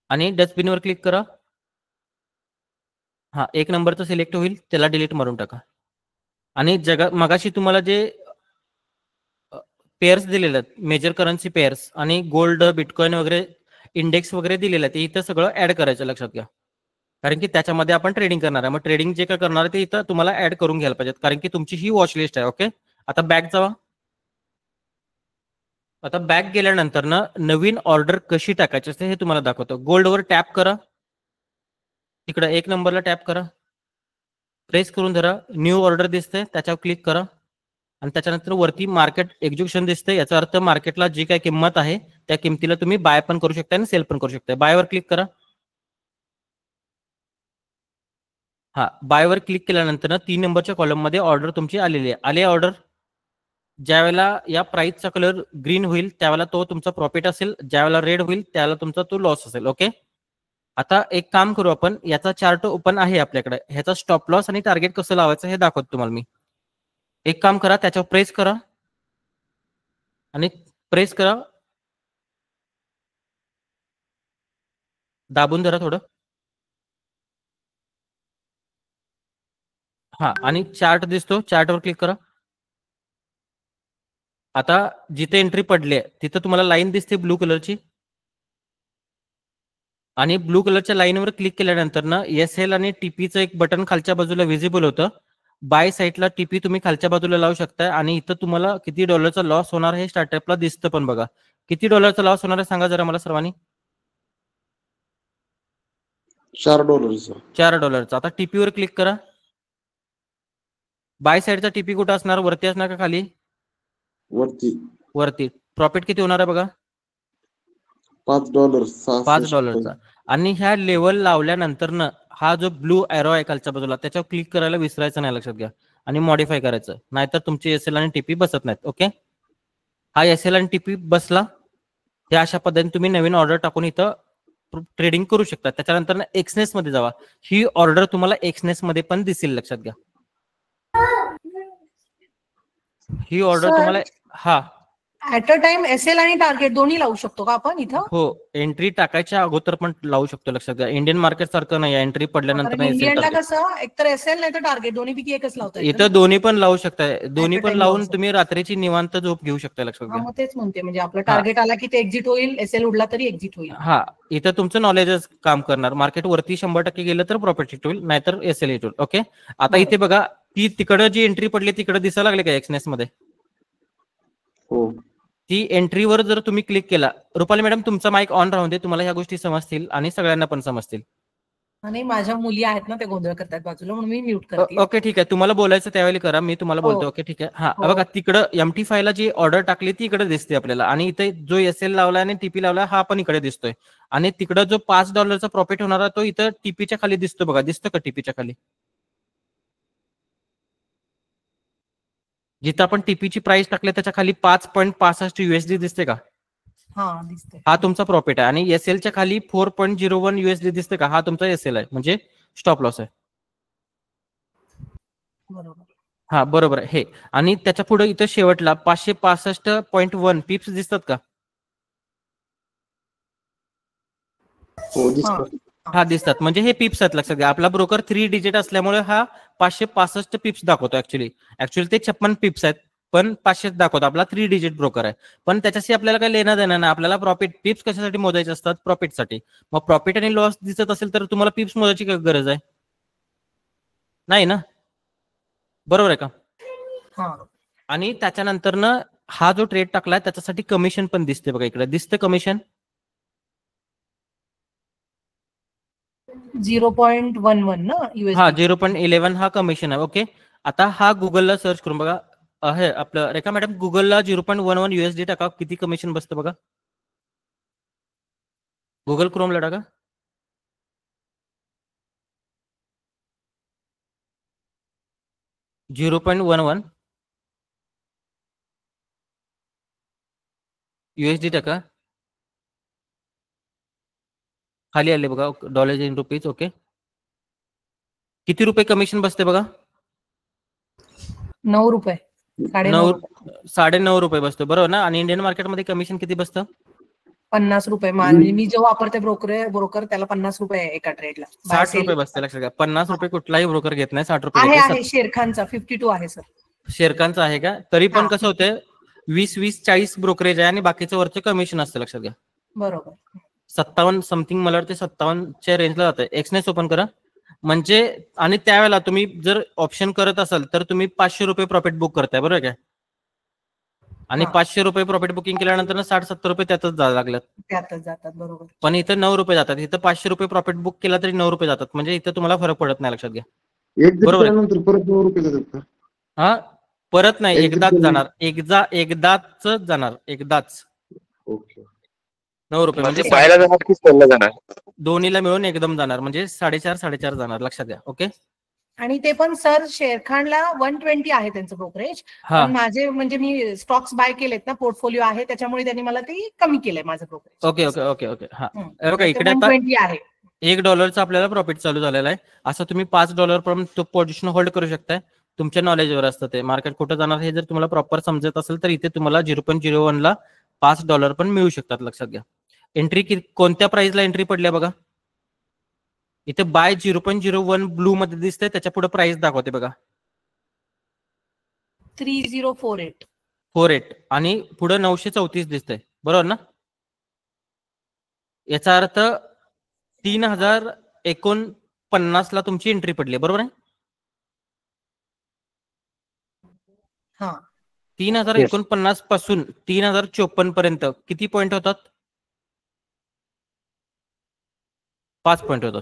आणि डस्टबिनवर क्लिक करा. हा 1 नंबरचं सिलेक्ट होईल, त्याला डिलीट मारून टाका. आणि मगाशी तुम्हाला जे पेअर्स दिलेले आहेत, मेजर करन्सी पेअर्स आणि गोल्ड, बिटकॉइन वगैरे इंडेक्स वगैरे दिलेलं आहे, ते इथं सगळं ऍड करायचं, लक्षात घ्या. कारण की त्याच्यामध्ये आपण ट्रेडिंग करणार आहे. मग ट्रेडिंग जे काय करणार आहे ते इथं तुम्हाला ऍड करून घ्यायला पाहिजेत, कारण की तुमची ही वॉच लिस्ट आहे. ओके, आता बॅक जावा. आता बॅक गेल्यानंतर ना नवीन ऑर्डर कशी टाकायची असते हे तुम्हाला दाखवतो. गोल्डवर टॅप करा, तिकडे 1 नंबरला टॅप करा, प्रेस करून धरा. न्यू ऑर्डर दिसते त्याच्यावर क्लिक करा आणि त्याच्यानंतर वरती मार्केट एक्झिक्युशन दिसते. याचा अर्थ मार्केटला जी काय किंमत आहे त्या किमतीला तुम्ही बाय पण करू शकता आणि सेल पण करू शकता. बायवर क्लिक करा. हा बायवर क्लिक केल्यानंतर ना 3 नंबरच्या कॉलम मध्ये ऑर्डर तुमची आलेली आहे. आले ऑर्डर. ज्या वेळेला या प्राइसचा कलर ग्रीन होईल त्यावेळेला तो तुमचा प्रॉफिट असेल, ज्या वेळेला रेड होईल त्यावेळेला तुमचा तो लॉस असेल. ओके, आता एक काम करू आपण. याचा चार्ट ओपन आहे आपल्याकडे. ह्याचा स्टॉप लॉस आणि टार्गेट कसं लावायचं हे दाखवतो तुम्हाला मी. एक काम करा, त्याच्यावर प्रेस करा आणि प्रेस करा, दाबून धरा थोडं. हा आणि चार्ट दिसतो, चार्टवर क्लिक करा. आता जिथे एंट्री पडली आहे तिथं तुम्हाला लाईन दिसते ब्लू कलरची, आणि ब्लू कलरच्या लाईनवर क्लिक केल्यानंतर ना SL आणि TPचं एक बटन खालच्या बाजूला व्हिजिबल होतं. बाय साईडला TP तुम्ही खालच्या बाजूला लावू शकता आणि इथं तुम्हाला किती डॉलरचा लॉस होणार हे स्टार्टअपला दिसतं. पण बघा किती डॉलरचा लॉस होणार आहे सांगा जरा मला सर्वांनी. $4. $4. आता TP वर क्लिक करा. बाय साईडचा TP कुठं असणार? वरती असणार का खाली? वरती. प्रॉफिट किती होणार आहे बघा? $5. आणि ह्या लेवल लावल्यानंतर ना हा जो ब्लू एरो आहे खालच्या बाजूला त्याच्यावर क्लिक करायला विसरायचं नाही, लक्षात घ्या. आणि मॉडीफाय करायचं, नाहीतर तुमची SL आणि TP बसत नाहीत. ओके, हा SL आणि TP बसला. हे अशा पद्धतीने तुम्ही नवीन ऑर्डर टाकून इथं ट्रेडिंग करू शकता. त्याच्यानंतर एक्सनेस मध्ये जावा. ही ऑर्डर तुम्हाला एक्सनेस मध्ये पण दिसेल, लक्षात घ्या. ही ऑर्डर तुम्हाला. हा ऍट अ टाइम एसएल आणि टार्गेट दोन्ही लावू शकतो का आपण इथं? हो, एंट्री टाकायच्या अगोदर पण लावू शकतो. लक्षात घ्या, इंडियन मार्केट सारखं नाही, एंट्री पडल्यानंतर कारण एसएल इंडियनला टार्गेट. कसं एकतर एसएल नाही तर टार्गेट दोन्हीपैकी एकच लावता येतं इथं ना. दोन्ही पण लावू शकताय, दोन्ही At a पण time लावून लावू तुम्ही रात्रीची निवांत झोप घेऊ शकता. लक्षात हा घ्या. मग तेच म्हणते म्हणजे आपलं हा. टार्गेट आला की ते एक्झिट होईल, एसएल उडला तरी एक्झिट होईल. हा, इथं तुमचं नॉलेजच काम करणार. मार्केट वरती 100% गेलं तर प्रॉफिट हिट होईल, नाहीतर एसएल हिट होईल. ओके, आता बरोबर. इथे बघा, ती तिकडं जी एंट्री पडली तिकडे दिसायला लागले का एक्सनेस मध्ये? हो. ती एंट्रीवर जर तुम्ही क्लिक केला, रुपाली मॅडम तुमचा माईक ऑन राहून दे, तुम्हाला ह्या गोष्टी समजतील आणि सगळ्यांना पण समजतील. आणि माझ्या मुली आहेत ना, ते गोंधळ करतात बाजूला म्हणून मी म्यूट करते. ओके, ठीक आहे, तुम्हाला बोलायचं त्यावेळी करा, मी तुम्हाला हो. बोलतो. ओके, ठीक आहे. हा, हो. बघा तिकडं MT5 ला जी ऑर्डर टाकली ती इकडे दिसते आपल्याला, आणि इथे जो एसएल लावला आणि टीपी लावला हा पण इकडे दिसतोय, आणि तिकडं जो $5 प्रॉफिट होणारा तो इथं टीपीच्या खाली दिसतो. बघा, दिसतो का टीपीच्या खाली? जिथं आपण टीपीची प्राइस टाकली त्याच्या खाली 5.65 USD दिसते का? हा दिसते. हा तुमचा प्रॉफिट आहे. आणि एसएलच्या खाली 4.01 USD दिसते का? हा तुमचा एसएल आहे, म्हणजे स्टॉप लॉस आहे. बरोबर. हा, बरोबर आहे हे. आणि त्याच्या पुढे इथं शेवटला 565.1 पिप्स दिसतात का? हो, दिसतं. हा, दिसतात, म्हणजे हे पिप्स आहेत. लक्षात घ्या, आपला ब्रोकर 3 डिजिट असल्यामुळे हा 565 पिप्स दाखवतो. ऍक्च्युली ते 56 पिप्स आहेत, पण 500 दाखवतो. आपला 3 डिजिट ब्रोकर आहे, पण त्याच्याशी आपल्याला काही लेणं देणं नाही. आपल्याला प्रॉफिट पिप्स कशासाठी मोजायचे असतात? प्रॉफिटसाठी. मग प्रॉफिट आणि लॉस दिसत असेल तर तुम्हाला पिप्स मोजायची काय गरज आहे? नाही ना, बरोबर आहे का? हा. आणि त्याच्यानंतर ना हा जो ट्रेड टाकलाय त्याच्यासाठी कमिशन पण दिसते. बघा इकडे दिसते कमिशन 0.11 ना USD. हा, 0.11 हा कमिशन आहे. ओके, आता हा गुगलला सर्च करून बघा. आहे आपलं रेखा मॅडम, गुगलला 0.11 USD टाका, किती कमिशन बसतं बघा. गुगल क्रोमला टाका. $0.11 USD टाका. खाली आले बघा, डॉलर्स इन रुपीज. ओके, किती रुपये कमिशन बसते बघा? 9 रुपये. 9.5 रुपये बसतो, बरोबर ना? आणि इंडियन मार्केटमध्ये कमिशन किती बसतं? 50 रुपये. म्हणजे मी जो वापरते ब्रोकर त्याला 50 रुपये आहे एका ट्रेडला. 60 रुपये बसते. लक्षात घ्या, 50 रुपये कुठलाही ब्रोकर घेत नाही, 60 रुपये आहे घेते. आहे शेरखानचा 52 आहे सर. शेरखानचा आहे का? तरी पण कसं होतंय, 20-40 ब्रोकरेज आहे आणि बाकीचं वरचं कमिशन असतं. लक्षात घ्या, बरोबर. 57 समथिंग, मला वाटतं 57च्या रेंजला जातं. एक्सनेस ओपन करा म्हणजे. आणि त्यावेळेला तुम्ही जर ऑप्शन करत असाल तर तुम्ही 500 रुपये प्रॉफिट बुक करताय, बरोबर काय? आणि 500 रुपये प्रॉफिट बुकिंग केल्यानंतर 60-70 रुपये त्यातच जायला लागल्यात. त्यातच जातात, बरोबर. पण इथं 9 रुपये जातात. इथं 500 रुपये प्रॉफिट बुक केला तरी 9 रुपये जातात, म्हणजे इथं तुम्हाला फरक पडत नाही. लक्षात घ्या, बरोबर आहे? परत 9 रुपये जातात का? हा, परत नाही, एकदाच जाणार, एकदाच जाणार, एकदाच. ओके, 9 रुपये म्हणजे बायला जाणार की सेलला जाणार? दोन्हीला मिळून एकदम जाणार, म्हणजे 4.5 जाणार. लक्षात घ्या. ओके, आणि ते पण सर शेरखानला 120 आहे त्यांचं ब्रोकरेज. पण माझे म्हणजे मी स्टॉक्स बाय केलेत ना, पोर्टफोलिओ आहे, त्याच्यामुळे त्यांनी मला ते कमी केलंय माझं brokerage. Okay okay okay okay. हा, बघा इकडे आता 120 आहे. $1 आपल्याला प्रॉफिट चालू झालेला आहे. असं तुम्ही $5 पर्यंत तो पोझिशन होल्ड करू शकताय. तुमच्या नॉलेजवर असतं ते. मार्केट कुठं जाणार हे जर तुम्हाला प्रॉपर समजत असेल तर इथे तुम्हाला 0.01 ला $5 पण मिळू शकतात. लक्षात घ्या. एंट्री कोणत्या प्राइसला एंट्री पडल्या बघा. इथे बाय 0.01 ब्लू मध्ये दिसतंय, त्याच्या पुढे प्राइस दाखवते बघा 3048 आणि पुढे 934 दिसतंय, बरोबर ना? याचा अर्थ 3049 ला तुमची एंट्री पडली, बरोबर आहे? हा, 3049 पासून 3054 पर्यंत किती पॉइंट होतात? 5 पॉइंट होतात.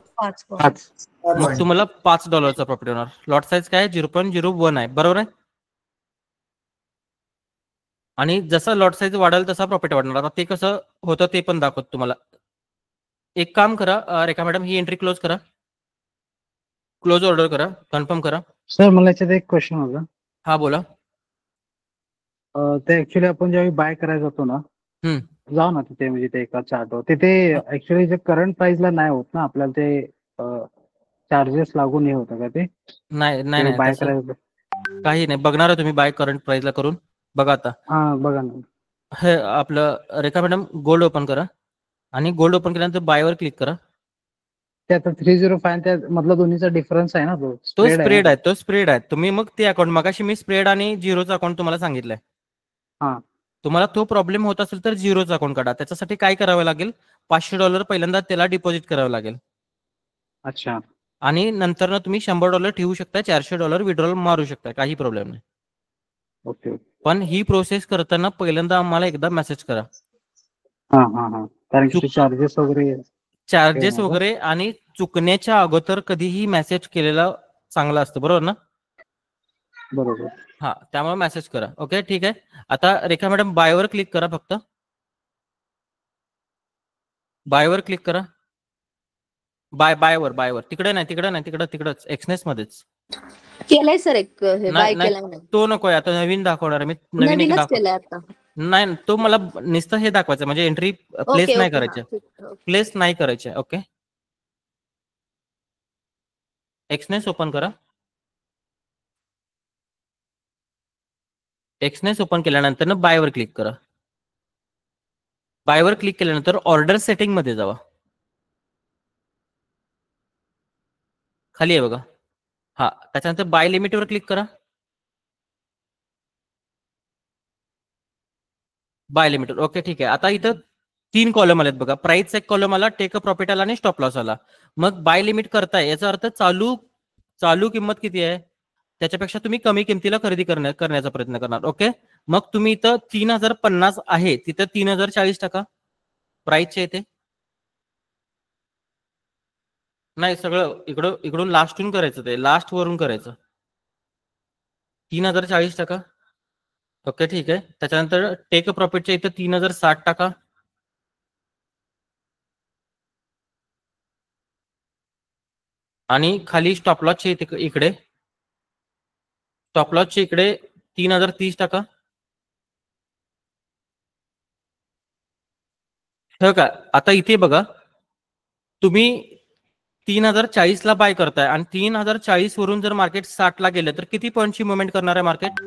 5. मग तुम्हाला $5 प्रॉफिट होणार. लॉट साईज काय? 0.01 आहे, बरोबर आहे? आणि जसा लॉट साईज वाढेल तसा प्रॉफिट वाढणार. आता ते कसं होतं ते पण दाखवतो तुम्हाला. एक काम करा रेखा मॅडम, ही एंट्री क्लोज करा, क्लोज ऑर्डर करा, कन्फर्म करा. सर मला याच्यात एक क्वेश्चन होता. हा, बोला. ते ऍक्च्युली आपण ज्यावेळी बाय करायला जातो ना, जाऊ ना तिथे, म्हणजे ते एका चार्टवर तिथे ऍक्च्युली जे करंट प्राइसला नाही होत ना, आपल्याला ते चार्जेस लागून हे होतं का ते? नाही नाही नाही, बाय तसं करायचं काही नाही. बघणार तुम्ही बाय करंट प्राइसला करून बघा आता. हा, बघा ना. हे आपलं रेखा मॅडम गोल्ड ओपन करा आणि गोल्ड ओपन केल्यानंतर बायवर क्लिक करा. ते आता 305 त्या मधला दोन्हीचा डिफरन्स आहे ना तो तो स्प्रेड स्प्रेड आहे, तो स्प्रेड आहे. तुम्ही मग ते अकाउंट मगाशी मी स्प्रेड आणि झिरोचा अकाउंट तुम्हाला सांगितलंय. हा. तुम्हाला तो प्रॉब्लेम होत असेल तर झिरोचा अकाउंट काढा. त्याच्यासाठी काय करावं लागेल, $500 पहिल्यांदा त्याला डिपॉझिट करावं लागेल. अच्छा. आणि नंतर तुम्ही $100 ठेवू शकता, $400 विड्रॉल मारू शकता, काही प्रॉब्लेम नाही. ओके. पण ही प्रोसेस करताना पहिल्यांदा आम्हाला एकदा मेसेज करा. हा. कारण की चार्जेस वगैरे आणि चुकण्याच्या अगोदर कधीही मेसेज केलेला चांगला असतं, बरोबर ना? बरोबर. हा, त्यामुळे मेसेज करा. ओके, ठीक आहे. आता रेखा मॅडम बायवर क्लिक करा, फक्त बायवर क्लिक करा. बायवर तिकडे नाही, तिकडच एक्सनेस मध्येच केलंय सर, एक हे बाय केलंय. तो नकोय, आता नवीन दाखवणार मी. नवीन केलंय आता. नाही, तो मला नुसतं हे दाखवायचं, म्हणजे एंट्री प्लेस नाही करायचे. ओके, एक्सनेस ओपन करा. एक्सनेस ओपन केल्यानंतर ना बायवर क्लिक करा. बायवर क्लिक केल्यानंतर ऑर्डर सेटिंग मध्ये जावा. खाली आहे बघा. हा, त्याच्यानंतर बाय लिमिटवर क्लिक करा. बाय लिमिटवर. ओके, ठीक आहे. आता इथं 3 कॉलम आलेत बघा. प्राइसचा एक कॉलम आला, टेक अ प्रॉफिट आला आणि स्टॉप लॉस आला. मग बाय लिमिट करताय याचा अर्थ चालू किंमत किती आहे त्याच्यापेक्षा तुम्ही कमी किमतीला खरेदी करण्याचा प्रयत्न करणार. ओके, मग तुम्ही इथं 3050 आहे, तिथं 3040 टाका प्राइसच्या इथे. नाही, सगळं इकडून लास्टून करायचं, ते लास्ट वरून करायचं. 3040 टाका. ओके, ठीक आहे. त्याच्यानंतर टेक अ प्रॉफिटच्या इथं 3060 टाका. आणि खाली स्टॉप लॉसच्या इकडे 3030 टाका. ठेव का? आता इथे बघा, तुम्ही 3040 ला बाय करताय आणि 3040 वरून जर मार्केट 60 ला गेलं तर किती पॉईंटची मुवमेंट करणार आहे मार्केट?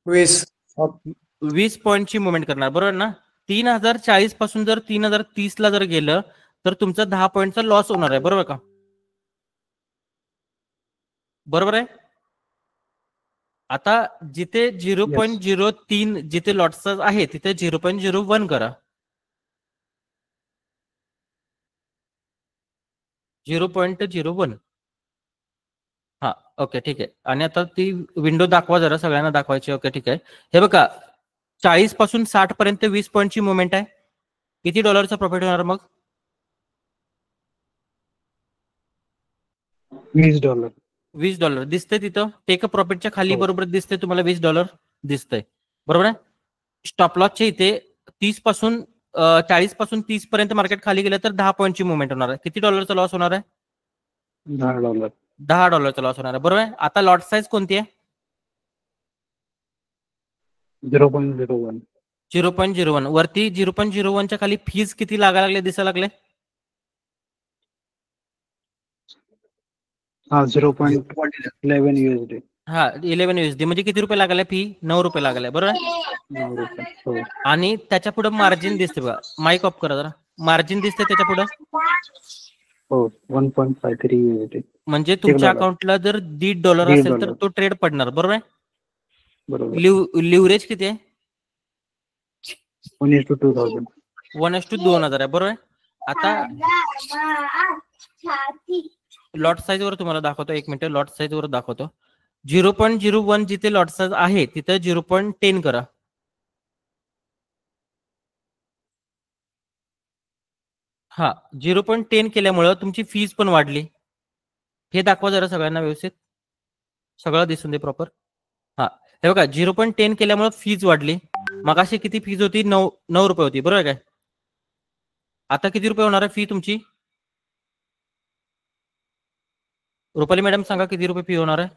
20 पॉईंटची मुवमेंट करणार, बरोबर ना? 3040 पासून जर 3030 ला जर गेलं तर तुमचा 10 पॉईंटचा लॉस होणार आहे, बरोबर का? बरोबर आहे. आता जिथे 0.03 जिथे लॉट्स आहे तिथे 0.01 करा. 0.01. हा, ओके, ठीक आहे. आणि आता ती विंडो दाखवा जरा, सगळ्यांना दाखवायची. ओके, ठीक आहे. हे बघा, 40 पासून 60 पर्यंत 20 पॉईंटची मुवमेंट आहे. किती डॉलरचा प्रॉफिट होणार मग? $20 दिसतंय तिथं. टेक अ प्रॉफिटच्या खाली बरोबर दिसतंय तुम्हाला $20 दिसतंय, बरोबर आहे. स्टॉप लॉसच्या इथे 40 पासून 30 पर्यंत मार्केट खाली गेलं तर 10 पॉईंटची मुवमेंट होणार आहे. किती डॉलरचा लॉस होणार आहे? $10 लॉस होणार आहे, बरोबर आहे. आता लॉट साईज कोणती आहे? 0.01. 0.01. वरती 0.01 च्या खाली फीज किती लागायला लागले, दिसायला लागले? 0.11 USD. हा, 11 USD म्हणजे किती रुपये लागले? फी $9 लागले, बरोबर आहे. 9 रुपये. आणि त्याच्या पुढे मार्जिन दिसते बघा. माईक ऑफ करा जरा. मार्जिन दिसते त्याच्या पुढे. 1.53 USD. म्हणजे तुमच्या अकाउंटला जर $1.50 असेल तर तो ट्रेड पडणार, बरोबर आहे. लिव्हरेज किती आहे? 1:2000. 1:2000 आहे, बरोबर आहे. आता लॉट साईज वर तुम्हाला दाखवतो, 1 मिनिट. लॉट साईज वर दाखवतो. 0.01 जिथे लॉट साईज आहे तिथे 0.10 करा. हा, 0.10 केल्यामुळं तुमची फीज पण वाढली. हे दाखवा जरा सगळ्यांना व्यवस्थित, सगळं दिसून दे प्रॉपर. हा, हे बघा, 0.10 केल्यामुळे फीज वाढली. मगाशी किती फीज होती? 9 रुपये होती, बरोबर आहे काय? आता किती रुपये होणार आहे फी तुमची? रुपाली मॅडम सांगा, किती रुपये फी होणार आहे?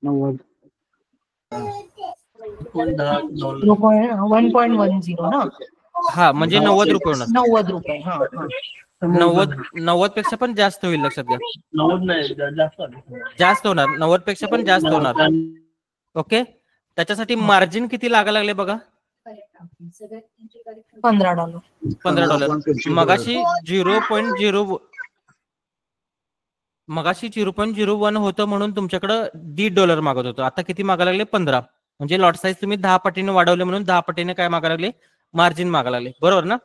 1.10 ना? हा, म्हणजे 90 रुपये होणार. 90 रुपये. हा, 90 पेक्षा पण जास्त होईल, लक्षात घ्या. 90 नाही, जास्त होणार. 90 पेक्षा पण जास्त होणार. ओके, त्याच्यासाठी मार्जिन किती लागायला लागले बघा? $15. $15. मगाशी 0.01 होतं म्हणून तुमच्याकडं $1.5 मागत होतं. आता किती मागायला लागले? 15. म्हणजे लॉट साईज तुम्ही 10 पटीने वाढवले म्हणून 10 पटीने काय मागायला लागले? मार्जिन मागायला लागले. बरोबर ना?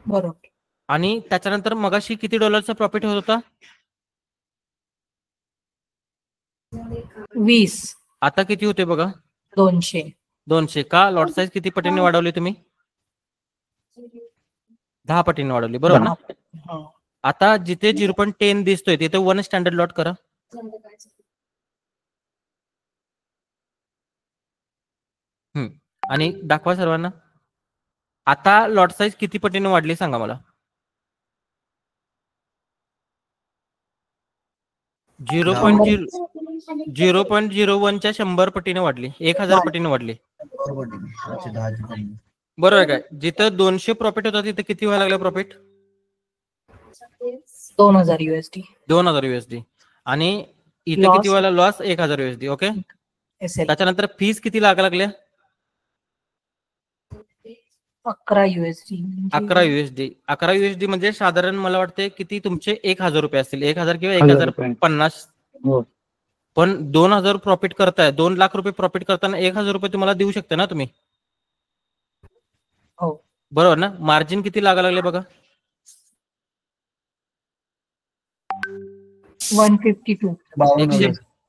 बरोबर. आणि त्याच्यानंतर मगाशी किती डॉलरचा प्रॉफिट होत होता? 20. आता किती होते बघा? 200. का? लॉट साईज किती पटीने वाढवली तुम्ही? 10 पटीने वाढवली. बरोबर ना? आता जिथे 0.10 दिसतोय तिथे 1 स्टँडर्ड लॉट करा. आणि दाखवा सर्वांना. आता लॉट साईज किती पटीने वाढली सांगा मला? 0.01च्या 100 पटीने वाढली. 1000 पटीने वाढली. बरोबर काय? जिथं 200 प्रॉफिट होता तिथे किती व्हायला लागलं प्रॉफिट? 2000 USD. 2000 USD. आणि इथे किती व्हायला लॉस? 1000 USD. ओके. त्याच्यानंतर फीस किती लागायला लागल्या? 11 USD. 11 USD. 11 USD म्हणजे साधारण मला वाटते किती तुमचे 1000 रुपये असतील. 1000 किंवा 1050. पण 2000 प्रॉफिट करताय, 2 लाख रुपये प्रॉफिट करताना 1000 रुपये तुम्हाला देऊ शकता ना तुम्ही? हो. बरोबर ना? मार्जिन किती लागायला लागले बघा? 152.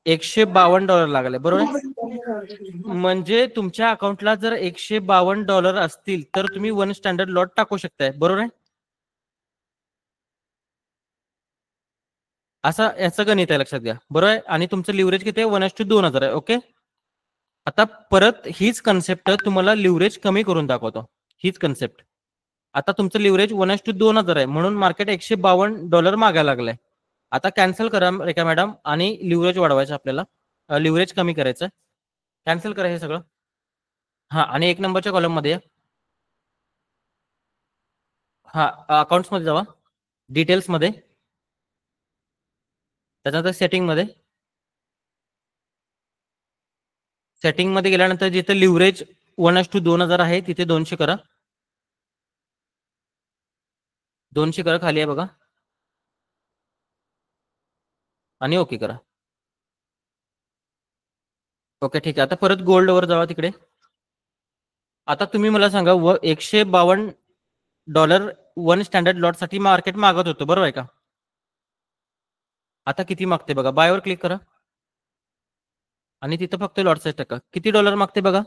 $152 लागले. बरोबर. म्हणजे तुमच्या अकाउंटला जर $152 असतील तर तुम्ही 1 स्टँडर्ड लॉट टाकू शकताय. बरोबर आहे? असं याचं गणित आहे, लक्षात घ्या. बरोबर आहे? आणि तुमचं लिव्हरेज किती आहे? 1:2000 आहे. ओके. आता परत हीच कन्सेप्ट तुम्हाला लिव्हरेज कमी करून दाखवतो. हीच कन्सेप्ट. आता तुमचं लिव्हरेज 1:2000 आहे म्हणून मार्केट $152 मागायला लागलाय. आता कॅन्सल करा रेखा मॅडम आणि लिव्हरेज वाढवायचं आपल्याला. लिव्हरेज कमी करायचं. कॅन्सल करा हे सगळं. हा, आणि 1 नंबरच्या कॉलम मध्ये अकाउंट्स मध्ये जावा, डिटेल्स मध्ये, त्याच्यानंतर सेटिंग मध्ये गेल्यानंतर जिथे लिव्हरेज 1:2000 आहे तिथे 200 करा. 200 करा, खाली आहे बघा, आणि ओके करा. ओके, ठीक आहे. आता परत गोल्ड वर जावा तिकडे. आता तुम्ही मला सांगा, $152 1 स्टँडर्ड लॉट साठी मार्केट मागत होतं, बरोबर आहे का? आता किती मागते बघा. बायवर क्लिक करा आणि तिथं फक्त लॉट साईज टाका. किती डॉलर मागते बघा?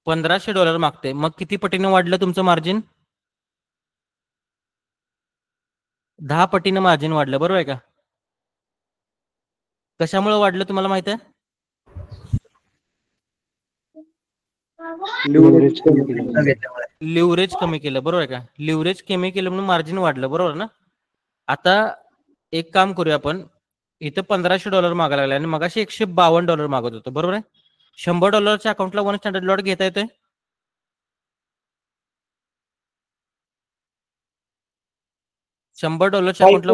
$1500 मागते. मग किती पटीने वाढलं तुमचं मार्जिन? 10 पटीने मार्जिन वाढलं, बरोबर आहे का? कशामुळे वाढलं तुम्हाला माहित आहे? लिव्हरेज कमी केलं, बरोबर आहे का? लिव्हरेज कमी केलं म्हणून मार्जिन वाढलं, बरोबर ना? आता एक काम करूया आपण. इथं $1500 मागायला लागले आणि मगाशी $152 मागत होतो, बरोबर आहे? $100च्या अकाउंटला 1 स्टँडर्ड लॉट घेता येतोय? $100च्या अकाउंटला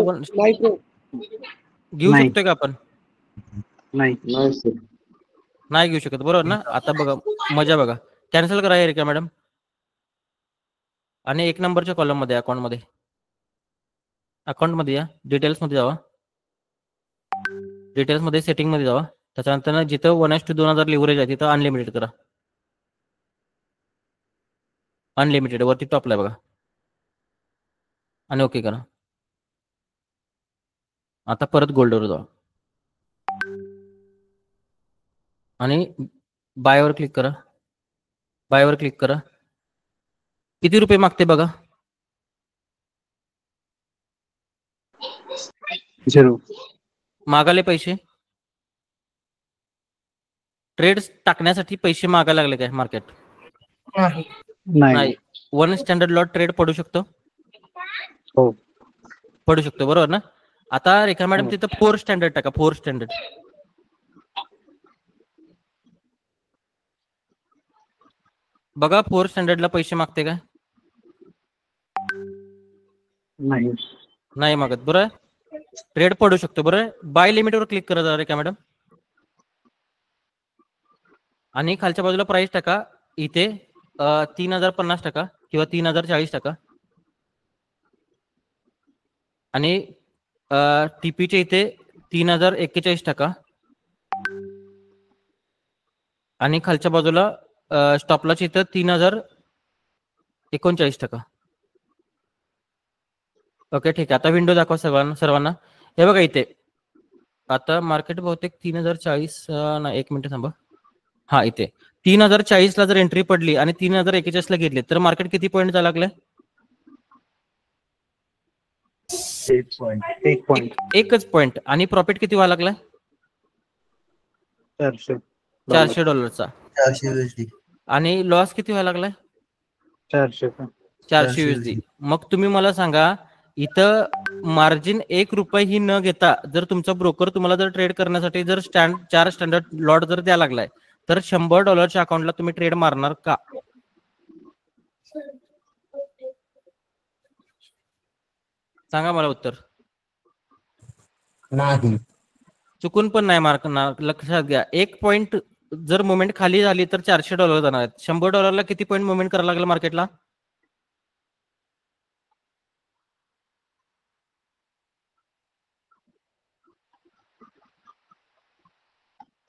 घेऊ शकतोय का आपण? नाही घेऊ शकत, बरोबर ना? आता बघा मजा बघा. कॅन्सल करा हे का मॅडम, आणि 1 नंबरच्या कॉलम मध्ये अकाउंट मध्ये या, डिटेल्स मध्ये जावा, डिटेल्स मध्ये सेटिंग मध्ये जावा. त्याच्यानंतर जिथं 1:2000 लिव्हरेज आहे तिथं अनलिमिटेड करा. अनलिमिटेड वरती टॉपला आहे बघा, आणि ओके करा. आता परत गोल्डवर जावा आणि बायवर क्लिक करा. बायवर क्लिक करा. किती रुपये मागते बघा? 0 मागाले पैसे. ट्रेड्स टाकण्यासाठी पैसे मागायला लागले काय मार्केट? नाही. 1 स्टँडर्ड लॉट ट्रेड पडू शकतो? हो, पडू शकतो, बरोबर ना? आता रेखा मॅडम तिथं 4 स्टँडर्ड टाका. 4 स्टँडर्ड बघा. 4 स्टँडर्डला पैसे मागते का? नाही मागत. बरोबर आहे, ट्रेड पडू शकतो. बरोबर आहे, बाय लिमिटवर क्लिक करा जरा का मॅडम, आणि खालच्या बाजूला प्राइस टाका इथे 3050 टाका किंवा 3040 टाका, आणि टीपीचे इथे 3041 टाका, आणि खालच्या बाजूला स्टॉपलॉस इथं 3039 टाका. ओके ठीक आहे. आता विंडो दाखवा सर्वांना. हे बघा इथे आता मार्केट बहुतेक 3040 नाही, एक मिनिट थांबा. हा, इथे 3040 ला जर एंट्री पडली आणि 3041 ला घेतली तर मार्केट किती पॉईंट जायला लागले? एकच पॉईंट. आणि प्रॉफिट किती व्हायला लागलाय? $400. 400 USD. आणि लॉस किती व्हायला लागलाय? 400 USD. मग तुम्ही मला सांगा, इथं मार्जिन 1 रुपये ही न घेता जर तुमचा ब्रोकर तुम्हाला जर ट्रेड करण्यासाठी जर 4 स्टँडर्ड लॉट जर द्यायला लागलाय तर $100 अकाउंटला तुम्ही ट्रेड मारणार का? सांगा मला उत्तर. नाही, चुकून पण नाही मारणार. लक्षात घ्या, 1 पॉईंट जर मुवमेंट खाली झाली तर $400 जाणार आहेत. $100 किती पॉईंट मुवमेंट करायला लागलं मार्केटला?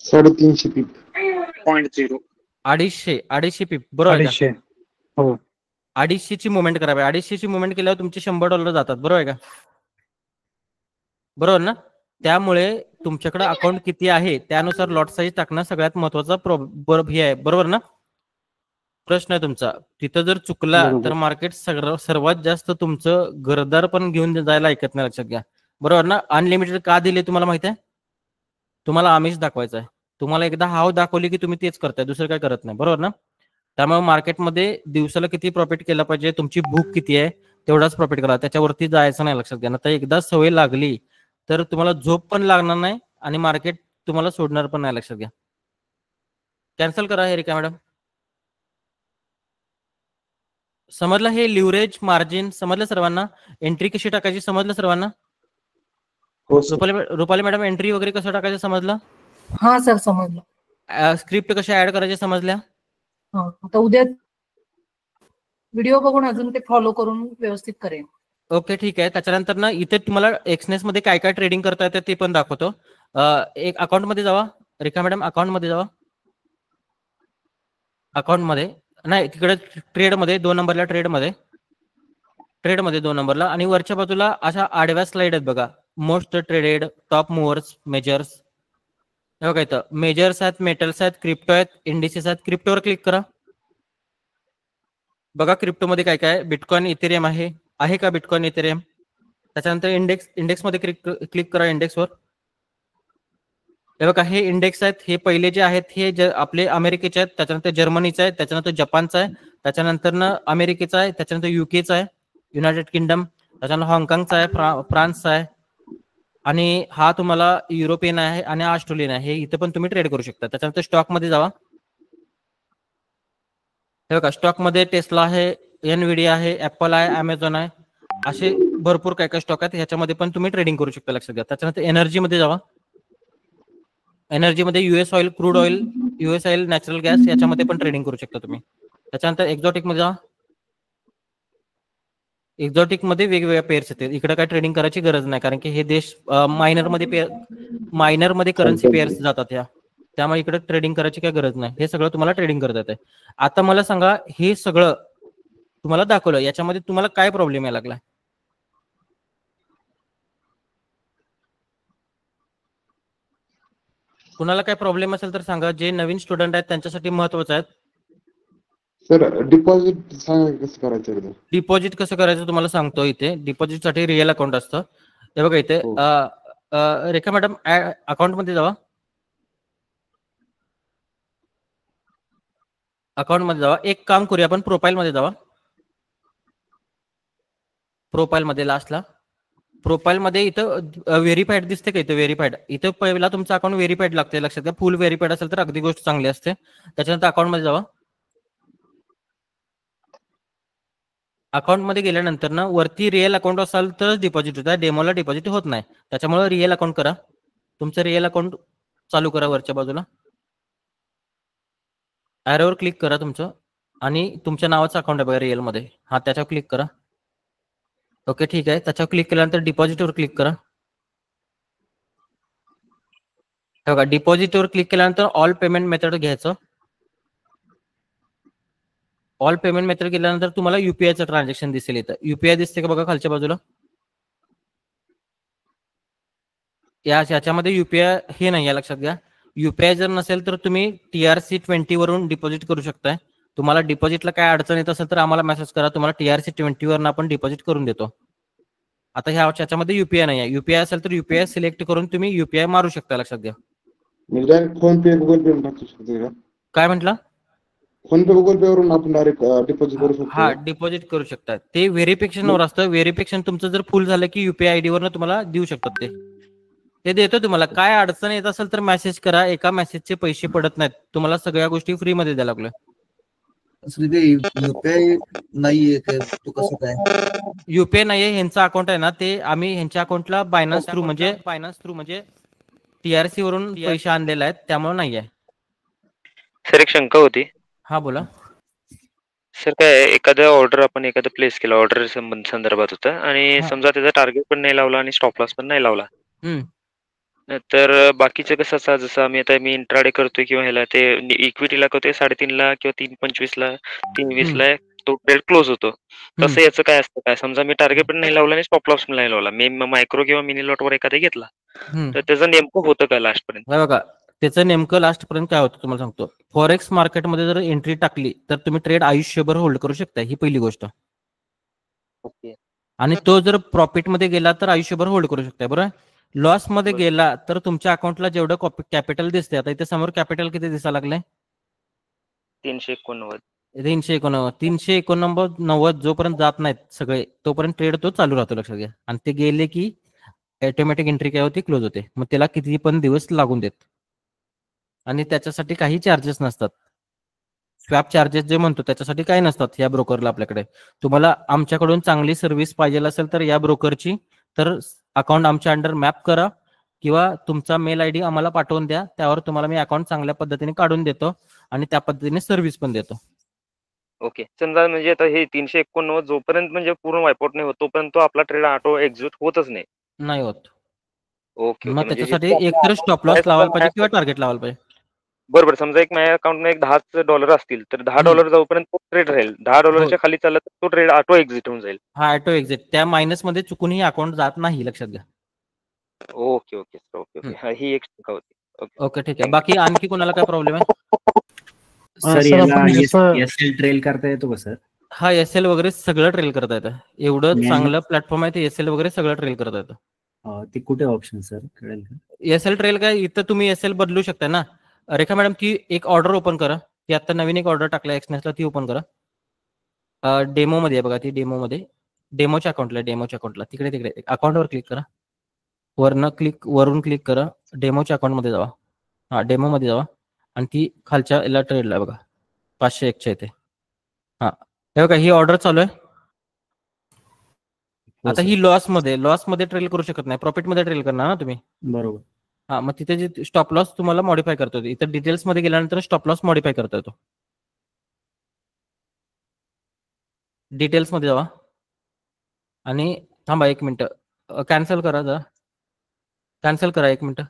350 पीप. 250 पीप. बरोबर आहे का? हो, 250 ची मुवमेंट करावी. 250 ची मुवमेंट केल्यावर तुमचे $100 जातात. बरोबर आहे का? बरोबर ना? त्यामुळे तुमच्याकडे अकाउंट किती आहे त्यानुसार लॉट साईज टाकणं सगळ्यात महत्वाचा हे आहे. बरोबर ना? प्रश्न आहे तुमचा. तिथं जर चुकला तर मार्केट सर्वात जास्त तुमचं घरदार पण घेऊन जायला ऐकत नाही. लक्षात घ्या. बरोबर ना? अनलिमिटेड का दिले तुम्हाला माहिती आहे? तुम्हाला आमिष दाखवायचं आहे. तुम्हाला एकदा हाव दाखवली की तुम्ही तेच करताय, दुसरं काय करत नाही. बरोबर ना? त्यामुळे मार्केटमध्ये दिवसाला किती प्रॉफिट केला पाहिजे, तुमची भूक किती आहे तेवढाच प्रॉफिट करा, त्याच्यावरती जायचं नाही. लक्षात घ्या. आता एकदा सवय लागली तर तुम्हाला झोप पण लागणार नाही आणि मार्केट तुम्हाला सोडणार पण नाही. लक्षात घ्या. कॅन्सल करा हे रिका मॅडम. समजलं? हे लिव्हरेज मार्जिन समजलं सर्वांना? एंट्री कशी टाकायची समजलं सर्वांना? रुपाली मॅडम, एंट्री वगैरे कसं टाकायचं समजलं? हा सर, समजलं. स्क्रिप्ट कशा ऍड करायच्या समजल्या? आता उद्या व्हिडिओ बघून अजून ते फॉलो करून व्यवस्थित करेन. ओके ठीक आहे. त्याच्यानंतर ना इथे तुम्हाला एक्सनेस मध्ये काय काय ट्रेडिंग करता येतं ते पण दाखवतो. एक अकाउंट मध्ये जावा रेखा मॅडम, अकाउंट मध्ये जावा. अकाउंट मध्ये नाही, तिकडे ट्रेड मध्ये 2 नंबरला, ट्रेड मध्ये 2 नंबरला, आणि वरच्या बाजूला अशा आडव्या स्लाइड आहेत बघा. Most traded, top movers, measures. हे बघा इथं मेजर्स आहेत, मेटल्स आहेत, क्रिप्टो आहेत, इंडिसेस आहेत. क्रिप्टोवर क्लिक करा. बघा क्रिप्टो मध्ये काय काय, बिटकॉइन, इथेरियम आहे का बिटकॉइन, इथेरियम. त्याच्यानंतर इंडेक्स मध्ये क्लिक करा, इंडेक्सवर. हे बघा हे इंडेक्स आहेत. हे पहिले जे आहेत हे आपले अमेरिकेचे आहेत, त्याच्यानंतर जर्मनीचं आहे, त्याच्यानंतर जपानचं आहे, त्याच्यानंतर अमेरिकेचा आहे, त्याच्यानंतर युकेचा आहे, युनायटेड किंगडम, त्याच्यानंतर हाँगकाँगचा आहे, फ्रान्सचा आहे, आणि हा तुम्हाला युरोपियन आहे आणि ऑस्ट्रेलियन आहे. हे इथे पण तुम्ही ट्रेड करू शकता. त्याच्यानंतर स्टॉक मध्ये जावा. हे बघा स्टॉक मध्ये टेस्ला आहे, एनव्हीडिया आहे, ऍपल आहे, अमेझॉन आहे, असे भरपूर काय काय स्टॉक आहेत. ह्याच्यामध्ये पण तुम्ही ट्रेडिंग करू शकता. लक्षात घ्या. त्याच्यानंतर एनर्जी मध्ये जावा. एनर्जी मध्ये US oil, crude oil, US oil, natural gas, याच्यामध्ये पण ट्रेडिंग करू शकता तुम्ही. त्याच्यानंतर एक्झॉटिक मध्ये जावा. एक्झॉटिक मध्ये वेगवेगळ्या पेअर्स येते. इकडे काय ट्रेडिंग करायची गरज नाही, कारण की हे देश मायनर मध्ये करन्सी पेअर्स जातात ह्या, त्यामुळे इकडे ट्रेडिंग करायची काय गरज नाही. हे सगळं तुम्हाला ट्रेडिंग करता येते. आता मला सांगा, हे सगळं तुम्हाला दाखवलं, याच्यामध्ये तुम्हाला काय प्रॉब्लेम यायला लागला? कुणाला काय प्रॉब्लेम असेल तर सांगा. जे नवीन स्टुडंट आहेत त्यांच्यासाठी महत्वाचं आहे. सर डिपॉझिट सांगा कसं करायचं. डिपॉझिट कसं करायचं तुम्हाला सांगतो. इथे डिपॉझिट साठी रिअल अकाउंट असतं. हे बघा इथे रेखा मॅडम अकाउंट मध्ये जावा. अकाउंट मध्ये जावा. एक काम करूया आपण, प्रोफाईल मध्ये जावा. प्रोफाईल मध्ये लास्टला प्रोफाईल मध्ये इथं व्हेरीफाईड दिसते का? इथं व्हेरीफाईड, इथं पहिला तुमचं अकाउंट व्हेरीफाईड लागते. लक्षात घ्या. फुल व्हेरीफाईड असेल तर अगदी गोष्ट चांगली असते. त्याच्यानंतर अकाउंट मध्ये जावा. अकाउंटमध्ये गेल्यानंतर ना वरती रिअल अकाउंट असाल तरच डिपॉझिट होतं, डेमोला डिपॉझिट होत नाही. त्याच्यामुळे रिअल अकाउंट करा. तुमचं रिअल अकाउंट चालू करा वरच्या बाजूला. ॲरोवर क्लिक करा तुमचं आणि तुमच्या नावाचं अकाउंट आहे बघा रिअलमध्ये. हा त्याच्यावर क्लिक करा. ओके ठीक आहे. त्याच्यावर क्लिक केल्यानंतर डिपॉझिटवर क्लिक करा. बघा डिपॉझिटवर क्लिक केल्यानंतर ऑल पेमेंट मेथड घ्यायचं. ऑल पेमेंट मेथड केल्यानंतर तुम्हाला युपीआयचं ट्रान्झॅक्शन दिसेल. इथं युपीआय दिसते का बघा खालच्या बाजूला. याच्यामध्ये युपीआय हे नाही आहे, लक्षात घ्या. युपीआय जर नसेल तर तुम्ही TRC20 वरून डिपॉझिट करू शकताय. तुम्हाला डिपॉझिटला काय अडचण येत असेल तर आम्हाला मेसेज करा. तुम्हाला TRC20 वरून आपण डिपॉझिट करून देतो. आता ह्याच्यामध्ये युपीआय नाही आहे. युपीआय असेल तर युपीआय सिलेक्ट करून तुम्ही युपीआय मारू शकता, लक्षात घ्या. म्हणजे फोन पे गुगल पे टाकू शकतो का? काय म्हटलं? फोन पे गुगल पे वरून आपण डायरेक्ट डिपॉझिट करू शकतो. हा डिपॉझिट करू शकता. ते व्हेरिफिकेशनवर असतं. व्हेरिफिकेशन तुमचं जर फुल झालं की युपीआय आयडी वरनं तुम्हाला देऊ शकतात. ते देतो तुम्हाला. काय अडचण येत असेल तर मेसेज करा. एका मेसेजचे पैसे पडत नाहीत. तुम्हाला सगळ्या गोष्टी फ्री मध्ये द्यायला लागल्या. युपीआय नाहीये तो कसं काय? युपीआय नाहीये. ह्यांचं अकाउंट आहे ना, ते आम्ही ह्यांच्या अकाउंटला बायनान्स थ्रू म्हणजे TRC वरून पैसे आणलेले आहेत, त्यामुळे नाही आहे. सर एक शंका होती. हा बोला. सर काय एखादा ऑर्डर आपण एखादा प्लेस केला, ऑर्डर संदर्भात होता आणि समजा त्याचा टार्गेट पण नाही लावला आणि स्टॉप लॉस पण नाही लावला, तर बाकीचं कसं असं जसं मी इंट्राडे करतोय किंवा ह्याला ते इक्विटीला करतोय 3.5 किंवा 3.25 3.20 तो ट्रेड क्लोज होतो. तसं याचं काय असतं काय? समजा मी टार्गेट पण नाही लावला आणि स्टॉप लॉस पण नाही लावला, मी मायक्रो किंवा मिनी लॉट वर एखादा घेतला, तर त्याचं नेमकं होतं का लास्ट पर्यंत? बघा त्याचं नेमकं लास्ट पर्यंत काय होतं तुम्हाला सांगतो. फॉरेक्स मार्केटमध्ये जर एंट्री टाकली तर तुम्ही ट्रेड आयुष्यभर होल्ड करू शकता. ही पहिली गोष्ट. ओके. आणि तो जर प्रॉफिट मध्ये गेला तर आयुष्यभर होल्ड करू शकता. बरोबर. लॉस मध्ये गेला तर तुमच्या अकाउंटला जेवढं कॅपिटल दिसते, आता इथे समोर कॅपिटल किती दिसायला लागलंय? 389. 389 जोपर्यंत जात नाहीत सगळे तोपर्यंत ट्रेड तो चालू राहतो, लक्षात घ्या. आणि ते गेले की ऑटोमॅटिक एंट्री काय होती, क्लोज होते. मग त्याला किती पण दिवस लागून देत आणि त्याच्यासाठी काही चार्जेस नसतात. स्वॅप चार्जेस जे म्हणतो त्याच्यासाठी काही नसतात या ब्रोकरला. आपल्याकडे तुम्हाला आमच्याकडून चांगली सर्व्हिस पाहिजे असेल तर या ब्रोकरची, तर अकाउंट आमच्या अंडर मॅप करा किंवा तुमचा मेल आयडी आम्हाला पाठवून द्या. त्यावर तुम्हाला मी अकाउंट चांगल्या पद्धतीने काढून देतो आणि त्या पद्धतीने सर्व्हिस पण देतो. ओके. समजा म्हणजे आता हे 389 जोपर्यंत म्हणजे पूर्ण वायपआउट नाही होत तोपर्यंत तो आपला ट्रेड ऑटो एक्झिट होतच नाही होत. ओके. मग त्याच्यासाठी एकतर स्टॉप लॉस लावायला पाहिजे किंवा टार्गेट लावायला पाहिजे. बरोबर. समजा एक माझ्या अकाउंटमध्ये $10 असतील तर $10 जाऊपर्यंत तो ट्रेड राहील. $10 खाली चालला तर तो ट्रेड ऑटो एक्झिट होऊन जाईल. हा ऑटो एक्झिट. त्या मायनस मध्ये चुकूनही अकाउंट जात नाही, लक्षात घ्या. Okay okay okay okay. ही एक शंका होती. ओके ठीक आहे. बाकी आणखी कोणाला काय प्रॉब्लेम आहे? सर एसएल ट्रेल करता येतो का सर? हा एसएल वगैरे सगळं ट्रेल करता येतं. एवढं चांगलं प्लॅटफॉर्म आहे ते. एसएल वगैरे सगळं ट्रेल करता येतं. ते कुठे ऑप्शन सर कळेल का? एसएल ट्रेल काय इथं तुम्ही एसएल बदलू शकता ना. रेखा मॅडम ती एक ऑर्डर ओपन करा. ती आता नवीन एक ऑर्डर टाकला एक्सनेसला, ती ओपन करा. डेमो मध्ये आहे बघा, ती डेमो मध्ये डेमोच्या अकाउंटला तिकडे अकाउंटवर क्लिक करा. वरून क्लिक करा. डेमोच्या अकाउंट मध्ये जावा. हा डेमो मध्ये जावा आणि ती खालच्या याला ट्रेडला बघा 501 इथे. हा हे बघा ही ऑर्डर चालू आहे. आता ही लॉस मध्ये ट्रेल करू शकत नाही, प्रॉफिट मध्ये ट्रेल करणार ना तुम्ही. बरोबर. हा मग तिथे जे स्टॉप लॉस तुम्हाला मॉडिफाय करता येतो. इथं डिटेल्स मध्ये गेल्यानंतर स्टॉप लॉस मॉडिफाय करता येतो. डिटेल्स मध्ये जावा आणि थांबा 1 मिनिट. कॅन्सल करा 1 मिनिट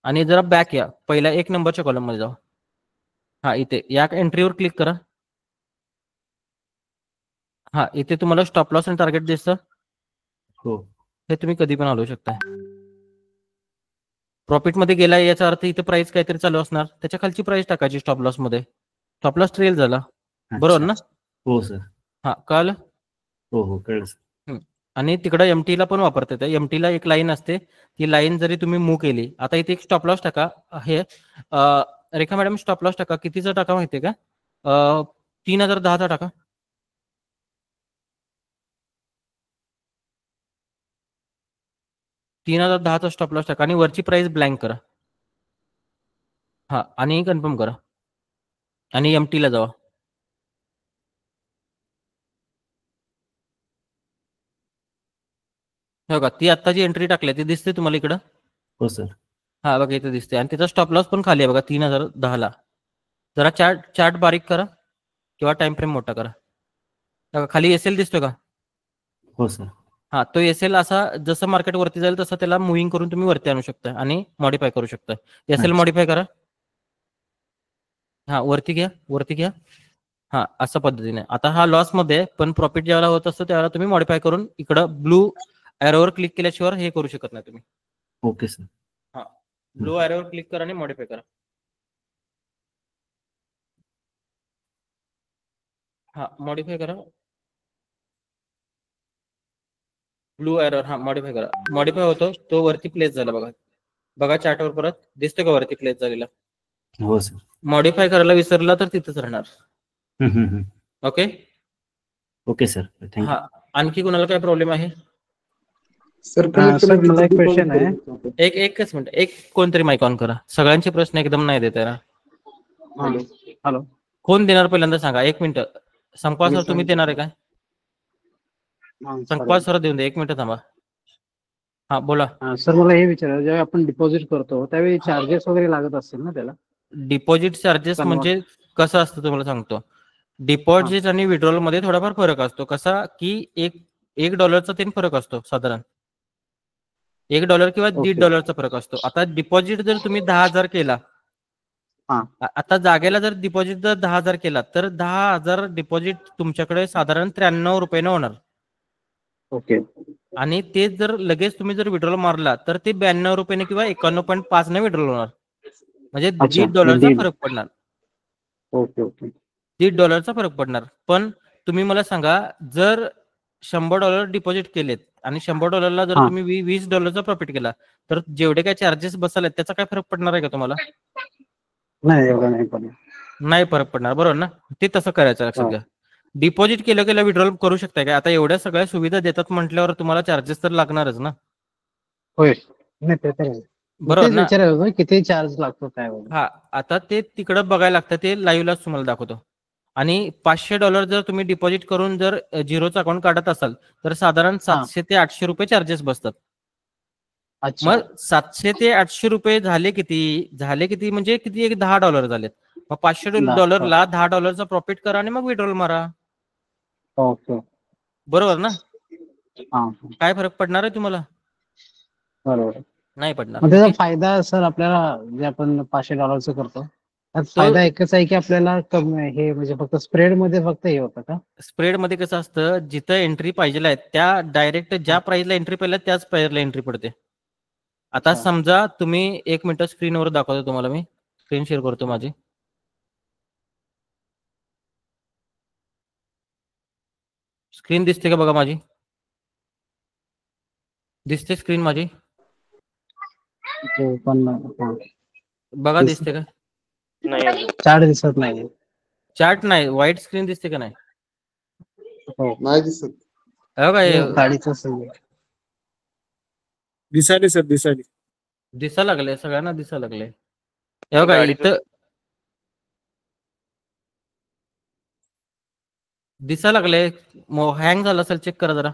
आणि जरा बॅक या. पहिल्या 1 नंबरच्या कॉलम मध्ये जावा. हा इथे या एंट्रीवर क्लिक करा. हा इथे तुम्हाला स्टॉप लॉस आणि टार्गेट दिसतं. हो. हे तुम्ही कधी पण हलवू शकता. प्रॉफिट मध्ये गेला याचा अर्थ इथे प्राइस काहीतरी चालू असणार, त्याच्या खालची प्राइस टाकायची स्टॉप लॉस मध्ये. स्टॉप लॉस ट्रेल झाला. बरोबर ना? हो सर. हा कळलं? हो कळलं. आणि तिकडे एमटीला पण वापरता येतं. एमटीला एक लाईन असते, ती लाईन जरी तुम्ही मूव्ह केली, आता इथे एक स्टॉप लॉस टाका. हे रेखा मॅडम स्टॉप लॉस टाका. कितीचा टाका माहितीये का? 3010चा टाका. 3010चा स्टॉप लॉस टाका आणि वरची प्राइस ब्लँक करा. हा आणि कन्फर्म करा आणि एमटीला जावा. हो का, ती आता जी एंट्री टाकली ती दिसते तुम्हाला इकडं? हो सर. हा बघा इथे दिसते आणि त्याचा स्टॉप लॉस पण खाली आहे बघा 3010 ला. जरा चार्ट बारीक करा किंवा टाइम फ्रेम मोठा करा. बघा खाली एसएल दिसतोय का? हो सर. हा, तो एसएल असा जसं मार्केट वरती जाईल तसं त्याला मुव्हिंग करून तुम्ही वरती आणू शकता आणि मॉडिफाय करू शकता. एसएल मॉडिफाय करा. हा, वरती घ्या. हा, अशा पद्धतीने. आता हा लॉस मध्ये पण प्रॉफिट ज्यावेळेला होत असतो त्यावेळेला तुम्ही मॉडिफाय करून इकडं ब्लू एरोवर क्लिक केल्याशिवाय हे करू शकत नाही तुम्ही. Okay sir. हा, ब्लू एरोवर क्लिक करा आणि मॉडिफाय करा. हा, मॉडिफाय करा. ब्लू एरर, हा मॉडिफाय करा. मॉडिफाय होतो तो वरती प्लेस झाला बघा चार्टवर परत दिसतोय का वरती प्लेस झालेला? हो सर. मॉडिफाय करायला विसरला तर तिथंच राहणार. Okay okay sir. थँक्यू. हा, आणखी कोणाला काय प्रॉब्लेम आहे? सर सर मला एक क्वेश्चन आहे. एकच मिनिट, एक कोणतरी माईक ऑन करा. सगळ्यांचे प्रश्न एकदम नाही देत आहे. हॅलो, कोण देणार पहिल्यांदा सांगा. 1 मिनिट. संपा सर तुम्ही देणार आहे काय? संपा सर देऊन दे. 1 मिनिट थांबा. हा बोला. सर मला हे विचारायचं, जेव्हा आपण डिपॉझिट करतो त्यावेळी चार्जेस वगैरे लागत असतील ना त्याला? डिपॉझिट चार्जेस म्हणजे कसं असतं तुम्हाला सांगतो. डिपॉझिट आणि विड्रॉल मध्ये थोडाफार फरक असतो. कसा की एक डॉलरचा 3 फरक असतो साधारण. $1 किंवा $1.5 फरक असतो. आता डिपॉझिट जर तुम्ही 10,000 केला, आता जागेला जर डिपॉझिट जर 10,000 केला तर 10,000 डिपॉझिट तुमच्याकडे साधारण 93 रुपयाने होणार. ओके. आणि ते जर लगेच तुम्ही जर विड्रॉल मारला तर ते 92 रुपयाने किंवा 51.5 ने विड्रॉल होणार. म्हणजे $1.5 फरक पडणार. Okay okay. $1.5 फरक पडणार. पण तुम्ही मला सांगा, जर $100 डिपॉझिट केलेत आणि $100 जर तुम्ही $20 प्रॉफिट केला तर जेवढे काय चार्जेस बसले त्याचा काय फरक पडणार आहे का तुम्हाला? नाही, एवढं नाही पडणार. नाही फरक पडणार, बरोबर ना? ते तसं करायचं लक्षात घ्या. डिपॉझिट केलं विड्रॉल करू शकताय का? आता एवढ्या सगळ्या सुविधा देतात म्हटल्यावर तुम्हाला चार्जेस तर लागणारच ना. होय. नाही ते तर बरोबर ना? विचारायचं किती चार्ज लागतो काय वगैरे. हा, आता ते तिकडं बघायला लागतं. ते लाईव्हलाच तुम्हाला दाखवतो. आणि $500 जर तुम्ही डिपॉझिट करून जर झिरोचं अकाउंट काढत असाल तर साधारण 700 ते 800 रुपये चार्जेस बसतात. मग 700 ते 800 रुपये झाले किती म्हणजे किती? एक $10 झालेत. मग $500 ला $10 प्रॉफिट करा आणि मग विड्रॉल मारा. ओके. बरोबर ना? काय फरक पडणार आहे तुम्हाला? बरोबर. नाही पडणार. त्याचा फायदा सर आपल्याला जे आपण $500 करतो त्यात फायदा एकच आहे की आपल्याला हे म्हणजे फक्त स्प्रेड मध्ये फक्त हे होतं का? स्प्रेड मध्ये कसं असतं, जिथं एंट्री पाहिजे आहे त्या डायरेक्ट ज्या प्राइसला एंट्री पाहिजे त्याच प्राइसला एंट्री पडते. आता समजा तुम्ही 1 मिनिट स्क्रीनवर दाखवतो तुम्हाला. मी स्क्रीन शेअर करतो माझी. स्क्रीन दिसते का बघा माझी? दिसते स्क्रीन माझी? बघा दिसते का? नाही, चार्ट दिसत नाही. चार्ट नाही, व्हाईट स्क्रीन दिसते का नाही? नाही दिसत. दिसायली सर, दिसायली. दिसा लागले सगळ्यांना, दिसा लागले. हे बघा इथं दिसा लागले. हँग झालं असेल, चेक करा जरा.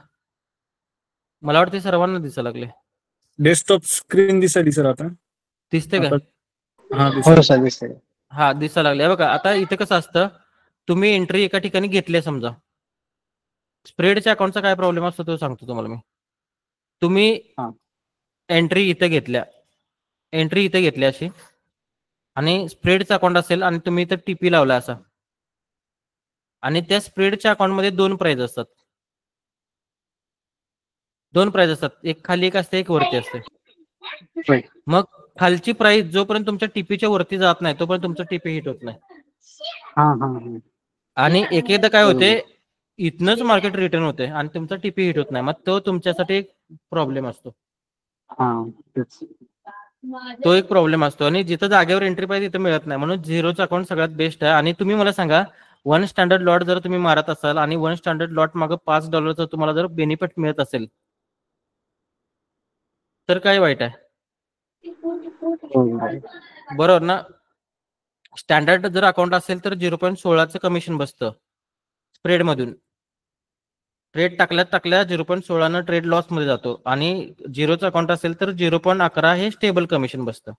मला वाटतं सर्वांना दिसा लागले. डेस्कटॉप स्क्रीन दिसायली सर आता. दिसते का? हा, दिसा लागले. बघा आता इथे कसं असतं, तुम्ही एंट्री एका ठिकाणी घेतली समजा. स्प्रेडच्या अकाउंटचा काय प्रॉब्लेम असतो तो सांगतो तुम्हाला मी. तुम्ही एंट्री इथे घेतल्या अशी आणि स्प्रेडचा अकाउंट असेल आणि तुम्ही इथं टीपी लावला असा आणि त्या स्प्रेडच्या अकाउंटमध्ये 2 प्राइस असतात. 2 प्राइस असतात. एक खाली एक असते, एक वरती असते. मग खालची प्राइस जोपर्यंत तुमच्या टीपीच्या वरती जात नाही तोपर्यंत तुमचं टीपी हिट होत नाही. आणि एकदा काय होते, इथनच मार्केट रिटर्न होते आणि तुमचा टीपी हिट होत नाही. मग तो तुमच्यासाठी एक प्रॉब्लेम असतो. तो एक प्रॉब्लेम असतो आणि जिथं जागेवर एंट्री पाहिजे तिथं मिळत नाही. म्हणून झिरोचं अकाउंट सगळ्यात बेस्ट आहे. आणि तुम्ही मला सांगा, 1 स्टँडर्ड लॉट जर तुम्ही मारत असाल आणि 1 स्टँडर्ड लॉट मागं $5 तुम्हाला जर बेनिफिट मिळत असेल तर काय वाईट आहे? बरोबर ना? स्टँडर्ड जर अकाउंट असेल तर 0.16चं कमिशन बसतं स्प्रेड मधून. ट्रेड टाकल्या 0.16 ट्रेड लॉस मध्ये जातो आणि 0चं अकाउंट असेल तर 0.11 हे स्टेबल कमिशन बसतं.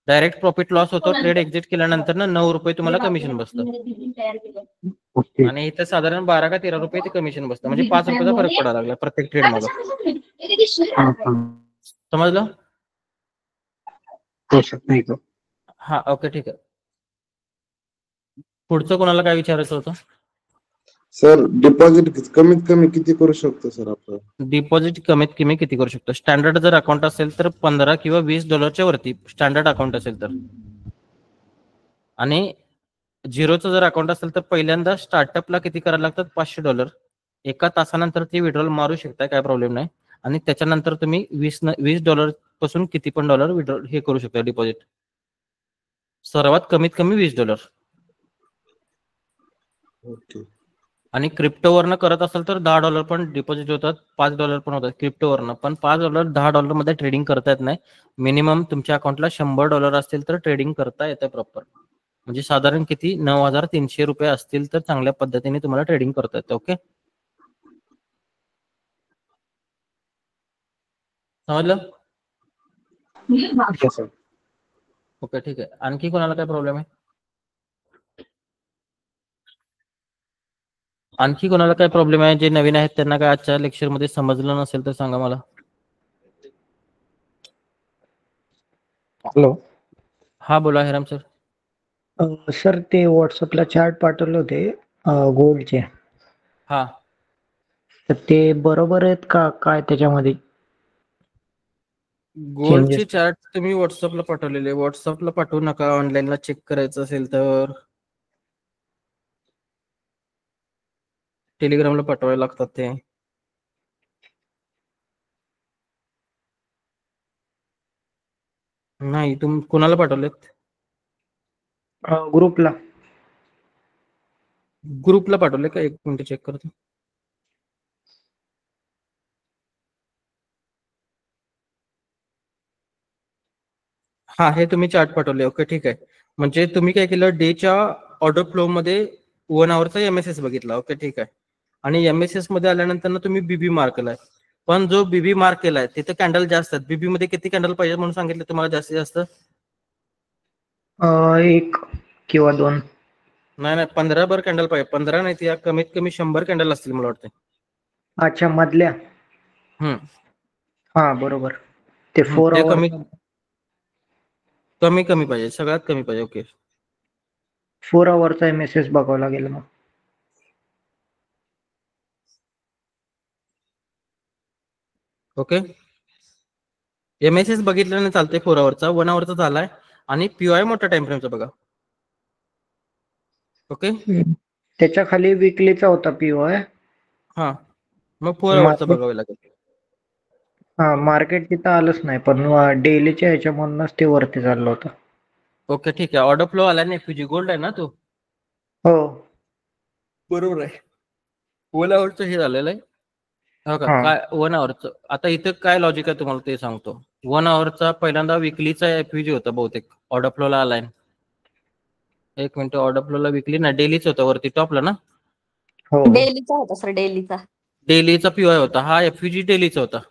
डायरेक्ट प्रॉफिट लॉस होतो ट्रेड एक्झिट केल्यानंतर ना 9 रुपये तुम्हाला कमिशन बसतं आणि इथं साधारण 12 का 13 रुपये ते कमिशन बसतं म्हणजे 5 रुपयाचा फरक पडायला लागला प्रत्येक ट्रेड मध्ये. समजलं? हा ओके ठीक आहे. पुढचं कोणाला काय विचारायचं होतं? सर डिपॉझिट कमीत कमी किती करू शकतो सर आपण? डिपॉझिट कमीत कमी किती करू शकतो? स्टँडर्ड जर अकाउंट असेल तर 15 किंवा $20 वरती स्टँडर्ड अकाउंट असेल तर, आणि 0चं जर अकाउंट असेल तर पहिल्यांदा स्टार्टअपला किती करायला लागतात? $500. एका तासानंतर ते विड्रॉल मारू शकता, काय प्रॉब्लेम नाही. आणि त्याच्यानंतर तुम्ही $20 पासून किती पण डॉलर विड्रॉल हे करू शकता डिपॉझिट. सर्वात कमीत कमी $20. ओके. आणि क्रिप्टोवरनं करत असेल तर $10 पण डिपॉझिट होतात, $5 पण होतात क्रिप्टोवरनं. पण $5 $10 मध्ये ट्रेडिंग करता येत नाही. मिनिमम तुमच्या अकाउंटला $100 असतील तर ट्रेडिंग करता येतं प्रॉपर. म्हणजे साधारण किती 9,300 रुपये असतील तर चांगल्या पद्धतीने तुम्हाला ट्रेडिंग करता येतं. ओके समजलं? ओके ठीक आहे. आणखी कोणाला काय प्रॉब्लेम आहे? आणखी कोणाला काय प्रॉब्लेम आहे? जे नवीन आहेत त्यांना काय आजच्या लेक्चर मध्ये समजलं नसेल तर सांगा मला. हॅलो. हा बोला हिराम सर. सर ते व्हॉट्सअपला चार्ट पाठवले होते गोल्डचे. हा तर ते बरोबर आहेत का काय त्याच्यामध्ये? गोल्डचे चार्ट तुम्ही व्हॉट्सअपला पाठवलेले. व्हॉट्सअपला पाठवू नका, ऑनलाईनला चेक करायचं असेल तर टेलिग्रामला पाठवायला लागतात ते. नाही तुम्ही कोणाला पाठवलेत? ग्रुपला. ग्रुपला पाठवले का? एक मिनिट चेक करतो. हा हे तुम्ही चार्ट पाठवले. ओके ठीक आहे. म्हणजे तुम्ही काय केलं, डेच्या ऑर्डर फ्लो मध्ये 1 आवरचा MSS बघितला. ओके ठीक आहे. आणि MSS मध्ये आल्यानंतर ना तुम्ही बीबी मार्क केलाय. पण जो बीबी मार्क केलाय तिथे कॅन्डल जास्त आहेत. बीबी मध्ये किती कॅन्डल पाहिजे म्हणून सांगितलं तुम्हाला जास्तीत जास्त? 1 किंवा 2. नाही 15 भर कॅन्डल पाहिजे. 15 नाही त्या कमीत कमी 100 कॅन्डल असतील मला वाटतं. अच्छा मधल्या. हा बरोबर. ते 4 आवर कमी कमी पाहिजे, सगळ्यात कमी पाहिजे. ओके 4 आवरचा MSS बघावं लागेल मग. ओके MSS बघितल्याने चालते. 4 आवरचा 1 आवरचा झालाय आणि POI मोठा टाइम फ्रेमचा बघा. ओके त्याच्या खाली विकलीचा होता POI. हा मग 4 आवरचा बघावं लागेल. हा मार्केट तिथं आलंच नाही पण डेलीच्या ह्याच्यामधूनच ते वरती चाललं होतं. ओके ठीक आहे. ऑर्डर फ्लो आला नाही. FUG गोल्ड आहे ना तो? हो बरोबर आहे. 1 आवरचं हे झालेलं आहे. हो का? काय 1 आवरचं आता इथं काय लॉजिक आहे तुम्हाला ते सांगतो. 1 आवरचा पहिल्यांदा विकलीचा FUG होता बहुतेक. ऑर्डर फ्लोला आलाय. एक मिनिट. ऑर्डर फ्लोला विकली ना डेलीच होता वरती टॉपला ना? डेलीचा होता सर. डेलीचा POI होता. हा FUG डेलीचा होता.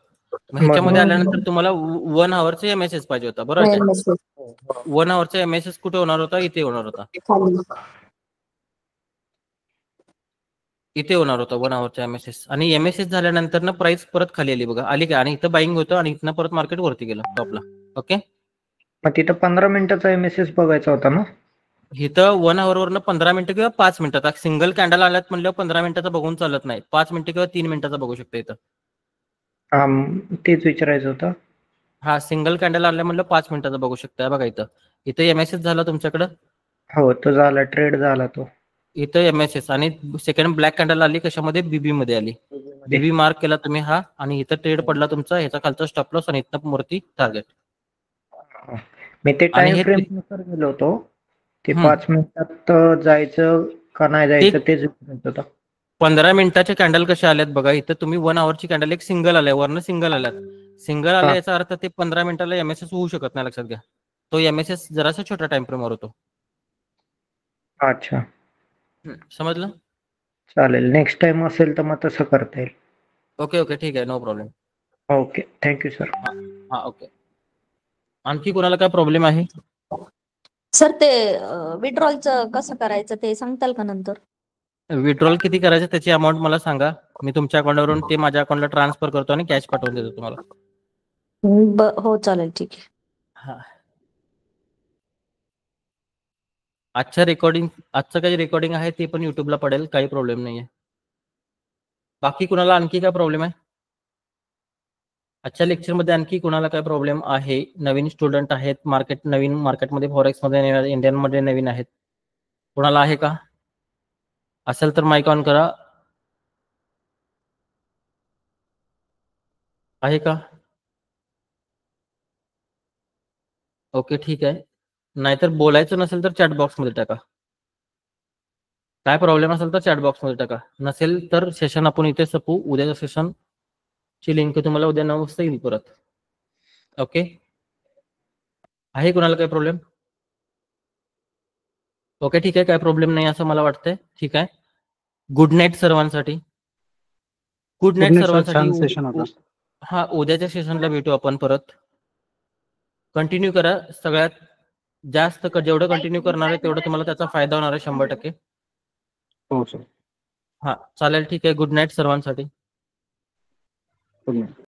ह्याच्यामध्ये आल्यानंतर तुम्हाला 1 आवरचा MSS पाहिजे होता. बरोबर. 1 आवरचा MSS कुठे होणार होता? इथे होणार होता. इथे होणार होता 1 आवरचा MSS. आणि MSS झाल्यानंतर ना प्राइस परत खाली आली बघा. आली का? आणि इथं बाईंग होतं आणि इथनं परत मार्केट वरती गेलं टॉपला. ओके मग तिथं 15 मिनिटाचा MSS बघायचा होता ना? इथं 1 आवरवरनं 15 मिनिटं किंवा 5 मिनिटाचा सिंगल कॅन्डल आल्यात म्हणल्यावर 15 मिनिटाचा बघून चालत नाही. 5 मिनिटं किंवा 3 मिनिटाचा बघू शकता इथं. तेच विचारायचं होतं. हा सिंगल कॅन्डल आल्या म्हणलं 5 मिनिटाचा बघू शकता. बघा इथं MSS झाला तुमच्याकडं. हो तो झाला. ट्रेड झाला तो. इथं MSS आणि सेकंड ब्लॅक कॅन्डल आली कशामध्ये? बीबी मध्ये आली. बीबी मार्क केला तुम्ही हा आणि इथं ट्रेड पडला तुमचा. ह्याचा खालचा स्टॉप लॉस आणि इथनं वरती टार्गेट. मी ते टाइम फ्रेम नुसार गेलो होतो. ते 5 मिनिटात जायचं का नाही जायचं तेच विचारायचं होतं. 15 मिनिटाचे कॅन्डल कसे आलेत बघा. इथं तुम्ही 1 आवरची कॅन्डल एक सिंगल आलाय. वरनं सिंगल आल्यात. सिंगल आल्या याचा अर्थ ते 15 मिनिटाला MSS होऊ शकत नाही. लक्षात घ्या. तो MSS जरासा छोटा टाइम फ्रेमवर होतो. अच्छा समजलं? चालेल, नेक्स्ट टाइम असेल तर मग तसं करता येईल. ओके ओके ठीक आहे, no problem. Okay, thank you sir. हा ओके. आणखी कोणाला काय प्रॉब्लेम आहे? सर ते विड्रॉलचं कसं करायचं ते सांगताल का नंतर? विड्रॉल किती करायचं त्याची अमाऊंट मला सांगा, मी तुमच्या अकाउंटवरून ते माझ्या अकाउंटला ट्रान्सफर करतो आणि कॅश पाठवून देतो तुम्हाला. हो चालेल, ठीक आहे. हा. आजचं काही रेकॉर्डिंग आहे ते पण युट्यूबला पडेल, काही प्रॉब्लेम नाहीये. बाकी कुणाला आणखी काय प्रॉब्लेम आहे? आजच्या लेक्चरमध्ये आणखी कुणाला काय प्रॉब्लेम आहे? नवीन स्टुडंट आहेत, नवीन मार्केटमध्ये फॉरेक्समध्ये इंडियनमध्ये नवीन आहेत, कुणाला आहे का? असेल तर माईक ऑन करा. आहे का? ओके ठीक आहे. नाहीतर बोलायचं नसेल तर चॅट बॉक्समध्ये टाका. काय प्रॉब्लेम असेल तर चॅट बॉक्समध्ये टाका. नसेल तर सेशन आपण इथे संपू. उद्याच्या सेशनची लिंक तुम्हाला उद्या 9 वाजता येईल परत. ओके. आहे कुणाला काय प्रॉब्लेम? ओके ठीक आहे, काय प्रॉब्लेम नाही असं मला वाटतंय. ठीक आहे. गुड नाईट सर्वांसाठी. गुड नाईट सर्वांसाठी. हा, उद्याच्या सेशनला भेटू आपण परत. कंटिन्यू करा. सगळ्यात जास्त जेवढं कंटिन्यू करणार आहे तेवढं तुम्हाला त्याचा फायदा होणार आहे 100%. हो सर. हा चालेल, ठीक आहे. गुड नाईट सर्वांसाठी. Good night.